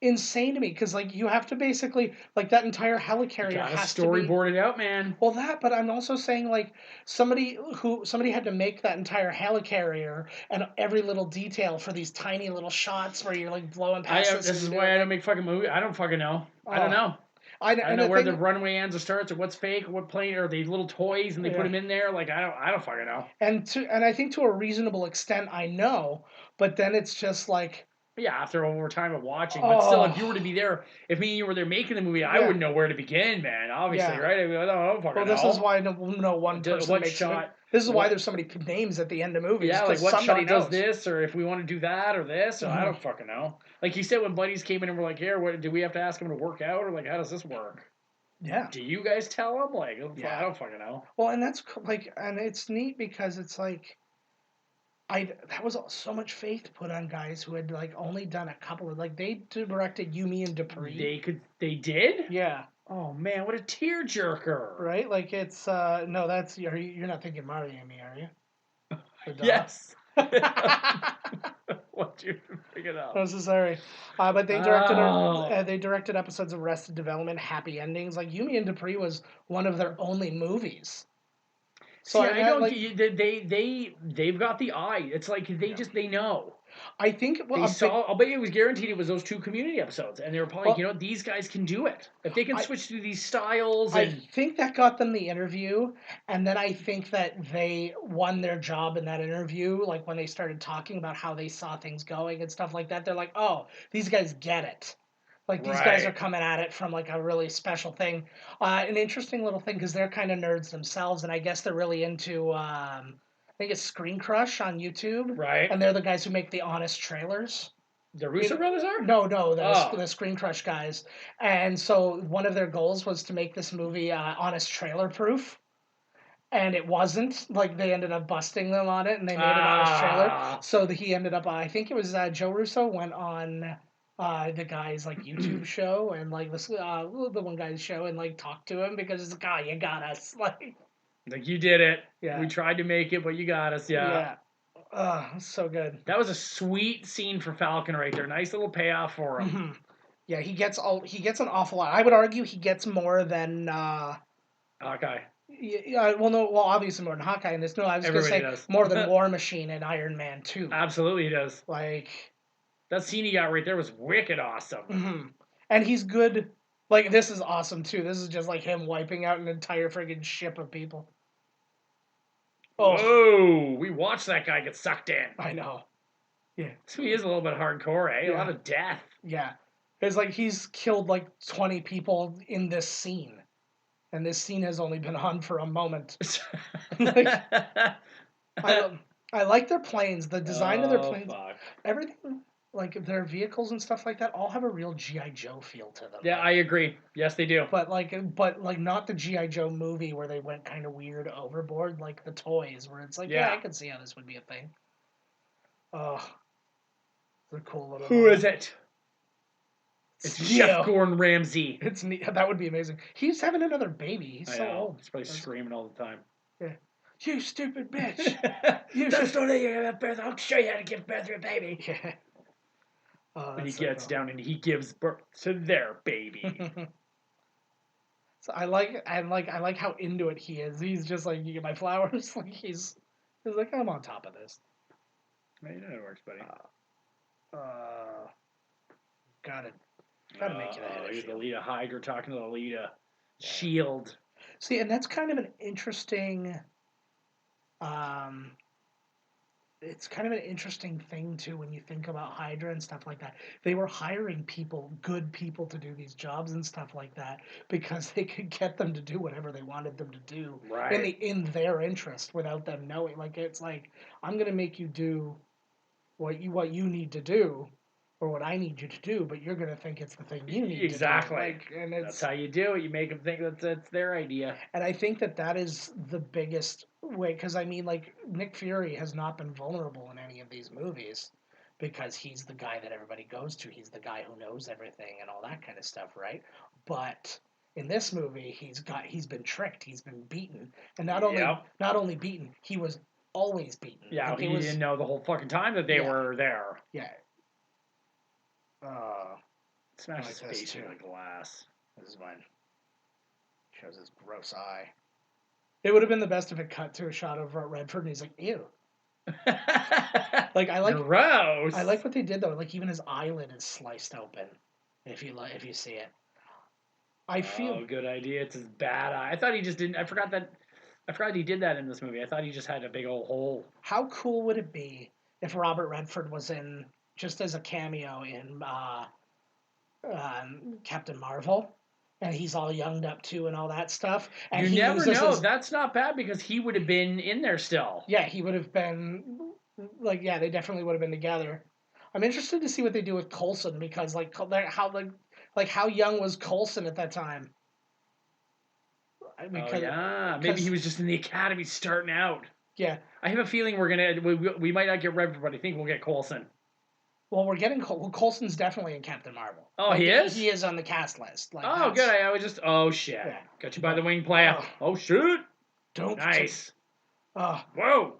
insane to me because like you have to basically like that entire helicarrier has to storyboard it out, man. Well, but I'm also saying like somebody had to make that entire helicarrier and every little detail for these tiny little shots where you're like blowing past. This is why I don't make fucking movies. I don't fucking know. I don't know. I don't know where the runway ends or starts, or what's fake, or what plane, or they little toys, and they put them in there. Like I don't fucking know. And I think to a reasonable extent, I know, but then it's just like Yeah, after over time of watching, but still, if you were to Oh, be there, if me and you were there making the movie, I yeah, wouldn't know where to begin, man. Obviously, yeah. right? I mean, I don't fucking Well, this is know. why no one person What makes it. shot? This is why What? there's so many names at the end of movies Yeah, like because what somebody shot does knows. this, or if we want to do that or this, or I Mhm. don't fucking know. Like you said, when buddies came in and were like, "Here, what do we have to ask him to work out, or like how does this work?" Yeah, Do you guys tell him? Like, I yeah. don't fucking know. Well, and that's like, and it's neat because it's like that was so much faith put on guys who had like only done a couple of like they directed Yumi and Dupree. They did? Yeah, Oh man, what a tearjerker! right. Like it's no, that's you're not thinking Miami, are you? The dog. Yes. I What you pick it up? was so sorry, but Oh. they directed episodes of Arrested Development, Happy Endings. Like Yumi and Dupree was one of their only movies. So See, I I mean, don't like get they've got the eye. It's like they know. I think well, They a big, saw. I'll bet you it was guaranteed it was those two Community episodes, and they were probably, well, you know, these guys can do it if they can I switch through these styles I and think that got them the interview, and then I think that they won their job in that interview. Like when they started talking about how they saw things going and stuff like that, they're like, "Oh, these guys get it. Like these guys are right. coming at it from like a really special thing, an interesting little thing because they're kind of nerds themselves, and I guess they're really into. I think it's Screen Crush on YouTube, Right. and they're the guys who make the Honest trailers. The Russo brothers are? No, Oh. the Screen Crush guys. And so one of their goals was to make this movie honest trailer proof. And it wasn't. Like they ended up busting them on it, and they made an honest trailer. Ah. So he ended up. I think it was Joe Russo went on the guy's like YouTube show and like this the one guy's show and like talked to him because it's like, oh, you got us. Like you did it. Yeah, We tried to make it, but you got us. Yeah. yeah. So good. That was a sweet scene for Falcon right there. Nice little payoff for him. Hmm. Yeah, he gets an awful lot. I would argue he gets more than Hawkeye. yeah, well, obviously more than Hawkeye in this. No, I was going to Everybody say does. more than War Machine and Iron Man 2. Absolutely he does. Like, That scene he got right there was wicked awesome. mhm. And he's good. Like, this is awesome, too. This is just like him wiping out an entire friggin' ship of people. Oh, Whoa! We watched that guy get sucked in. I know. Yeah. So he is a little bit hardcore, eh? A Yeah. lot of death. Yeah. It's like he's killed like 20 people in this scene. And this scene has only been on for a moment. Like, I like their planes. The design of their planes. Fuck. Everything, like their vehicles and stuff like that, all have a real GI Joe feel to them. Yeah, I agree. Yes, they do. But not the GI Joe movie where they went kind of weird overboard, like the toys, where it's like, yeah, I can see how this would be a thing. Oh, the cool little. Who is it? It's Neo. Chef Gordon Ramsay. It's neat. That would be amazing. He's having another baby. He's I so know. old. He's probably screaming all the time. Yeah. You stupid bitch. That's not how you give birth. I'll show you how to give birth to a baby. Yeah. Oh, And he so gets cool. down and he gives birth to their baby. So I like how into it he is. He's just like, you get my flowers. Like he's like, I'm on top of this. You know it works, buddy. Gotta make it ahead of He's the Shield. lead of Hydra talking to the lead of Shield. See, and that's kind of an interesting. It's kind of an interesting thing too when you think about Hydra and stuff like that. They were hiring good people to do these jobs and stuff like that because they could get them to do whatever they wanted them to do Right. in their interest without them knowing. Like it's like I'm gonna make you do what you need to do or what I need you to do, but you're gonna think it's the thing you need Exactly. to do. Like, and That's how you do it. You make them think that's their idea. And I think that is the biggest way, because I mean, like, Nick Fury has not been vulnerable in any of these movies because he's the guy that everybody goes to. He's the guy who knows everything and all that kind of stuff, right? But in this movie, he's been tricked. He's been beaten, and not only beaten, he was always beaten. Yeah, Like, he didn't know the whole fucking time that they were there. Yeah. Smash like his this, face too. into the glass. This is mine. Shows his gross eye. It would have been the best if it cut to a shot of Redford and he's like, ew. Like Gross. I like what they did though. Like even his eyelid is sliced open. If you see it. I feel good idea. It's his bad eye. I thought he just didn't. I forgot he did that in this movie. I thought he just had a big old hole. how cool would it be if Robert Redford was in just as a cameo in Captain Marvel, and he's all younged up too and all that stuff. And You he never loses know. his, That's not bad because he would have been in there still. yeah, he would have been like, yeah, they definitely would have been together. I'm interested to see what they do with Coulson because how young was Coulson at that time? Oh yeah, maybe he was just in the academy starting out. Yeah. I have a feeling we might not get Redford, but I think we'll get Coulson. Well, we're getting Coulson's definitely in Captain Marvel. Oh, he is? He is on the cast list. Oh, good. I was just. Oh shit! Yeah. Got you by the wing, player. Oh shit! Don't. Nice. Whoa.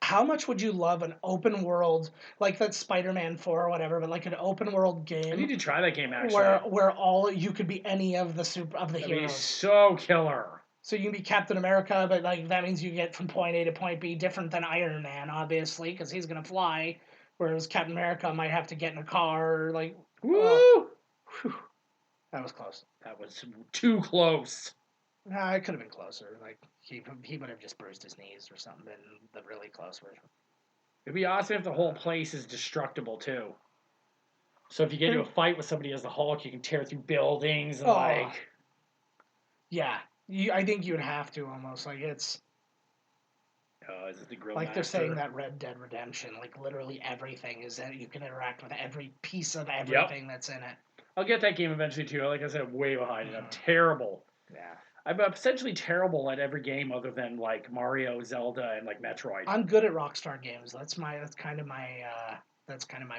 How much would you love an open world like that Spider-Man 4 or whatever, but like an open world game? I need to try that game actually. Where all you could be any of the That'd heroes. Be so killer. So you can be Captain America, but like that means you get from point A to point B, different than Iron Man, obviously, because he's gonna fly. Whereas Captain America might have to get in a car, like. Woo! That was close. That was too close. Nah, it could have been closer. Like he would have just bruised his knees or something. Been the really close version. It'd be awesome if the whole place is destructible too. So if you get into a fight with somebody as the Hulk, you can tear through buildings and like. Yeah, I think you would have to almost like it's. Is it the grill like master? They're saying that Red Dead Redemption, like literally everything is that you can interact with every piece of everything that's in it. I'll get that game eventually too. Like I said, I'm way behind it. I'm terrible. Yeah. I'm essentially terrible at every game other than like Mario, Zelda, and like Metroid. I'm good at Rockstar games. That's kind of my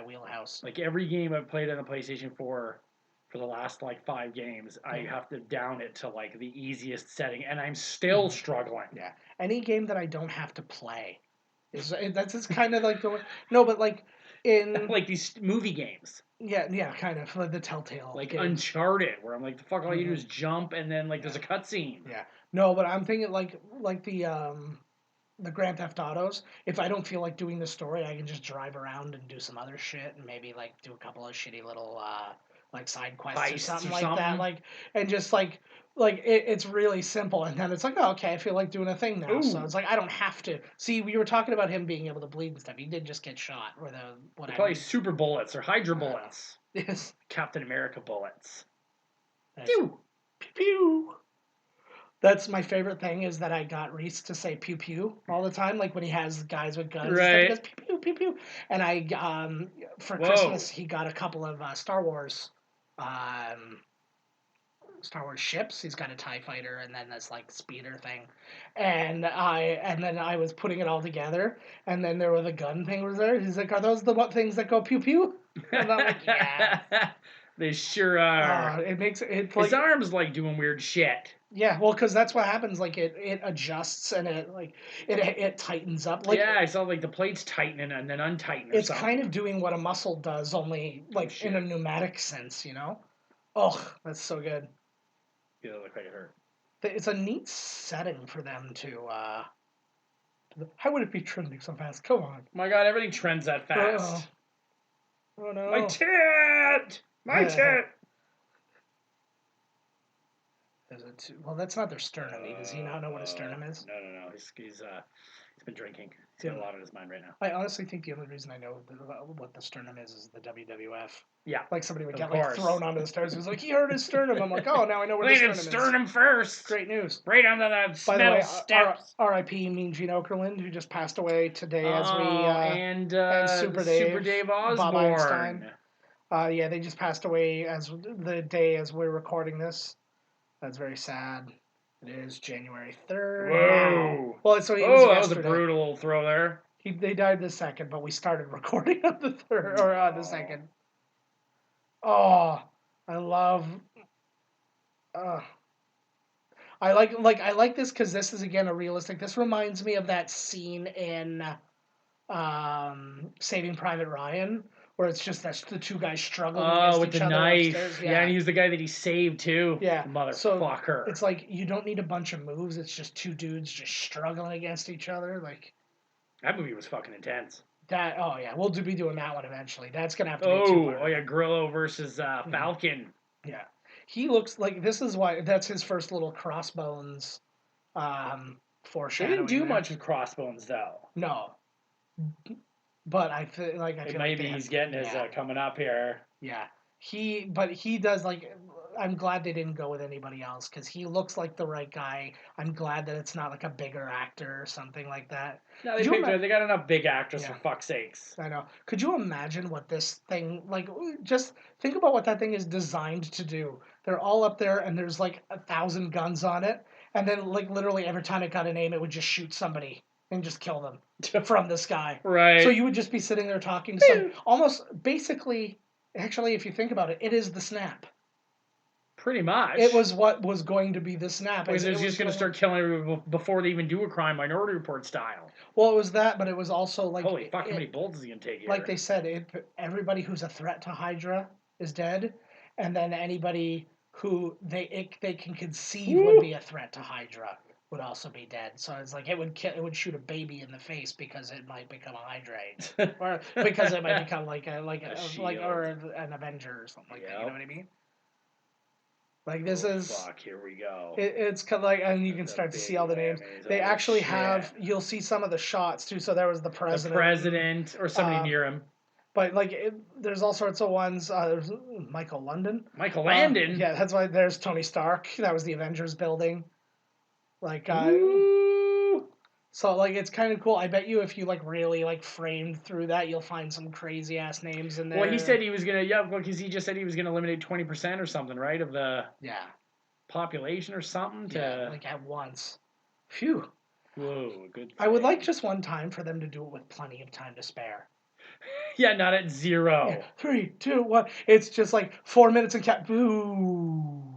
wheelhouse. Like every game I've played on the PlayStation 4 for the last like 5 games, I have to down it to like the easiest setting, and I'm still struggling. Yeah. Any game that I don't have to play that's kind of like but like in like these movie games. Yeah, kind of like the Telltale. Like games. Uncharted, where I'm like, the fuck, all you do is jump, and then like there's a cutscene. Yeah. No, but I'm thinking like the Grand Theft Autos. If I don't feel like doing the story, I can just drive around and do some other shit, and maybe like do a couple of shitty little like side quests or something like that. Like and just like it's really simple, and then it's like, oh, okay, I feel like doing a thing now. Ooh. So it's like I don't have to. See, we were talking about him being able to bleed and stuff. He did just get shot, or probably super bullets or Hydra bullets. Yes. Captain America bullets. Pew pew pew. That's my favorite thing is that I got Reese to say pew pew all the time, like when he has guys with guns. Right. He goes pew pew pew pew. And I for Christmas he got a couple of Star Wars ships. He's got a TIE fighter and then this like speeder thing. And then I was putting it all together, and then there was a gun thing was there. He's like, are those the things that go pew pew? And I'm like, yeah. They sure are. It makes it like, his arm's like doing weird shit. Yeah, well, because that's what happens. Like it adjusts and it tightens up. Like, yeah, I saw like the plates tightening and then untightening. It's kind of doing what a muscle does, only like in a pneumatic sense, you know. Oh, that's so good. Yeah, it looked like it hurt. It's a neat setting for them to. How would it be trending so fast? Come on. My God, everything trends that fast. Oh no! My tit! My tit! Well, that's not their sternum. Does he not know what a sternum is? No. He's been drinking. He's got a lot on his mind right now. I honestly think the only reason I know what the sternum is the WWF. Yeah. Like somebody would get like thrown onto the stairs. It was like, he hurt his sternum. I'm like, oh, now I know what his sternum is. Sternum first. Great news. Right under the metal steps. R.I.P. Mean Gene Okerlund, who just passed away today and Super Dave Osborne. Bob Einstein. Yeah, they just passed away as the day as we're recording this. That's very sad. It is January 3rd. Whoa. Well, so that was a brutal little throw there. They died the 2nd, but we started recording on the 3rd or on the 2nd. Oh, I love. I like this because this is again a realistic. This reminds me of that scene in Saving Private Ryan, where it's just the two guys struggling against with each the other knife. Upstairs. Yeah, and he was the guy that he saved too. Yeah, the motherfucker. So it's like you don't need a bunch of moves. It's just two dudes just struggling against each other. Like that movie was fucking intense. We'll be doing that one eventually. That's gonna have to be 2 parts. Oh yeah, Grillo versus Falcon. Yeah, he looks like this is why that's his first little Crossbones foreshadowing. They didn't do much with Crossbones though. No. But I feel like Maybe he's getting his coming up here. Yeah. He does like. I'm glad they didn't go with anybody else because he looks like the right guy. I'm glad that it's not like a bigger actor or something like that. No, they got enough big actors for fuck's sakes. I know. Could you imagine what this thing like? Just think about what that thing is designed to do. They're all up there, and there's like 1,000 guns on it, and then like literally every time it got an aim, it would just shoot somebody and just kill them from the sky. Right. So you would just be sitting there talking almost basically. Actually, if you think about it, it is the snap. Pretty much. It was what was going to be the snap. Because they're just going to start killing everybody before they even do a crime Minority Report style. Well, it was that, but it was also like... Holy fuck, how many bullets is he going to take here? Like they said, everybody who's a threat to Hydra is dead, and then anybody who they can conceive would be a threat to Hydra would also be dead. So it's like it would shoot a baby in the face because it might become a Hydrate, or because it might become like or an Avenger or something like that. You know what I mean? Like this is fuck. Here we go. It's kind of like, and you can start to see all the names. They actually have. You'll see some of the shots too. So there was the president. The president or somebody near him. But like, there's all sorts of ones. There's Michael London. Michael Landon. Yeah, that's why there's Tony Stark. That was the Avengers building. Like, so like it's kind of cool. I bet you if you like really like framed through that, you'll find some crazy ass names in there. Well, he said he was gonna because he just said he was gonna eliminate 20% or something, right, of the population or something like at once. Phew. Whoa, good. I would like just one time for them to do it with plenty of time to spare. Yeah, not at 0. Yeah. 3, 2, 1. It's just like 4 minutes and boo.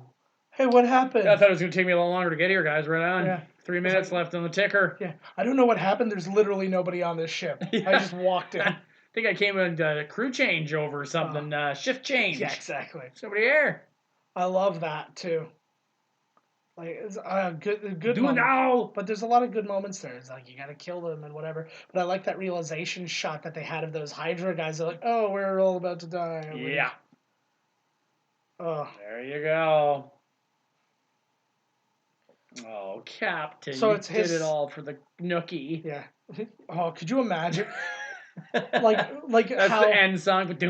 Hey, what happened? I thought it was going to take me a little longer to get here, guys. Right on. Yeah. 3 minutes left on the ticker. Yeah. I don't know what happened. There's literally nobody on this ship. Yeah. I just walked in. I think I came in crew change over or something. Shift change. Yeah, exactly. Somebody here. I love that, too. Like, it's good Do it now! But there's a lot of good moments there. It's like, you gotta kill them and whatever. But I like that realization shot that they had of those Hydra guys. They're like, oh, we're all about to die. Yeah. Oh. There you go. Oh, Captain, so you did it all for the Nookie. Yeah. Oh, could you imagine? like that's how the end song. Did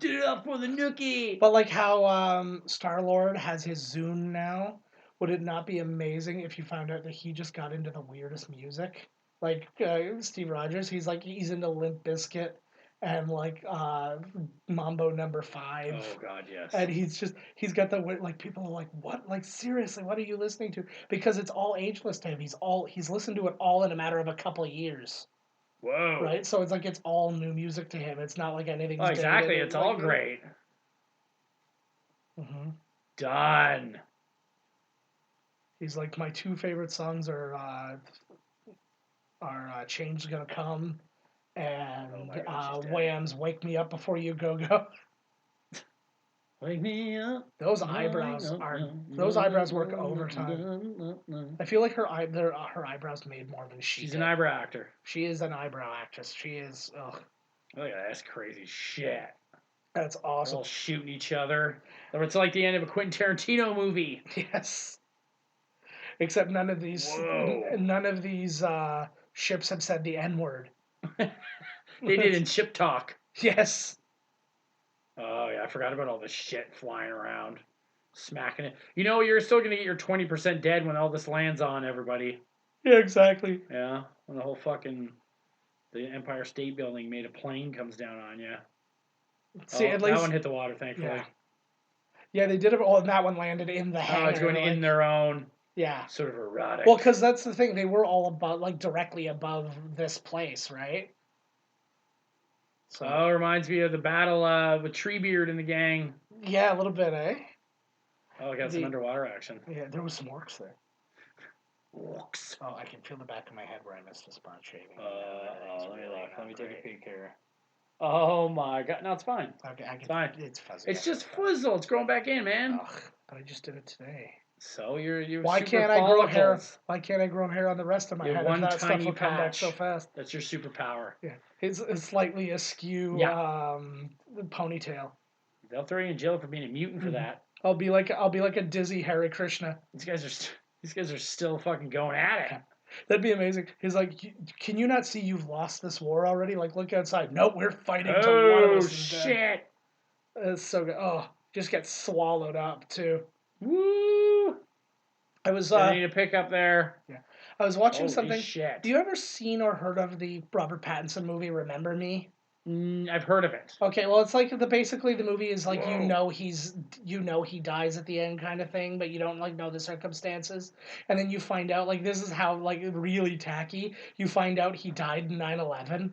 it all for the Nookie. But like how Star-Lord has his Zune now. Would it not be amazing if you found out that he just got into the weirdest music? Like Steve Rogers, he's into Limp Bizkit and like Mambo Number 5. Oh God, yes. And he's got the like people are like, what? Like seriously, what are you listening to? Because it's all ageless to him. He's listened to it all in a matter of a couple of years. Whoa. Right? So it's all new music to him. It's not like anything. Oh, exactly. It's all great. Mm-hmm. Done. He's like, my 2 favorite songs are Change Gonna Come and Wham's Wake Me Up Before You Go Go. Wake me up. Those eyebrows work overtime. I feel like her eyebrows made more than she She's did. an eyebrow actor. She is an eyebrow actress. She is. Ugh. Look at that. That's crazy shit. That's awesome. They're all shooting each other. It's like the end of a Quentin Tarantino movie. Yes. Except none of these ships have said the N-word. They did in Ship Talk. Yes. Oh, yeah, I forgot about all this shit flying around. Smacking it. You know, you're still going to get your 20% dead when all this lands on everybody. Yeah, exactly. Yeah, when the whole the Empire State Building made a plane comes down on you. See, at least that one hit the water, thankfully. Yeah, they did it. Oh, and that one landed in the hangar. Oh, it's going in their own. Yeah. Sort of erotic. Well, because that's the thing. They were all directly above this place, right? So it reminds me of the battle with Treebeard and the gang. Yeah, a little bit, eh? Oh, I got some underwater action. Yeah, there was some orcs there. Orcs. Oh, I can feel the back of my head where I missed a spot shaving. Let me look. Let me take a peek here. Oh my God! No, it's fine. Okay, it's fine. It's fuzzy. It's just Fwizzle. It's growing back in, man. Ugh, but I just did it today. So you're Why can't I grow hair? Why can't I grow hair on the rest of my head? One that tiny stuff will patch. come back so fast. That's your superpower. Yeah, it's slightly askew. Ponytail. They'll throw you in jail for being a mutant for that. I'll be like a dizzy Hare Krishna. These guys are still fucking going at it. That'd be amazing. He's like, can you not see you've lost this war already? Like, look outside. Nope, we're fighting till one of Oh us is dead. shit! It's so good. Oh, just get swallowed up too. Woo! I was I need to pick up there. yeah, I was watching Holy something. shit! You ever seen or heard of the Robert Pattinson movie Remember Me? I've heard of it. Okay, well, it's like basically the movie is like Whoa. he dies at the end kind of thing, but you don't like know the circumstances, and then you find out like this is how like really tacky. You find out he died in 9/11.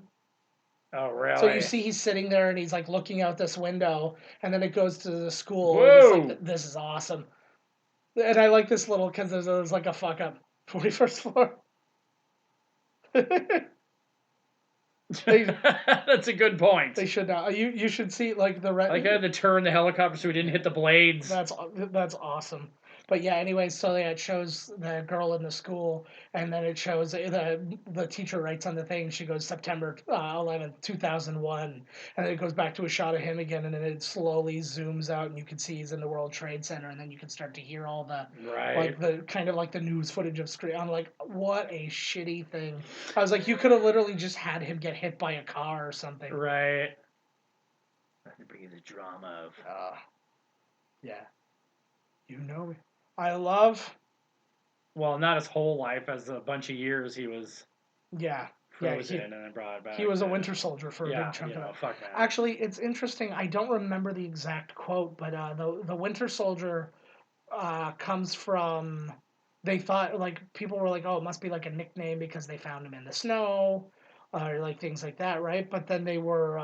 Oh So you really? see he's sitting there and he's like looking out this window, and then it goes to the school, and it's Whoa! like this is awesome. And I like this little because there's like a fuck up 41st floor. That's a good point. They should not. You should see like the Like I had to turn the helicopter so we didn't hit the blades. That's awesome. But yeah, anyway, so yeah, it shows the girl in the school, and then it shows the teacher writes on the thing. She goes September 11th, 2001, and then it goes back to a shot of him again, and then it slowly zooms out, and you can see he's in the World Trade Center, and then you can start to hear all the Right. like the kind of like the news footage of screen. I'm like, what a shitty thing. I was like, you could have literally just had him get hit by a car or something. Right. To bring you the drama of. Yeah. You know me. I love. Well, not his whole life, as a bunch of years he was Yeah. frozen and then brought it back. He was a Winter Soldier for a big chunk of it. Fuck man. Actually, it's interesting. I don't remember the exact quote, but the Winter Soldier comes from. They thought like people were like, oh, it must be like a nickname because they found him in the snow, or like things like that, right? But then they were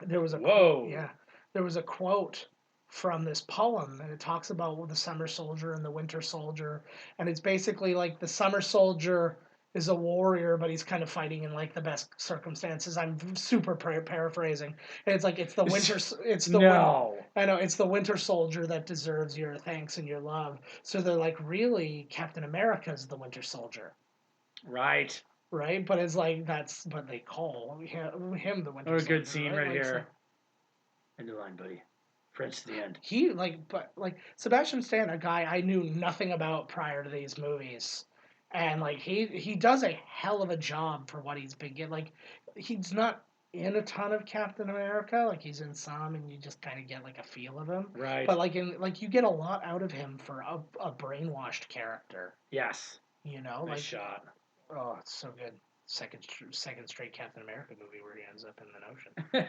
there was a Whoa. there was a quote from this poem, and it talks about the summer soldier and the winter soldier, and it's basically like the summer soldier is a warrior, but he's kind of fighting in like the best circumstances. I'm super paraphrasing. And it's like it's the winter. It's the no. I know it's the winter soldier that deserves your thanks and your love. So they're like, really, Captain America's the winter soldier, Right. right? But it's like that's what they call him the winter. What a soldier, good scene right right like, here. End of line, buddy. French to the end. He like Sebastian Stan, a guy I knew nothing about prior to these movies, and like he does a hell of a job for what he's been getting. Like he's not in a ton of Captain America, like he's in some, and you just kind of get like a feel of him. Right. But like you get a lot out of him for a brainwashed character. Yes. You know, Nice like shot. Oh, it's so good. Second straight Captain America movie where he ends up in the ocean.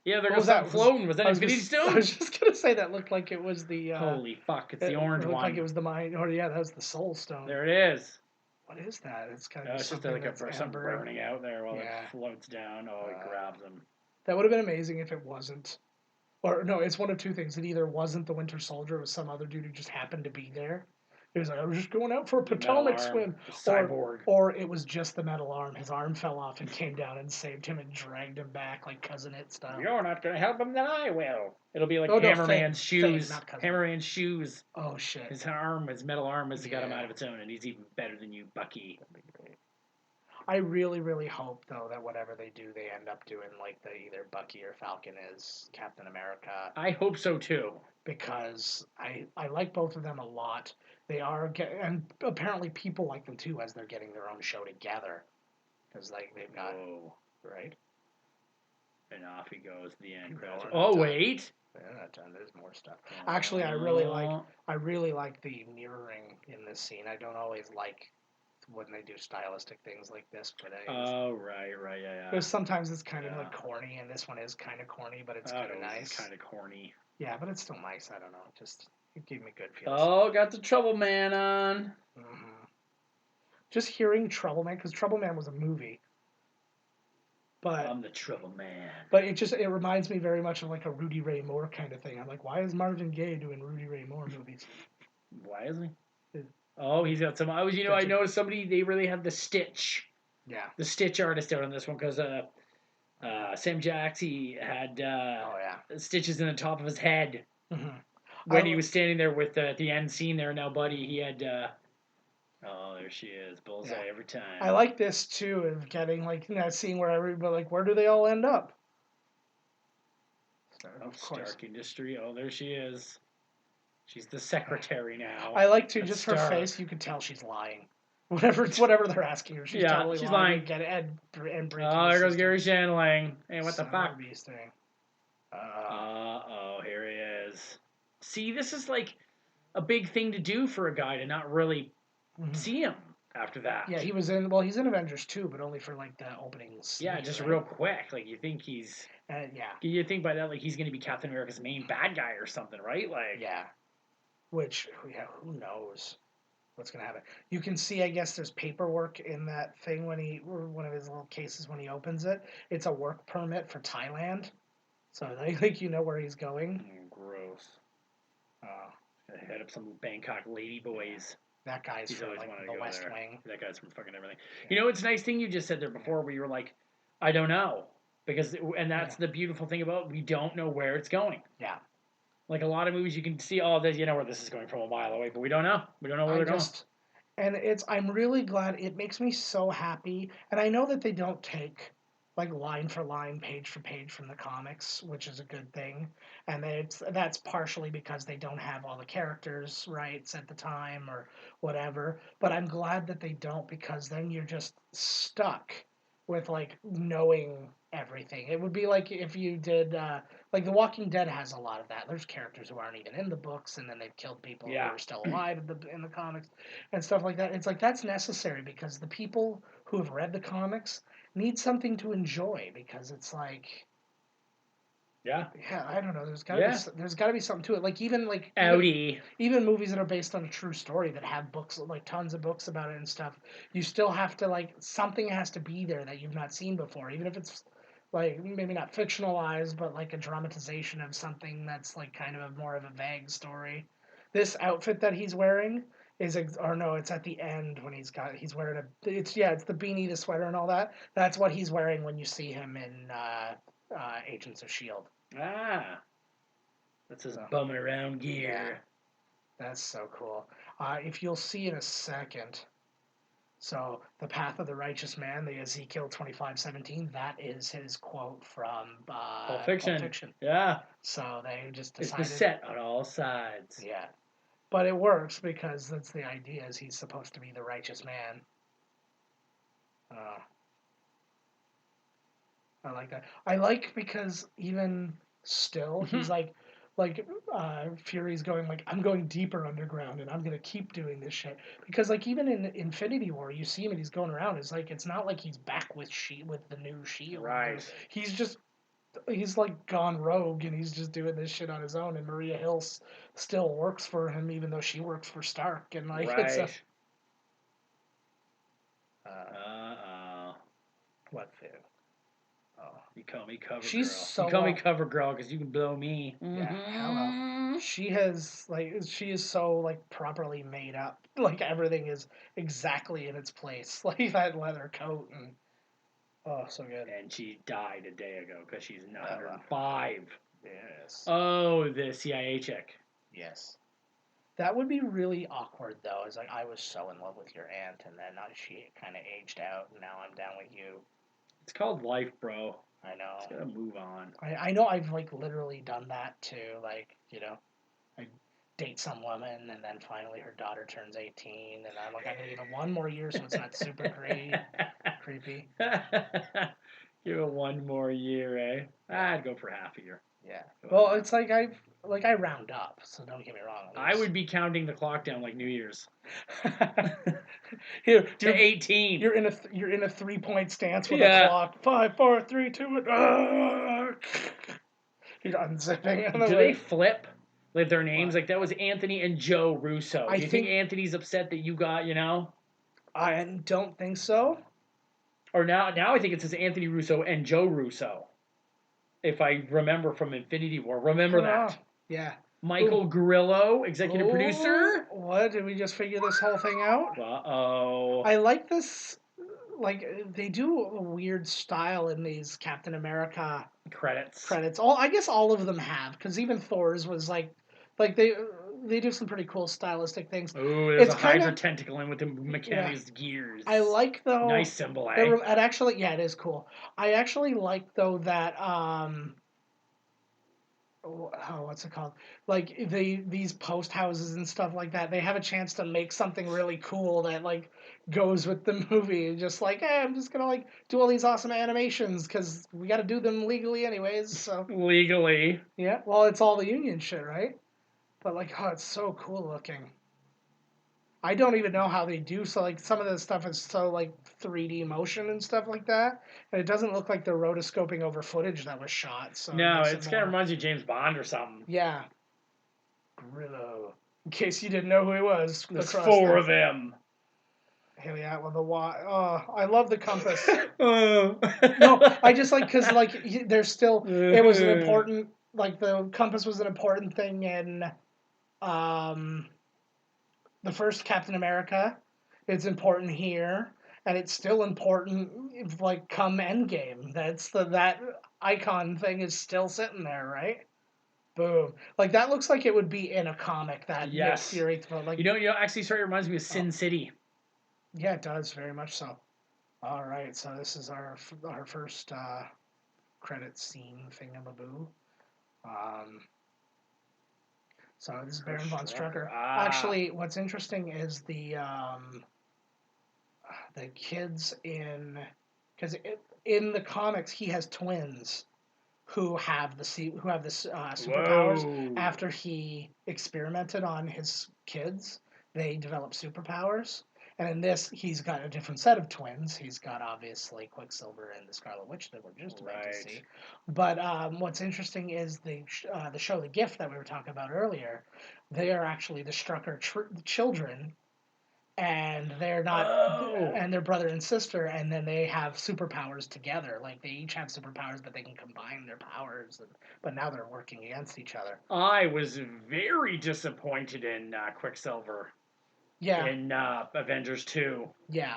Yeah, there What goes that floating. Was that Infinity I Stone? was just gonna say that looked like it was the. Holy fuck! It's the orange it looked one. like it was the mind. Oh yeah, that was the Soul Stone. There it is. What is that? It's kind No, of it's just something like that's something amber. burning out there while Yeah. it floats down. Oh, it grabs him. That would have been amazing if it wasn't. Or no, it's one of two things. It either wasn't the Winter Soldier, it was some other dude who just happened to be there. He was like, I was just going out for a Potomac swim. Cyborg. Or it was just the metal arm. His arm fell off and came down and saved him and dragged him back like Cousin It style. You're not going to help him, then I will. It'll be like Oh, no, Hammerman's shoes. Fame, not Cousin. Hammerman's shoes. Oh, shit. His metal arm has got him Yeah. out of its own, and he's even better than you, Bucky. I really, really hope, though, that whatever they do, they end up doing like the either Bucky or Falcon is Captain America. I hope so, too. Because I like both of them a lot. They are, and apparently people like them too as they're getting their own show together. Because like they've got, right? And off he goes. The end. No, Oh wait. They're not done. There's more stuff. Actually, I really like the mirroring in this scene. I don't always like when they do stylistic things like this, but right, yeah. Because sometimes it's kind of like corny, and this one is kind of corny, but it's kind of nice. It's kind of corny. Yeah, but it's still nice. I don't know. It gave me good feels. Oh, got the Trouble Man on. Mm-hmm. Just hearing Trouble Man, because Trouble Man was a movie. But I'm the Trouble Man. But it reminds me very much of like a Rudy Ray Moore kind of thing. I'm like, why is Marvin Gaye doing Rudy Ray Moore movies? Why is he? Oh, he's got some. I noticed somebody. They really had the Stitch. Yeah. The Stitch artist out on this one because Sam Jackson had stitches in the top of his head when he was standing there with the end scene there. Now, buddy, he had. Oh, there she is, bullseye every time. I like this too of getting like that scene where everybody like, where do they all end up? Stark Industry. Oh, there she is. She's the secretary now. I like to just her face. You could tell she's lying. whatever they're asking her. She's Yeah, totally she's lying. lying. And get and breaking Oh, the there goes system. Gary Shandling. Hey, what the Son of fuck? a beast thing. Uh-oh, here he is. See, this is like a big thing to do for a guy to not really see him after that. Yeah, he was in. Well, he's in Avengers 2, but only for like the opening scene. Yeah, just right? real quick. Like, you think he's... Yeah. You think by that, like, he's going to be Captain America's main bad guy or something, right? Like... Yeah. Which, yeah, who knows what's going to happen. You can see, I guess, there's paperwork in that thing when one of his little cases when he opens it. It's a work permit for Thailand. So, like, you know where he's going. Gross. Head up some Bangkok lady boys. That guy's He's from, always like, wanted to the go West there. Wing. That guy's from fucking everything. Yeah. You know, it's a nice thing you just said there before where you were like, I don't know. And that's the beautiful thing about we don't know where it's going. Yeah. Like a lot of movies you can see, you know where this is going from a mile away, but we don't know. We don't know where they're going. And I'm really glad. It makes me so happy. And I know that they don't take like line for line, page for page from the comics, which is a good thing. And that's partially because they don't have all the characters rights at the time or whatever. But I'm glad that they don't, because then you're just stuck with like knowing everything. It would be like if you did like The Walking Dead has a lot of that. There's characters who aren't even in the books, and then they've killed people who are still alive in the comics and stuff like that. It's like that's necessary because the people who have read the comics need something to enjoy, because it's like I don't know, there's got to be something to it, like even movies that are based on a true story that have books, like tons of books about it and stuff. You still have to, like, something has to be there that you've not seen before, even if it's like maybe not fictionalized, but like a dramatization of something that's like kind of more of a vague story. This outfit that he's wearing it's at the end when he's wearing it's the beanie, the sweater, and all that. That's what he's wearing when you see him in Agents of S.H.I.E.L.D. That's his bumming around gear. Yeah. That's so cool. If you'll see in a second, so the path of the righteous man, the Ezekiel 25:17, that is his quote from Pulp Fiction. Yeah. So they just decided... It's beset on all sides. Yeah. But it works because that's the idea, is he's supposed to be the righteous man. I like that. I like because even still, he's like Fury's going like, I'm going deeper underground and I'm going to keep doing this shit. Because like even in Infinity War, you see him and he's going around. It's like, it's not like he's back with the new S.H.I.E.L.D. Right. He's like gone rogue and he's just doing this shit on his own. And Maria Hill still works for him, even though she works for Stark. And like, right. It's a... What thing? Oh, you call me cover She's girl. So you call me cover girl because you can blow me. Yeah, hello. She is so like properly made up. Like everything is exactly in its place. Like that leather coat and so good. And she died a day ago because she's 105. Yes. Oh, the CIA chick. Yes. That would be really awkward though. It's like, I was so in love with your aunt, and then she kind of aged out, and now I'm down with you. It's called life, bro. I know. Just gotta move on. I know. I've like literally done that too. Like, I date some woman, and then finally her daughter turns 18, and I'm like, I need one more year so it's not super creepy. Give it one more year, eh? I'd go for half a year. Yeah. Well, it's like I round up, so don't get me wrong. I would be counting the clock down like New Year's. Here, to 18. You're in a 3-point stance with a clock. 5, 4, 3, 2, you're unzipping. Do they flip like their names? Like that was Anthony and Joe Russo. Do you think Anthony's upset that you got, I don't think so. Or now I think it says Anthony Russo and Joe Russo. If I remember from Infinity War. Remember that. Yeah. Michael Grillo, executive producer. What? Did we just figure this whole thing out? Uh-oh. I like this. Like, they do a weird style in these Captain America credits. I guess all of them have, because even Thor's was like they do some pretty cool stylistic things. Ooh, there's a Hydra tentacle in with the mechanized gears. I like, though... Nice symbol, eh? It actually, it is cool. I actually like, though, that... what's it called? Like, these post houses and stuff like that, they have a chance to make something really cool that, like, goes with the movie. Just like, hey, I'm just gonna like do all these awesome animations because we got to do them legally anyways. So Legally. yeah, well, it's all the union shit, right? But like, oh, it's so cool looking. I don't even know how they do so. Like some of the stuff is so like 3D motion and stuff like that, and it doesn't look like they're rotoscoping over footage that was shot. So No, makes it's it kind of more... reminds you of James Bond or something. Yeah, Grillo. In case you didn't know who he was, There's four of them. Hell yeah, well the oh, I love the compass. Oh. No, I just like because like there's still it was an important like the compass was an important thing in um the first Captain America. It's important here, and it's still important like come Endgame. That icon thing is still sitting there, right? Boom. Like that looks like it would be in a comic that Nick Yes. Fury like Actually, sorry, it reminds me of Sin City. yeah, it does very much so. All right, so this is our first credit scene thingamaboo. So this is Baron von Strucker. Actually, what's interesting is the kids because in the comics he has twins who have superpowers. Whoa. After he experimented on his kids, they develop superpowers. And in this, he's got a different set of twins. He's got obviously Quicksilver and the Scarlet Witch that we're just about to see. But what's interesting is the show The Gift that we were talking about earlier. They are actually the Strucker children, and they're not, and they're brother and sister, and then they have superpowers together. Like they each have superpowers, but they can combine their powers. But now they're working against each other. I was very disappointed in Quicksilver. Yeah. In Avengers 2. Yeah.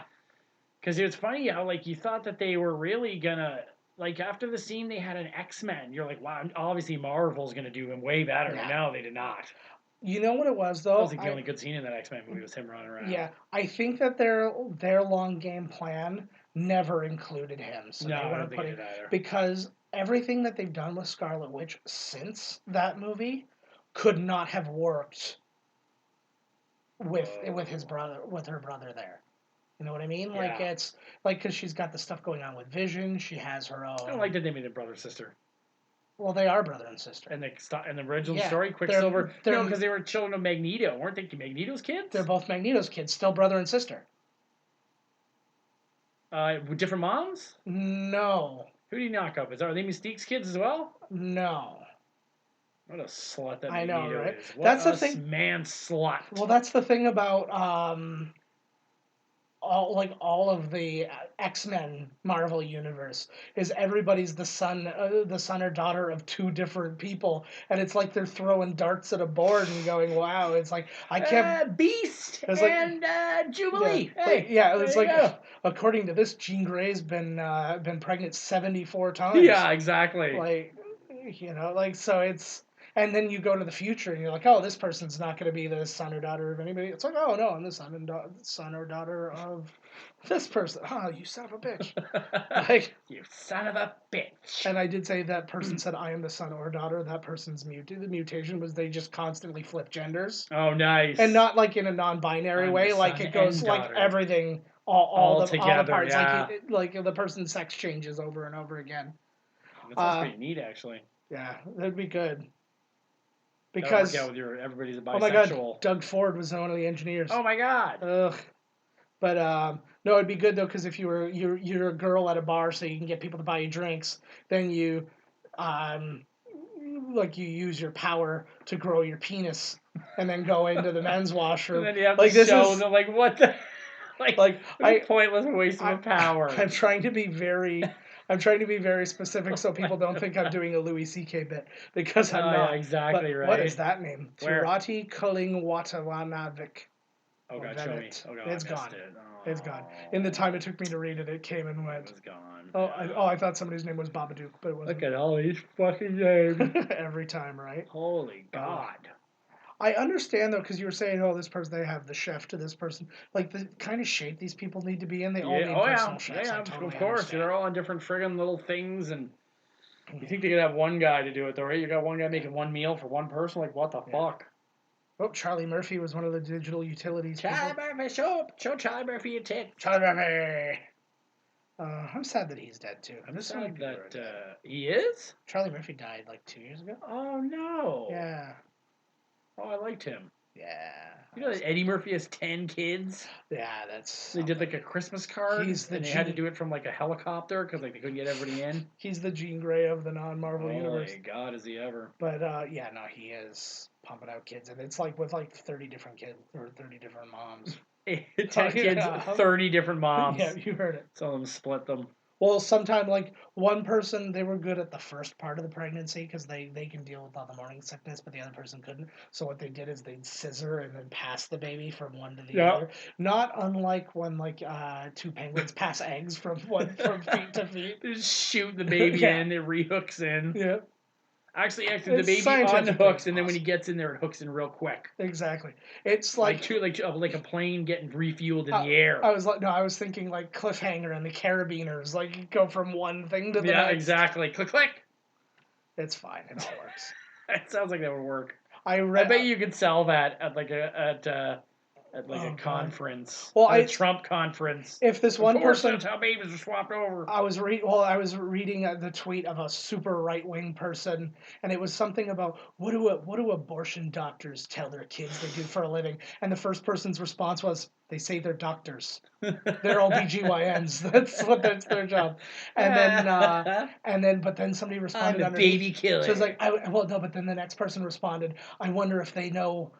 Because it was funny how like you thought that they were really gonna like after the scene they had an X-Men. You're like, wow, obviously Marvel's gonna do him way better. Yeah. No, they did not. You know what it was though? That was like the only good scene in that X-Men movie was him running around. Yeah, I think that their long game plan never included him. So no, they I don't think it did either. Because everything that they've done with Scarlet Witch since that movie could not have worked with his brother, with her brother there. You know what I mean? Yeah. Like it's like because she's got the stuff going on with Vision. She has her own. I don't like that they made it brother sister. Well, they are brother and sister. And the original story, Quicksilver. No, because they were children of Magneto, weren't they? Magneto's kids. They're both Magneto's kids, still brother and sister. With different moms? No. Who do you knock up? Are they Mystique's kids as well? No. What a slut that I know, Magneto right? is. What that's a the thing. Man slut. Well, that's the thing about all of the X-Men Marvel universe is everybody's the son or daughter of two different people, and it's like they're throwing darts at a board and going, "Wow!" It's like I can't Beast and Jubilee. Yeah, hey, yeah, it's like go. According to this, Jean Grey's been pregnant 74 times. Yeah, exactly. Like so it's. And then you go to the future and you're like, oh, this person's not going to be the son or daughter of anybody. It's like, oh, no, I'm the son or daughter of this person. Oh, you son of a bitch. Like, you son of a bitch. And I did say that person said, I am the son or daughter. That person's muted. The mutation was they just constantly flip genders. Oh, nice. And not like in a non-binary way. Like it goes like everything, all the parts. Yeah. Like the person's sex changes over and over again. That sounds pretty neat, actually. Yeah, that'd be good. Because everybody's a bisexual. Oh my god, Doug Ford was one of the engineers. Oh my god. Ugh. But no, it'd be good though because if you're a girl at a bar, so you can get people to buy you drinks, then you you use your power to grow your penis and then go into the men's washroom. And then you have the show, and they're like, what the pointless waste of power. I'm trying to be very specific so people don't think I'm doing a Louis C.K. bit because I'm not. Yeah, exactly right. What is that name? Where? Tirati Kalingwatanavik. Oh god, show me. Oh god, it's gone. It's gone. In the time it took me to read it, it came and went. It was gone. I thought somebody's name was Babadook, but it wasn't. Look at all these fucking names. Every time, right? Holy god. I understand though, because you were saying, oh, this person, they have the chef to this person. Like the kind of shape these people need to be in, they all need personal chefs. Yeah, totally of course. understand. They're all on different friggin' little things, and you think they could have one guy to do it, though, right? You got one guy making one meal for one person? Like, what the fuck? Oh, Charlie Murphy was one of the digital utilities. Charlie Murphy, show Charlie Murphy your tit. Charlie Murphy. I'm sad that he's dead too. I'm There's so many sad people who that are dead. he is. Charlie Murphy died like 2 years ago. Oh no. Yeah. Oh, I liked him. Yeah. You know that Eddie Murphy has 10 kids? Yeah, that's. They did like a Christmas card, He's the and they had to do it from like a helicopter because like they couldn't get everybody in. He's the Jean Grey of the non-Marvel universe. Oh my God, is he ever? But yeah, no, he is pumping out kids, and it's like with like 30 different kids or 30 different moms. 10 kids, Yeah. 30 different moms. Yeah, you heard it. Some of them split them. Well, sometime like one person, they were good at the first part of the pregnancy because they can deal with all the morning sickness, but the other person couldn't. So what they did is they'd scissor and then pass the baby from one to the other. Not unlike when like two penguins pass eggs from feet to feet. They just shoot the baby Yeah. in, it rehooks in. Yeah, Actually, the It's baby scientifically unhooks, and then when he possible. gets in there, it hooks in real quick. exactly. It's Like a plane getting refueled in the air. I was thinking like Cliffhanger and the Carabiners, like you go from one thing to the Yeah, next. exactly. Click, click. It's fine. It all works. It sounds like that would work. I I bet you could sell that at a God. conference. Well, At a Trump conference. If this Of one course, person, that's how babies are swapped over. I was reading the tweet of a super right wing person, and it was something about what do abortion doctors tell their kids they do for a living, and the first person's response was they say they're doctors. They're all BGYNs. That's their job. And then but then somebody I'm responded a underneath. baby killer. So it's like, but then the next person responded, I wonder if they know,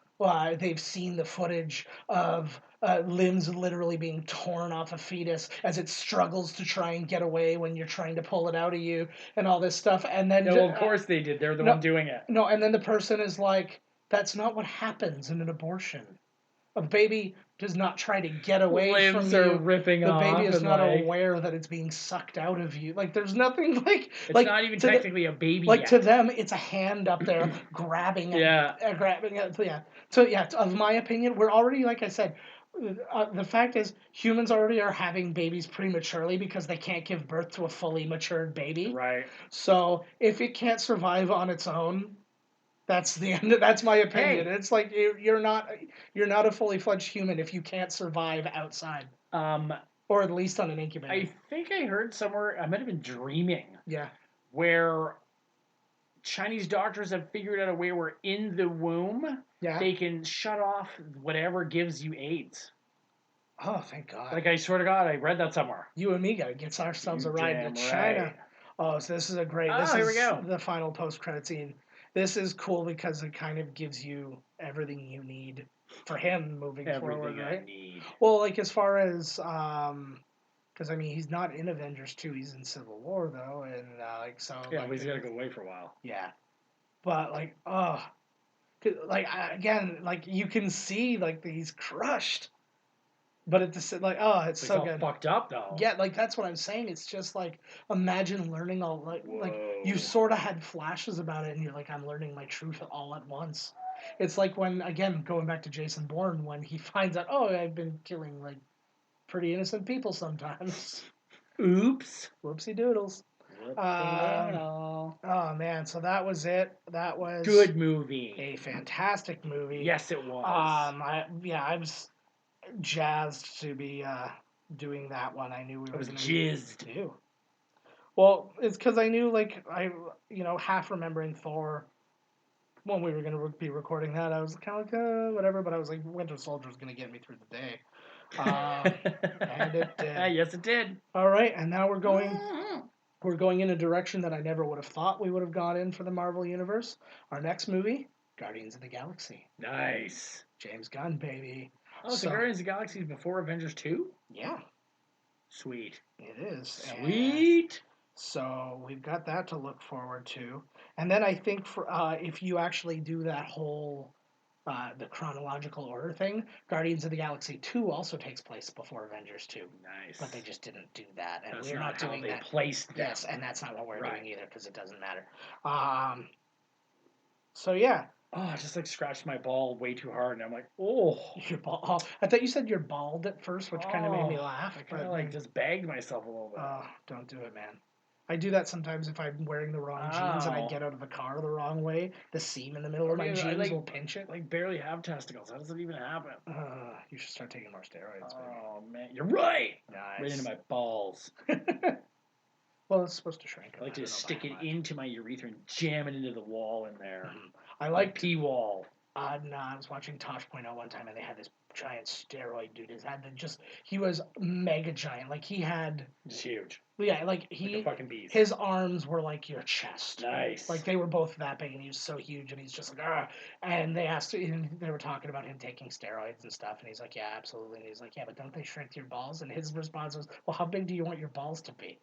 they've seen the footage of limbs literally being torn off a fetus as it struggles to try and get away when you're trying to pull it out of you and all this stuff. And then, No, of course they did. They're the one doing it. No, and then the person is like, that's not what happens in an abortion. A baby does not try to get away Limbs from are you. ripping The off. baby is and not like, aware that it's being sucked out of you. Like there's nothing like it's like not even to technically a baby like yet. to them it's a hand up there grabbing it. Yeah. Grabbing it. Yeah. So yeah, of my opinion, we're already, like I said, the fact is humans already are having babies prematurely because they can't give birth to a fully matured baby. Right. So if it can't survive on its own, that's the end. That's my opinion. Hey. It's like you're not a fully fledged human if you can't survive outside, or at least on an incubator. I think I heard somewhere, I might have been dreaming, Yeah. where Chinese doctors have figured out a way where in the womb Yeah. they can shut off whatever gives you AIDS. Oh, thank God. Like, I swear to God, I read that somewhere. You and me gotta get ourselves a ride to Damn China. right. Oh, so this is a great. Oh, This here is we go. the final post-credit scene. This is cool because it kind of gives you everything you need for him moving forward, Everything I right? need. Well, like as far as because I mean he's not in Avengers 2, he's in Civil War though, and like so. Yeah, like, but he's got to go away for a while. Yeah, but like again, like you can see like that he's crushed, but at the like it's He's so all good. fucked up, though. Yeah, like that's what I'm saying. It's just like imagine learning all like Whoa. you sort of had flashes about it, and you're like, I'm learning my truth all at once. It's like when again going back to Jason Bourne when he finds out, oh, I've been killing like pretty innocent people sometimes. Oops. Whoopsie doodles. Oh, Oh man, so that was it. That was good movie. a fantastic movie. Yes, it was. I was jazzed to be doing that one. I knew we were I was gonna jizzed. Ew. Well, it's because I knew, like, half remembering Thor when we were going to be recording that. I was kind of like, whatever, but I was like, Winter Soldier's going to get me through the day. And it did. Yes, it did. All right, and now we're going in a direction that I never would have thought we would have gone in for the Marvel Universe. Our next movie, Guardians of the Galaxy. Nice. James Gunn, baby. Oh, so Guardians of the Galaxy is before Avengers 2? Yeah, Sweet. it is. Sweet. So we've got that to look forward to. And then I think for if you actually do that whole the chronological order thing, Guardians of the Galaxy 2 also takes place before Avengers 2. Nice. But they just didn't do that. And That's we're not how doing they that. placed them. Yes, and that's not what we're Right. doing either because it doesn't matter. So yeah. Oh, I just like scratched my ball way too hard, and I'm like, oh. Your ball. Oh, I thought you said you're bald at first, which kind of made me Oh, laugh. I kind of like just bagged myself a little bit. Oh, don't do it, man. I do that sometimes if I'm wearing the wrong jeans and I Ow. get out of the car the wrong way. The seam in the middle of my I jeans will pinch it. Like barely have testicles. How does it even happen? You should start taking more steroids. Oh man, you're right. Nice. Right into my balls. Well, it's supposed to shrink. I like to just stick it into my urethra and jam it into the wall in there. I like pee wall. No, I was watching Tosh.0 one time and they had this giant steroid dude. He was mega giant. Like he had. It's huge. Yeah, like Like a fucking beast. his arms were like your chest. Nice. Like they were both that big, and he was so huge, and he's just like, ah. And they were talking about him taking steroids and stuff, and he's like, yeah, absolutely. And he's like, yeah, but don't they shrink your balls? And his response was, well, how big do you want your balls to be?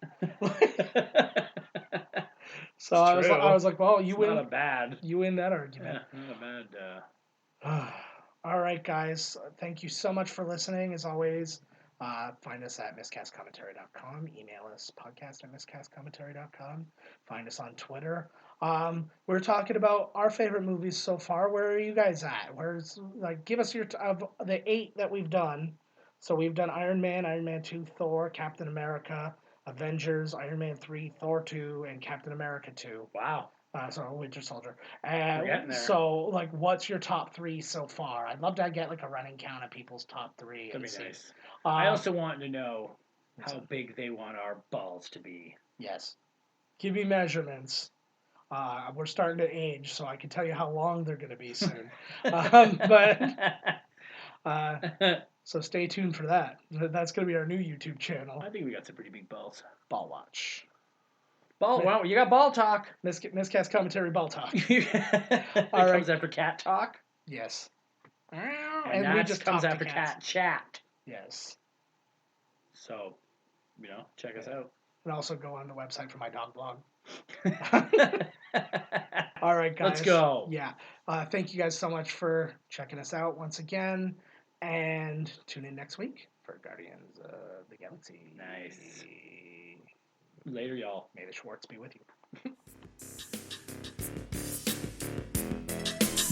So I was like, well, you win. Not a bad. You win that argument. Yeah, not a bad. All right, guys. Thank you so much for listening. As always, find us at miscastcommentary.com. Email us podcast@miscastcommentary.com. Find us on Twitter. We're talking about our favorite movies so far. Where are you guys at? Give us your of the 8 that we've done. So we've done Iron Man, Iron Man 2, Thor, Captain America, Avengers, Iron Man 3, Thor 2, and Captain America 2. Wow. So Winter Soldier. We're getting there. So, what's your top 3 so far? I'd love to get a running count of people's top 3. That'd be nice. I also want to know how big they want our balls to be. Yes. Give me measurements. We're starting to age, so I can tell you how long they're going to be soon. So stay tuned for that. That's going to be our new YouTube channel. I think we got some pretty big balls. Ball watch. Well, you got ball talk. Miscast commentary ball talk. It comes after cat talk. Yes. And we just comes after cat chat. Yes. So, check us out. And also go on the website for my dog blog. All right, guys. Let's go. Yeah. Thank you guys so much for checking us out once again. And tune in next week for Guardians of the Galaxy. Nice. Later, y'all. May the Schwartz be with you.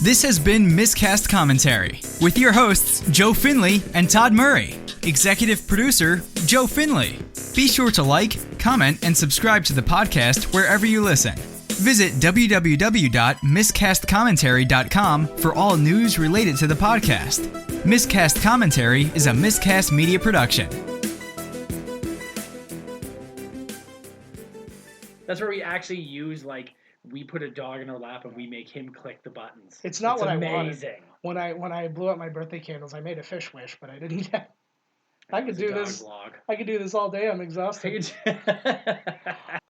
This has been Miscast Commentary with your hosts Joe Finley and Todd Murray. Executive producer Joe Finley. Be sure to like, comment, and subscribe to the podcast wherever you listen. Visit www.miscastcommentary.com for all news related to the podcast. Miscast Commentary is a Miscast Media production. That's where we actually use, we put a dog in our lap and we make him click the buttons. It's not what amazing. I wanted. When I blew up my birthday candles, I made a fish wish, but I didn't get. I could do this. Vlog. I could do this all day. I'm exhausted.